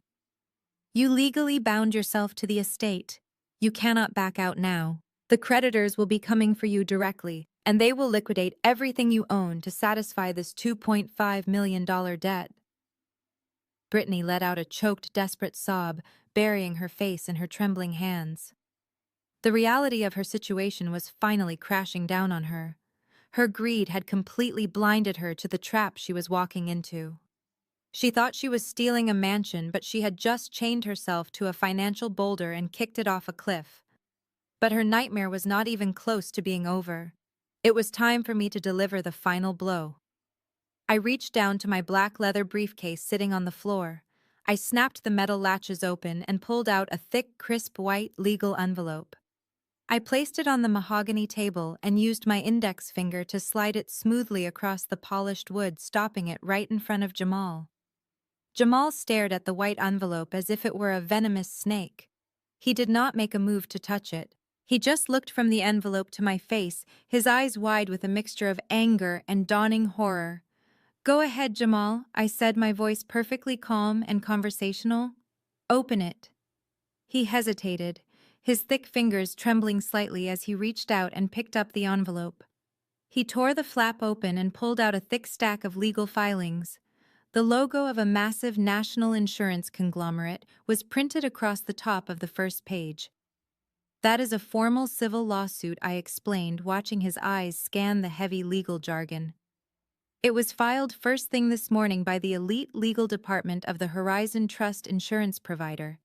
You legally bound yourself to the estate. You cannot back out now. The creditors will be coming for you directly, and they will liquidate everything you own to satisfy this $2.5 million debt." Brittany let out a choked, desperate sob, burying her face in her trembling hands. The reality of her situation was finally crashing down on her. Her greed had completely blinded her to the trap she was walking into. She thought she was stealing a mansion, but she had just chained herself to a financial boulder and kicked it off a cliff. But her nightmare was not even close to being over. It was time for me to deliver the final blow. I reached down to my black leather briefcase sitting on the floor. I snapped the metal latches open and pulled out a thick, crisp white legal envelope. I placed it on the mahogany table and used my index finger to slide it smoothly across the polished wood, stopping it right in front of Jamal. Jamal stared at the white envelope as if it were a venomous snake. He did not make a move to touch it. He just looked from the envelope to my face, his eyes wide with a mixture of anger and dawning horror. "Go ahead, Jamal," I said, my voice perfectly calm and conversational. "Open it." He hesitated, his thick fingers trembling slightly as he reached out and picked up the envelope. He tore the flap open and pulled out a thick stack of legal filings. The logo of a massive national insurance conglomerate was printed across the top of the first page. "That is a formal civil lawsuit," I explained, watching his eyes scan the heavy legal jargon. "It was filed first thing this morning by the elite legal department of the Horizon Trust insurance provider.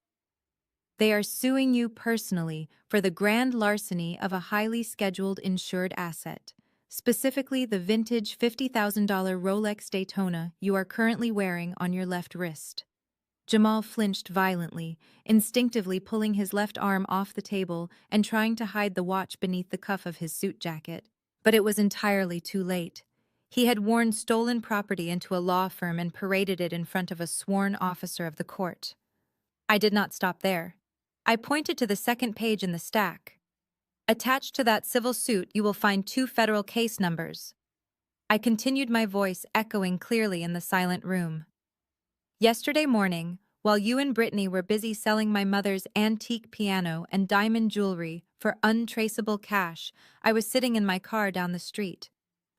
They are suing you personally for the grand larceny of a highly scheduled insured asset, specifically the vintage $50,000 Rolex Daytona you are currently wearing on your left wrist." Jamal flinched violently, instinctively pulling his left arm off the table and trying to hide the watch beneath the cuff of his suit jacket. But it was entirely too late. He had worn stolen property into a law firm and paraded it in front of a sworn officer of the court. I did not stop there. I pointed to the second page in the stack. "Attached to that civil suit, you will find 2 federal case numbers." I continued, my voice echoing clearly in the silent room. "Yesterday morning, while you and Brittany were busy selling my mother's antique piano and diamond jewelry for untraceable cash, I was sitting in my car down the street.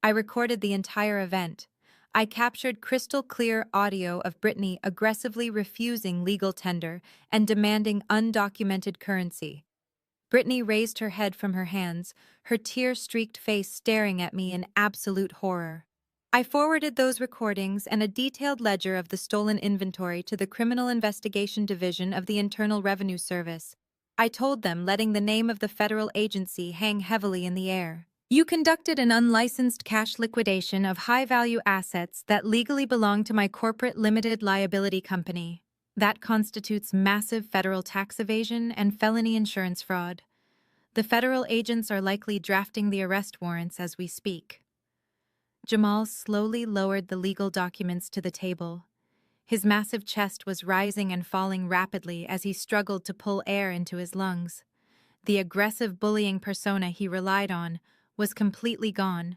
I recorded the entire event. I captured crystal clear audio of Brittany aggressively refusing legal tender and demanding undocumented currency. Brittany raised her head from her hands, her tear-streaked face staring at me in absolute horror. I forwarded those recordings and a detailed ledger of the stolen inventory to the Criminal Investigation Division of the Internal Revenue Service. I told them, letting the name of the federal agency hang heavily in the air. "You conducted an unlicensed cash liquidation of high-value assets that legally belong to my corporate limited liability company. That constitutes massive federal tax evasion and felony insurance fraud. The federal agents are likely drafting the arrest warrants as we speak. Jamal slowly lowered the legal documents to the table. His massive chest was rising and falling rapidly as he struggled to pull air into his lungs. The aggressive bullying persona he relied on was completely gone.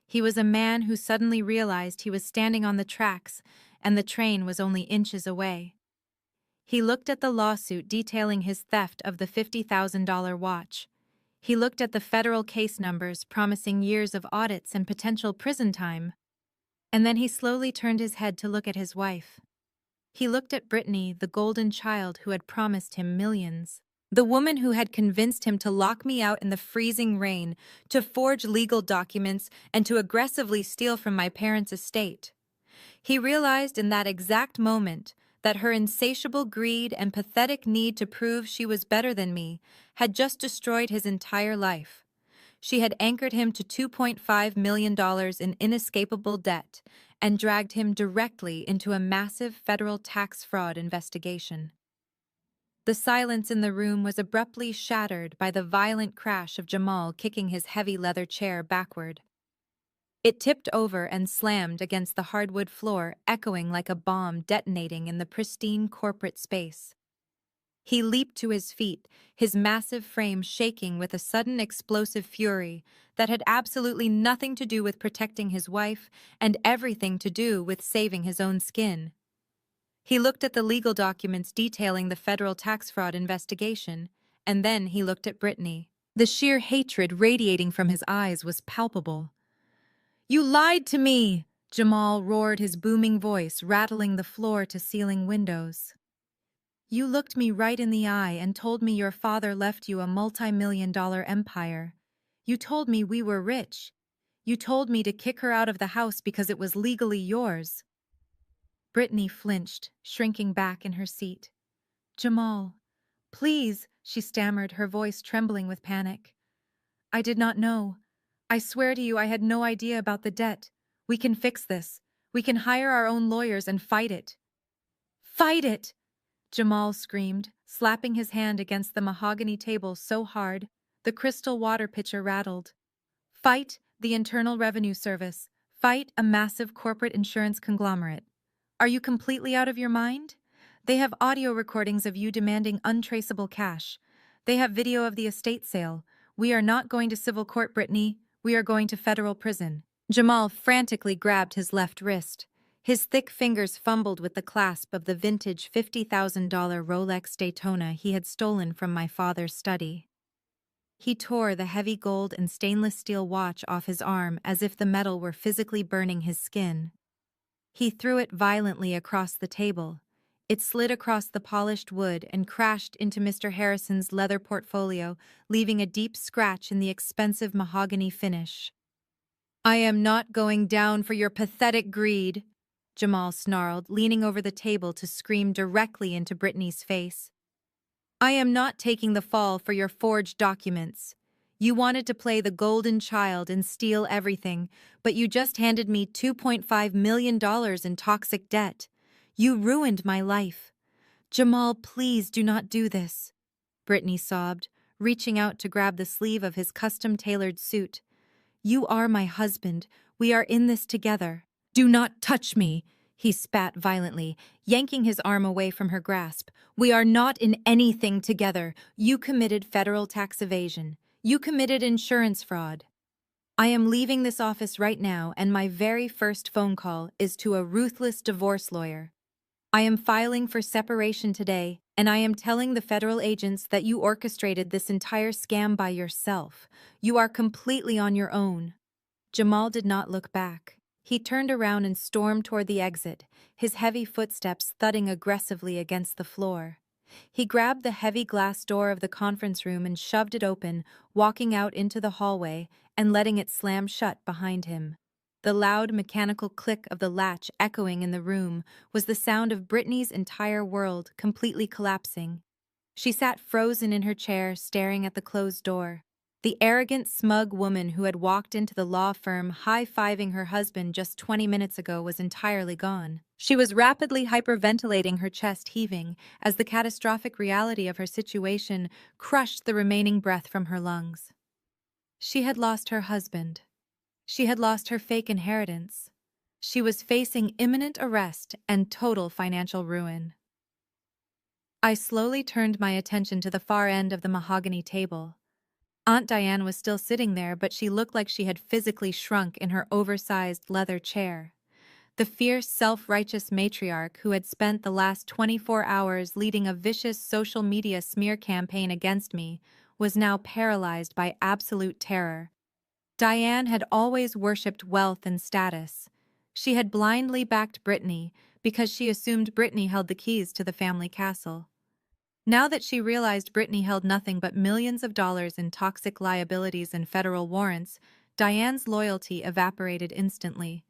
He was a man who suddenly realized he was standing on the tracks and the train was only inches away. He looked at the lawsuit detailing his theft of the $50,000 watch. He looked at the federal case numbers promising years of audits and potential prison time. And then he slowly turned his head to look at his wife. He looked at Brittany, the golden child who had promised him millions. The woman who had convinced him to lock me out in the freezing rain, to forge legal documents, and to aggressively steal from my parents' estate. He realized in that exact moment that her insatiable greed and pathetic need to prove she was better than me had just destroyed his entire life. She had anchored him to $2.5 million in inescapable debt and dragged him directly into a massive federal tax fraud investigation. The silence in the room was abruptly shattered by the violent crash of Jamal kicking his heavy leather chair backward. It tipped over and slammed against the hardwood floor, echoing like a bomb detonating in the pristine corporate space. He leaped to his feet, his massive frame shaking with a sudden explosive fury that had absolutely nothing to do with protecting his wife and everything to do with saving his own skin. He looked at the legal documents detailing the federal tax fraud investigation, and then he looked at Brittany. The sheer hatred radiating from his eyes was palpable. "You lied to me!" Jamal roared, his booming voice rattling the floor-to-ceiling windows. "You looked me right in the eye and told me your father left you a multi-million-dollar empire. You told me we were rich. You told me to kick her out of the house because it was legally yours." Brittany flinched, shrinking back in her seat. "Jamal, please," she stammered, her voice trembling with panic. "I did not know. I swear to you I had no idea about the debt. We can fix this. We can hire our own lawyers and fight it." "Fight it!" Jamal screamed, slapping his hand against the mahogany table so hard the crystal water pitcher rattled. "Fight the Internal Revenue Service. Fight a massive corporate insurance conglomerate. Are you completely out of your mind? They have audio recordings of you demanding untraceable cash. They have video of the estate sale. We are not going to civil court, Brittany. We are going to federal prison." Jamal frantically grabbed his left wrist. His thick fingers fumbled with the clasp of the vintage $50,000 Rolex Daytona he had stolen from my father's study. He tore the heavy gold and stainless steel watch off his arm as if the metal were physically burning his skin. He threw it violently across the table. It slid across the polished wood and crashed into Mr. Harrison's leather portfolio, leaving a deep scratch in the expensive mahogany finish. "I am not going down for your pathetic greed," Jamal snarled, leaning over the table to scream directly into Brittany's face. "I am not taking the fall for your forged documents. You wanted to play the golden child and steal everything, but you just handed me $2.5 million in toxic debt. You ruined my life. Jamal, please do not do this," Brittany sobbed, reaching out to grab the sleeve of his custom-tailored suit. "You are my husband. We are in this together." "Do not touch me," he spat violently, yanking his arm away from her grasp. "We are not in anything together. You committed federal tax evasion. You committed insurance fraud. I am leaving this office right now, and my very first phone call is to a ruthless divorce lawyer. I am filing for separation today, and I am telling the federal agents that you orchestrated this entire scam by yourself. You are completely on your own." Jamal did not look back. He turned around and stormed toward the exit, his heavy footsteps thudding aggressively against the floor. He grabbed the heavy glass door of the conference room and shoved it open, walking out into the hallway and letting it slam shut behind him. The loud mechanical click of the latch echoing in the room was the sound of Brittany's entire world completely collapsing. She sat frozen in her chair, staring at the closed door. The arrogant, smug woman who had walked into the law firm high-fiving her husband just 20 minutes ago was entirely gone. She was rapidly hyperventilating, her chest heaving, as the catastrophic reality of her situation crushed the remaining breath from her lungs. She had lost her husband. She had lost her fake inheritance. She was facing imminent arrest and total financial ruin. I slowly turned my attention to the far end of the mahogany table. Aunt Diane was still sitting there, but she looked like she had physically shrunk in her oversized leather chair. The fierce, self-righteous matriarch who had spent the last 24 hours leading a vicious social media smear campaign against me was now paralyzed by absolute terror. Diane had always worshipped wealth and status. She had blindly backed Brittany because she assumed Brittany held the keys to the family castle. Now that she realized Brittany held nothing but millions of dollars in toxic liabilities and federal warrants, Diane's loyalty evaporated instantly.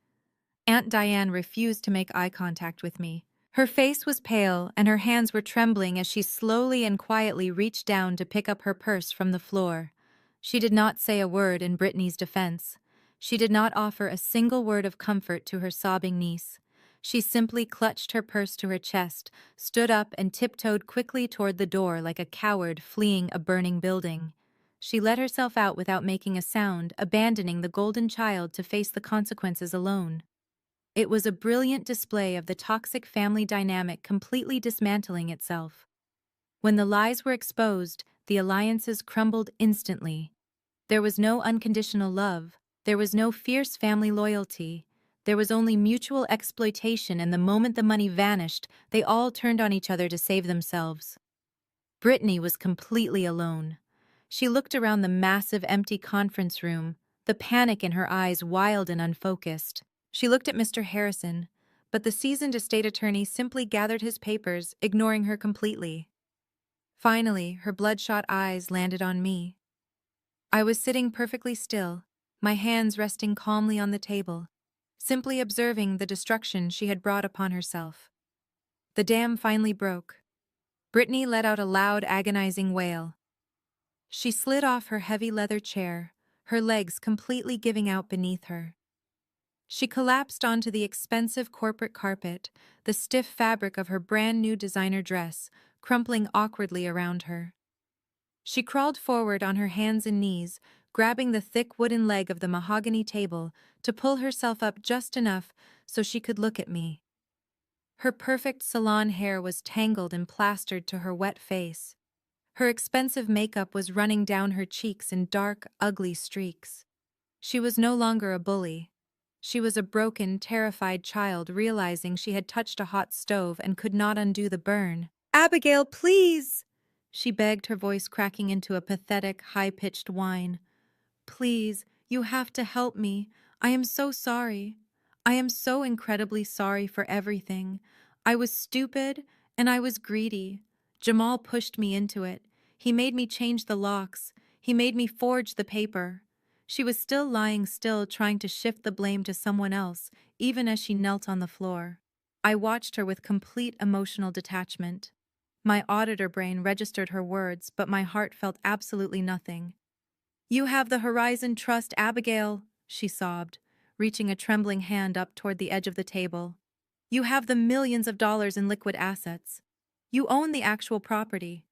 Aunt Diane refused to make eye contact with me. Her face was pale and her hands were trembling as she slowly and quietly reached down to pick up her purse from the floor. She did not say a word in Brittany's defense. She did not offer a single word of comfort to her sobbing niece. She simply clutched her purse to her chest, stood up and tiptoed quickly toward the door like a coward fleeing a burning building. She let herself out without making a sound, abandoning the golden child to face the consequences alone. It was a brilliant display of the toxic family dynamic completely dismantling itself. When the lies were exposed, the alliances crumbled instantly. There was no unconditional love, there was no fierce family loyalty, there was only mutual exploitation, and the moment the money vanished, they all turned on each other to save themselves. Brittany was completely alone. She looked around the massive empty conference room, the panic in her eyes wild and unfocused. She looked at Mr. Harrison, but the seasoned estate attorney simply gathered his papers, ignoring her completely. Finally, her bloodshot eyes landed on me. I was sitting perfectly still, my hands resting calmly on the table, simply observing the destruction she had brought upon herself. The dam finally broke. Brittany let out a loud, agonizing wail. She slid off her heavy leather chair, her legs completely giving out beneath her. She collapsed onto the expensive corporate carpet, the stiff fabric of her brand-new designer dress crumpling awkwardly around her. She crawled forward on her hands and knees, grabbing the thick wooden leg of the mahogany table to pull herself up just enough so she could look at me. Her perfect salon hair was tangled and plastered to her wet face. Her expensive makeup was running down her cheeks in dark, ugly streaks. She was no longer a bully. She was a broken, terrified child realizing she had touched a hot stove and could not undo the burn. "Abigail, please!" she begged, her voice cracking into a pathetic, high-pitched whine. "Please, you have to help me. I am so sorry. I am so incredibly sorry for everything. I was stupid and I was greedy. Jamal pushed me into it. He made me change the locks. He made me forge the paper." She was still lying still, trying to shift the blame to someone else, even as she knelt on the floor. I watched her with complete emotional detachment. My auditor brain registered her words, but my heart felt absolutely nothing. "You have the Horizon Trust, Abigail," she sobbed, reaching a trembling hand up toward the edge of the table. "You have the millions of dollars in liquid assets. You own the actual property.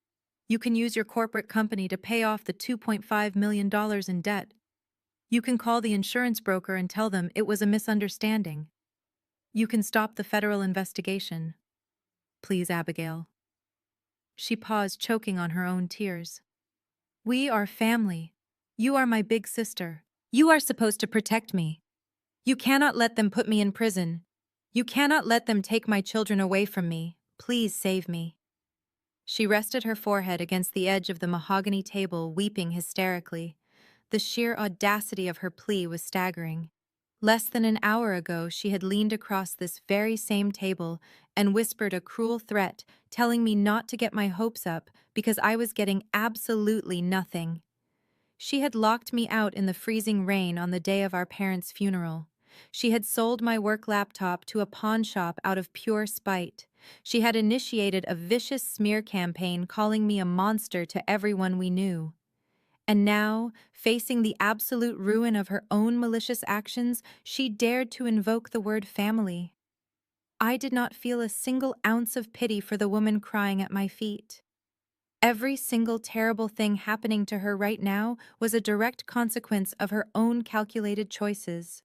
You can use your corporate company to pay off the $2.5 million in debt. You can call the insurance broker and tell them it was a misunderstanding. You can stop the federal investigation. Please, Abigail." She paused, choking on her own tears. "We are family. You are my big sister. You are supposed to protect me. You cannot let them put me in prison. You cannot let them take my children away from me. Please save me." She rested her forehead against the edge of the mahogany table, weeping hysterically. The sheer audacity of her plea was staggering. Less than an hour ago, she had leaned across this very same table and whispered a cruel threat, telling me not to get my hopes up because I was getting absolutely nothing. She had locked me out in the freezing rain on the day of our parents' funeral. She had sold my work laptop to a pawn shop out of pure spite. She had initiated a vicious smear campaign calling me a monster to everyone we knew. And now, facing the absolute ruin of her own malicious actions, she dared to invoke the word family. I did not feel a single ounce of pity for the woman crying at my feet. Every single terrible thing happening to her right now was a direct consequence of her own calculated choices.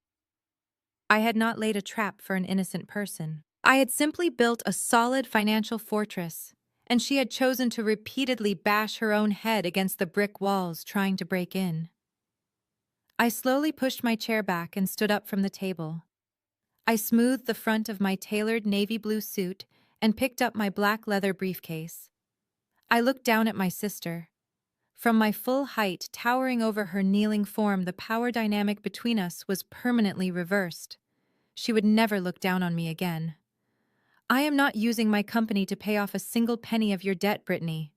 I had not laid a trap for an innocent person. I had simply built a solid financial fortress, and she had chosen to repeatedly bash her own head against the brick walls trying to break in. I slowly pushed my chair back and stood up from the table. I smoothed the front of my tailored navy blue suit and picked up my black leather briefcase. I looked down at my sister. From my full height, towering over her kneeling form, the power dynamic between us was permanently reversed. She would never look down on me again. "I am not using my company to pay off a single penny of your debt, Brittany,"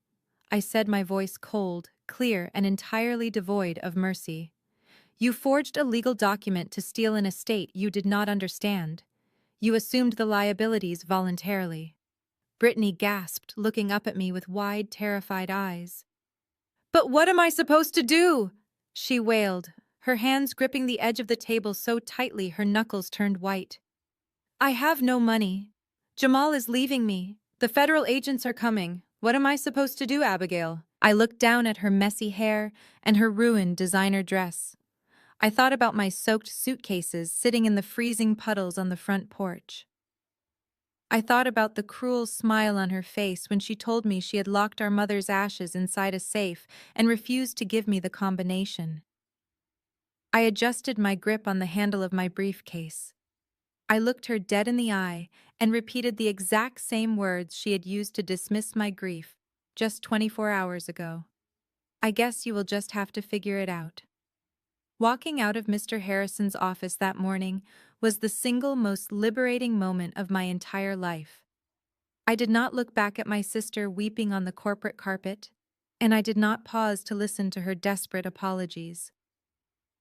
I said, my voice cold, clear, and entirely devoid of mercy. "You forged a legal document to steal an estate you did not understand. You assumed the liabilities voluntarily." Brittany gasped, looking up at me with wide, terrified eyes. "But what am I supposed to do?" she wailed, her hands gripping the edge of the table so tightly her knuckles turned white. "I have no money. Jamal is leaving me. The federal agents are coming. What am I supposed to do, Abigail?" I looked down at her messy hair and her ruined designer dress. I thought about my soaked suitcases sitting in the freezing puddles on the front porch. I thought about the cruel smile on her face when she told me she had locked our mother's ashes inside a safe and refused to give me the combination. I adjusted my grip on the handle of my briefcase. I looked her dead in the eye and repeated the exact same words she had used to dismiss my grief just 24 hours ago. "I guess you will just have to figure it out." Walking out of Mr. Harrison's office that morning was the single most liberating moment of my entire life. I did not look back at my sister weeping on the corporate carpet, and I did not pause to listen to her desperate apologies.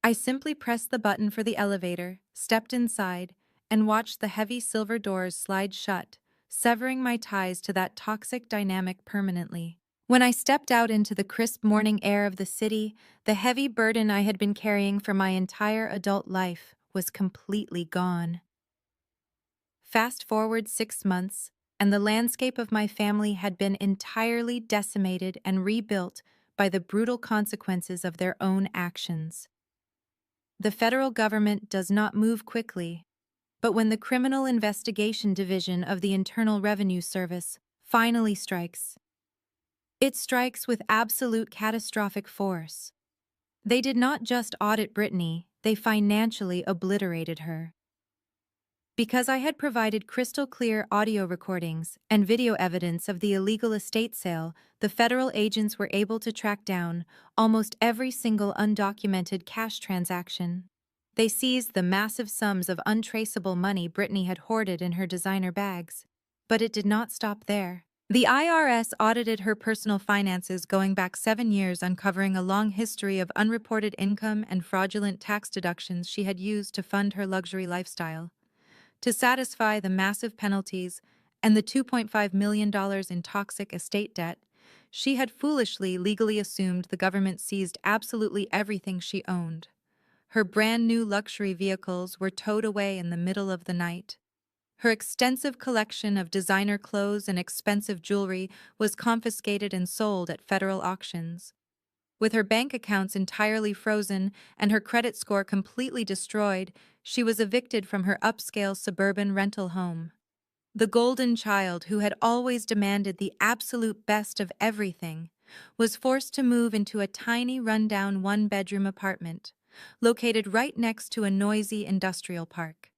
I simply pressed the button for the elevator, stepped inside, and watched the heavy silver doors slide shut, severing my ties to that toxic dynamic permanently. When I stepped out into the crisp morning air of the city, the heavy burden I had been carrying for my entire adult life was completely gone. Fast forward 6 months, and the landscape of my family had been entirely decimated and rebuilt by the brutal consequences of their own actions. The federal government does not move quickly, but when the Criminal Investigation Division of the Internal Revenue Service finally strikes, it strikes with absolute catastrophic force. They did not just audit Brittany, they financially obliterated her. Because I had provided crystal clear audio recordings and video evidence of the illegal estate sale, the federal agents were able to track down almost every single undocumented cash transaction. They seized the massive sums of untraceable money Brittany had hoarded in her designer bags. But it did not stop there. The IRS audited her personal finances going back 7 years, uncovering a long history of unreported income and fraudulent tax deductions she had used to fund her luxury lifestyle. To satisfy the massive penalties and the $2.5 million in toxic estate debt, she had foolishly legally assumed the government seized absolutely everything she owned. Her brand new luxury vehicles were towed away in the middle of the night. Her extensive collection of designer clothes and expensive jewelry was confiscated and sold at federal auctions. With her bank accounts entirely frozen and her credit score completely destroyed, she was evicted from her upscale suburban rental home. The golden child, who had always demanded the absolute best of everything, was forced to move into a tiny, rundown one-bedroom apartment, located right next to a noisy industrial park.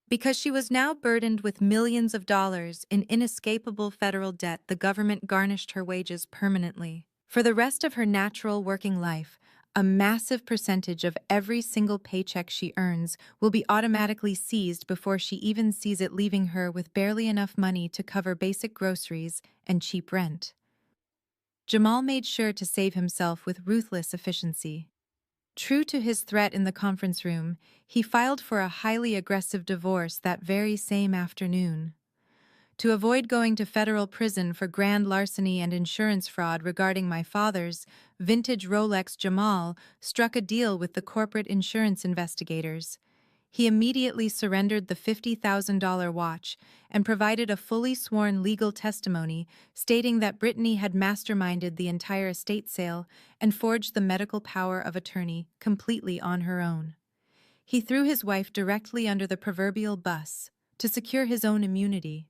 Because she was now burdened with millions of dollars in inescapable federal debt, the government garnished her wages permanently. For the rest of her natural working life, a massive percentage of every single paycheck she earns will be automatically seized before she even sees it, leaving her with barely enough money to cover basic groceries and cheap rent. Jamal made sure to save himself with ruthless efficiency. True to his threat in the conference room, he filed for a highly aggressive divorce that very same afternoon. To avoid going to federal prison for grand larceny and insurance fraud regarding my father's vintage Rolex Jamal struck a deal with the corporate insurance investigators. He immediately surrendered the $50,000 watch and provided a fully sworn legal testimony stating that Brittany had masterminded the entire estate sale and forged the medical power of attorney completely on her own. He threw his wife directly under the proverbial bus to secure his own immunity.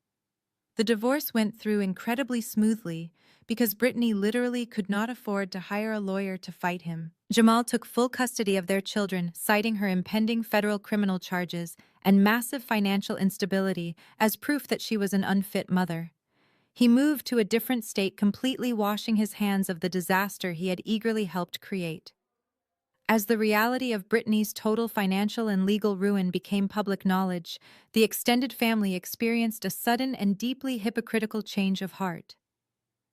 The divorce went through incredibly smoothly because Brittany literally could not afford to hire a lawyer to fight him. Jamal took full custody of their children, citing her impending federal criminal charges and massive financial instability as proof that she was an unfit mother. He moved to a different state, completely washing his hands of the disaster he had eagerly helped create. As the reality of Brittany's total financial and legal ruin became public knowledge, the extended family experienced a sudden and deeply hypocritical change of heart.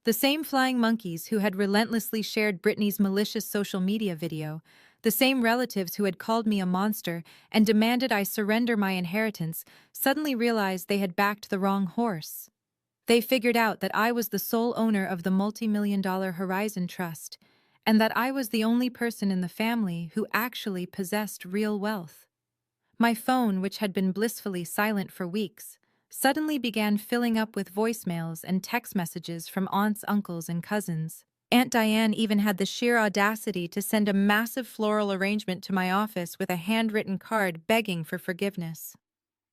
The same flying monkeys who had relentlessly shared Brittany's malicious social media video, the same relatives who had called me a monster and demanded I surrender my inheritance, suddenly realized they had backed the wrong horse. They figured out that I was the sole owner of the multi-million-dollar Horizon Trust, and that I was the only person in the family who actually possessed real wealth. My phone, which had been blissfully silent for weeks, suddenly began filling up with voicemails and text messages from aunts, uncles, and cousins. Aunt Diane even had the sheer audacity to send a massive floral arrangement to my office with a handwritten card begging for forgiveness.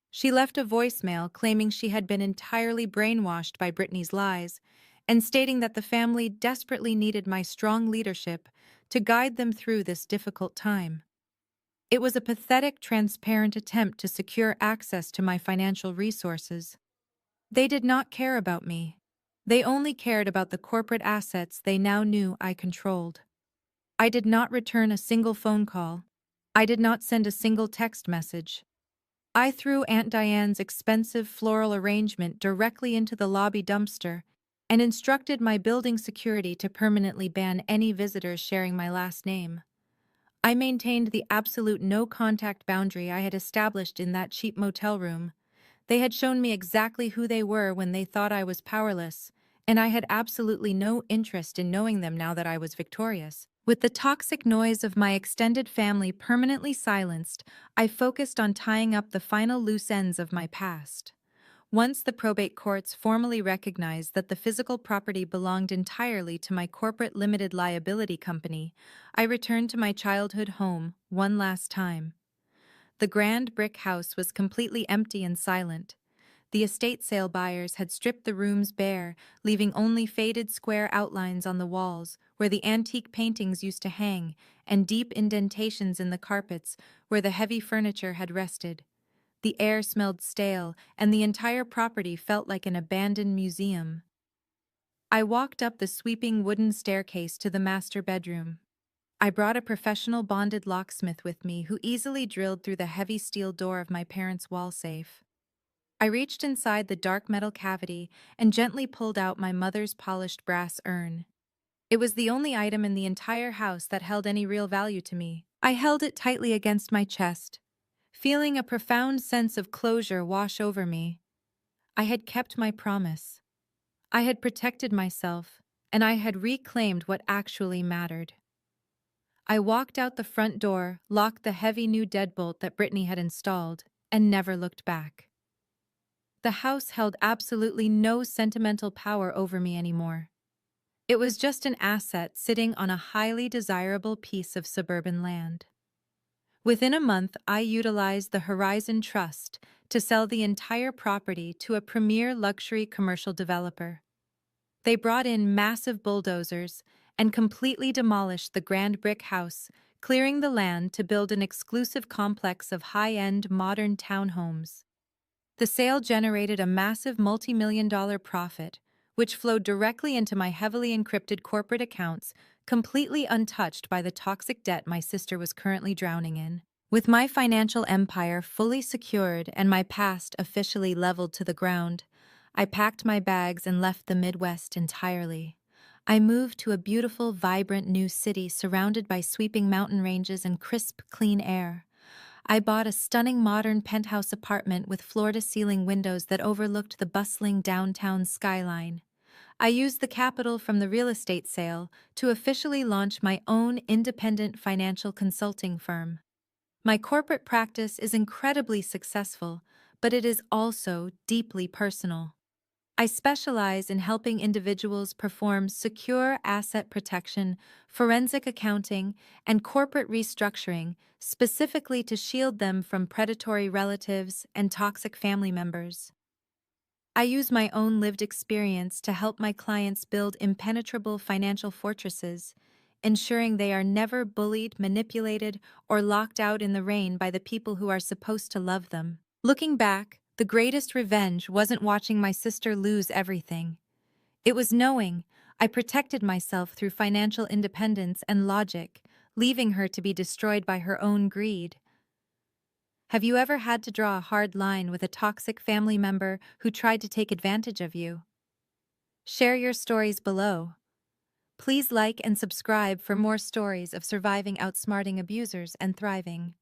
She left a voicemail claiming she had been entirely brainwashed by Brittany's lies and stating that the family desperately needed my strong leadership to guide them through this difficult time. It was a pathetic, transparent attempt to secure access to my financial resources. They did not care about me. They only cared about the corporate assets they now knew I controlled. I did not return a single phone call. I did not send a single text message. I threw Aunt Diane's expensive floral arrangement directly into the lobby dumpster and instructed my building security to permanently ban any visitors sharing my last name. I maintained the absolute no-contact boundary I had established in that cheap motel room. They had shown me exactly who they were when they thought I was powerless, and I had absolutely no interest in knowing them now that I was victorious. With the toxic noise of my extended family permanently silenced, I focused on tying up the final loose ends of my past. Once the probate courts formally recognized that the physical property belonged entirely to my corporate limited liability company, I returned to my childhood home one last time. The grand brick house was completely empty and silent. The estate sale buyers had stripped the rooms bare, leaving only faded square outlines on the walls where the antique paintings used to hang, and deep indentations in the carpets where the heavy furniture had rested. The air smelled stale, and the entire property felt like an abandoned museum. I walked up the sweeping wooden staircase to the master bedroom. I brought a professional bonded locksmith with me who easily drilled through the heavy steel door of my parents' wall safe. I reached inside the dark metal cavity and gently pulled out my mother's polished brass urn. It was the only item in the entire house that held any real value to me. I held it tightly against my chest, feeling a profound sense of closure wash over me. I had kept my promise. I had protected myself, and I had reclaimed what actually mattered. I walked out the front door, locked the heavy new deadbolt that Brittany had installed, and never looked back. The house held absolutely no sentimental power over me anymore. It was just an asset sitting on a highly desirable piece of suburban land. Within a month, I utilized the Horizon Trust to sell the entire property to a premier luxury commercial developer. They brought in massive bulldozers and completely demolished the grand brick house, clearing the land to build an exclusive complex of high-end modern townhomes. The sale generated a massive multi-million-dollar profit, which flowed directly into my heavily encrypted corporate accounts, completely untouched by the toxic debt my sister was currently drowning in. With my financial empire fully secured and my past officially leveled to the ground, I packed my bags and left the Midwest entirely. I moved to a beautiful, vibrant new city surrounded by sweeping mountain ranges and crisp, clean air. I bought a stunning modern penthouse apartment with floor-to-ceiling windows that overlooked the bustling downtown skyline. I used the capital from the real estate sale to officially launch my own independent financial consulting firm. My corporate practice is incredibly successful, but it is also deeply personal. I specialize in helping individuals perform secure asset protection, forensic accounting, and corporate restructuring specifically to shield them from predatory relatives and toxic family members. I use my own lived experience to help my clients build impenetrable financial fortresses, ensuring they are never bullied, manipulated, or locked out in the rain by the people who are supposed to love them. Looking back, the greatest revenge wasn't watching my sister lose everything. It was knowing I protected myself through financial independence and logic, leaving her to be destroyed by her own greed. Have you ever had to draw a hard line with a toxic family member who tried to take advantage of you? Share your stories below. Please like and subscribe for more stories of surviving outsmarting abusers and thriving.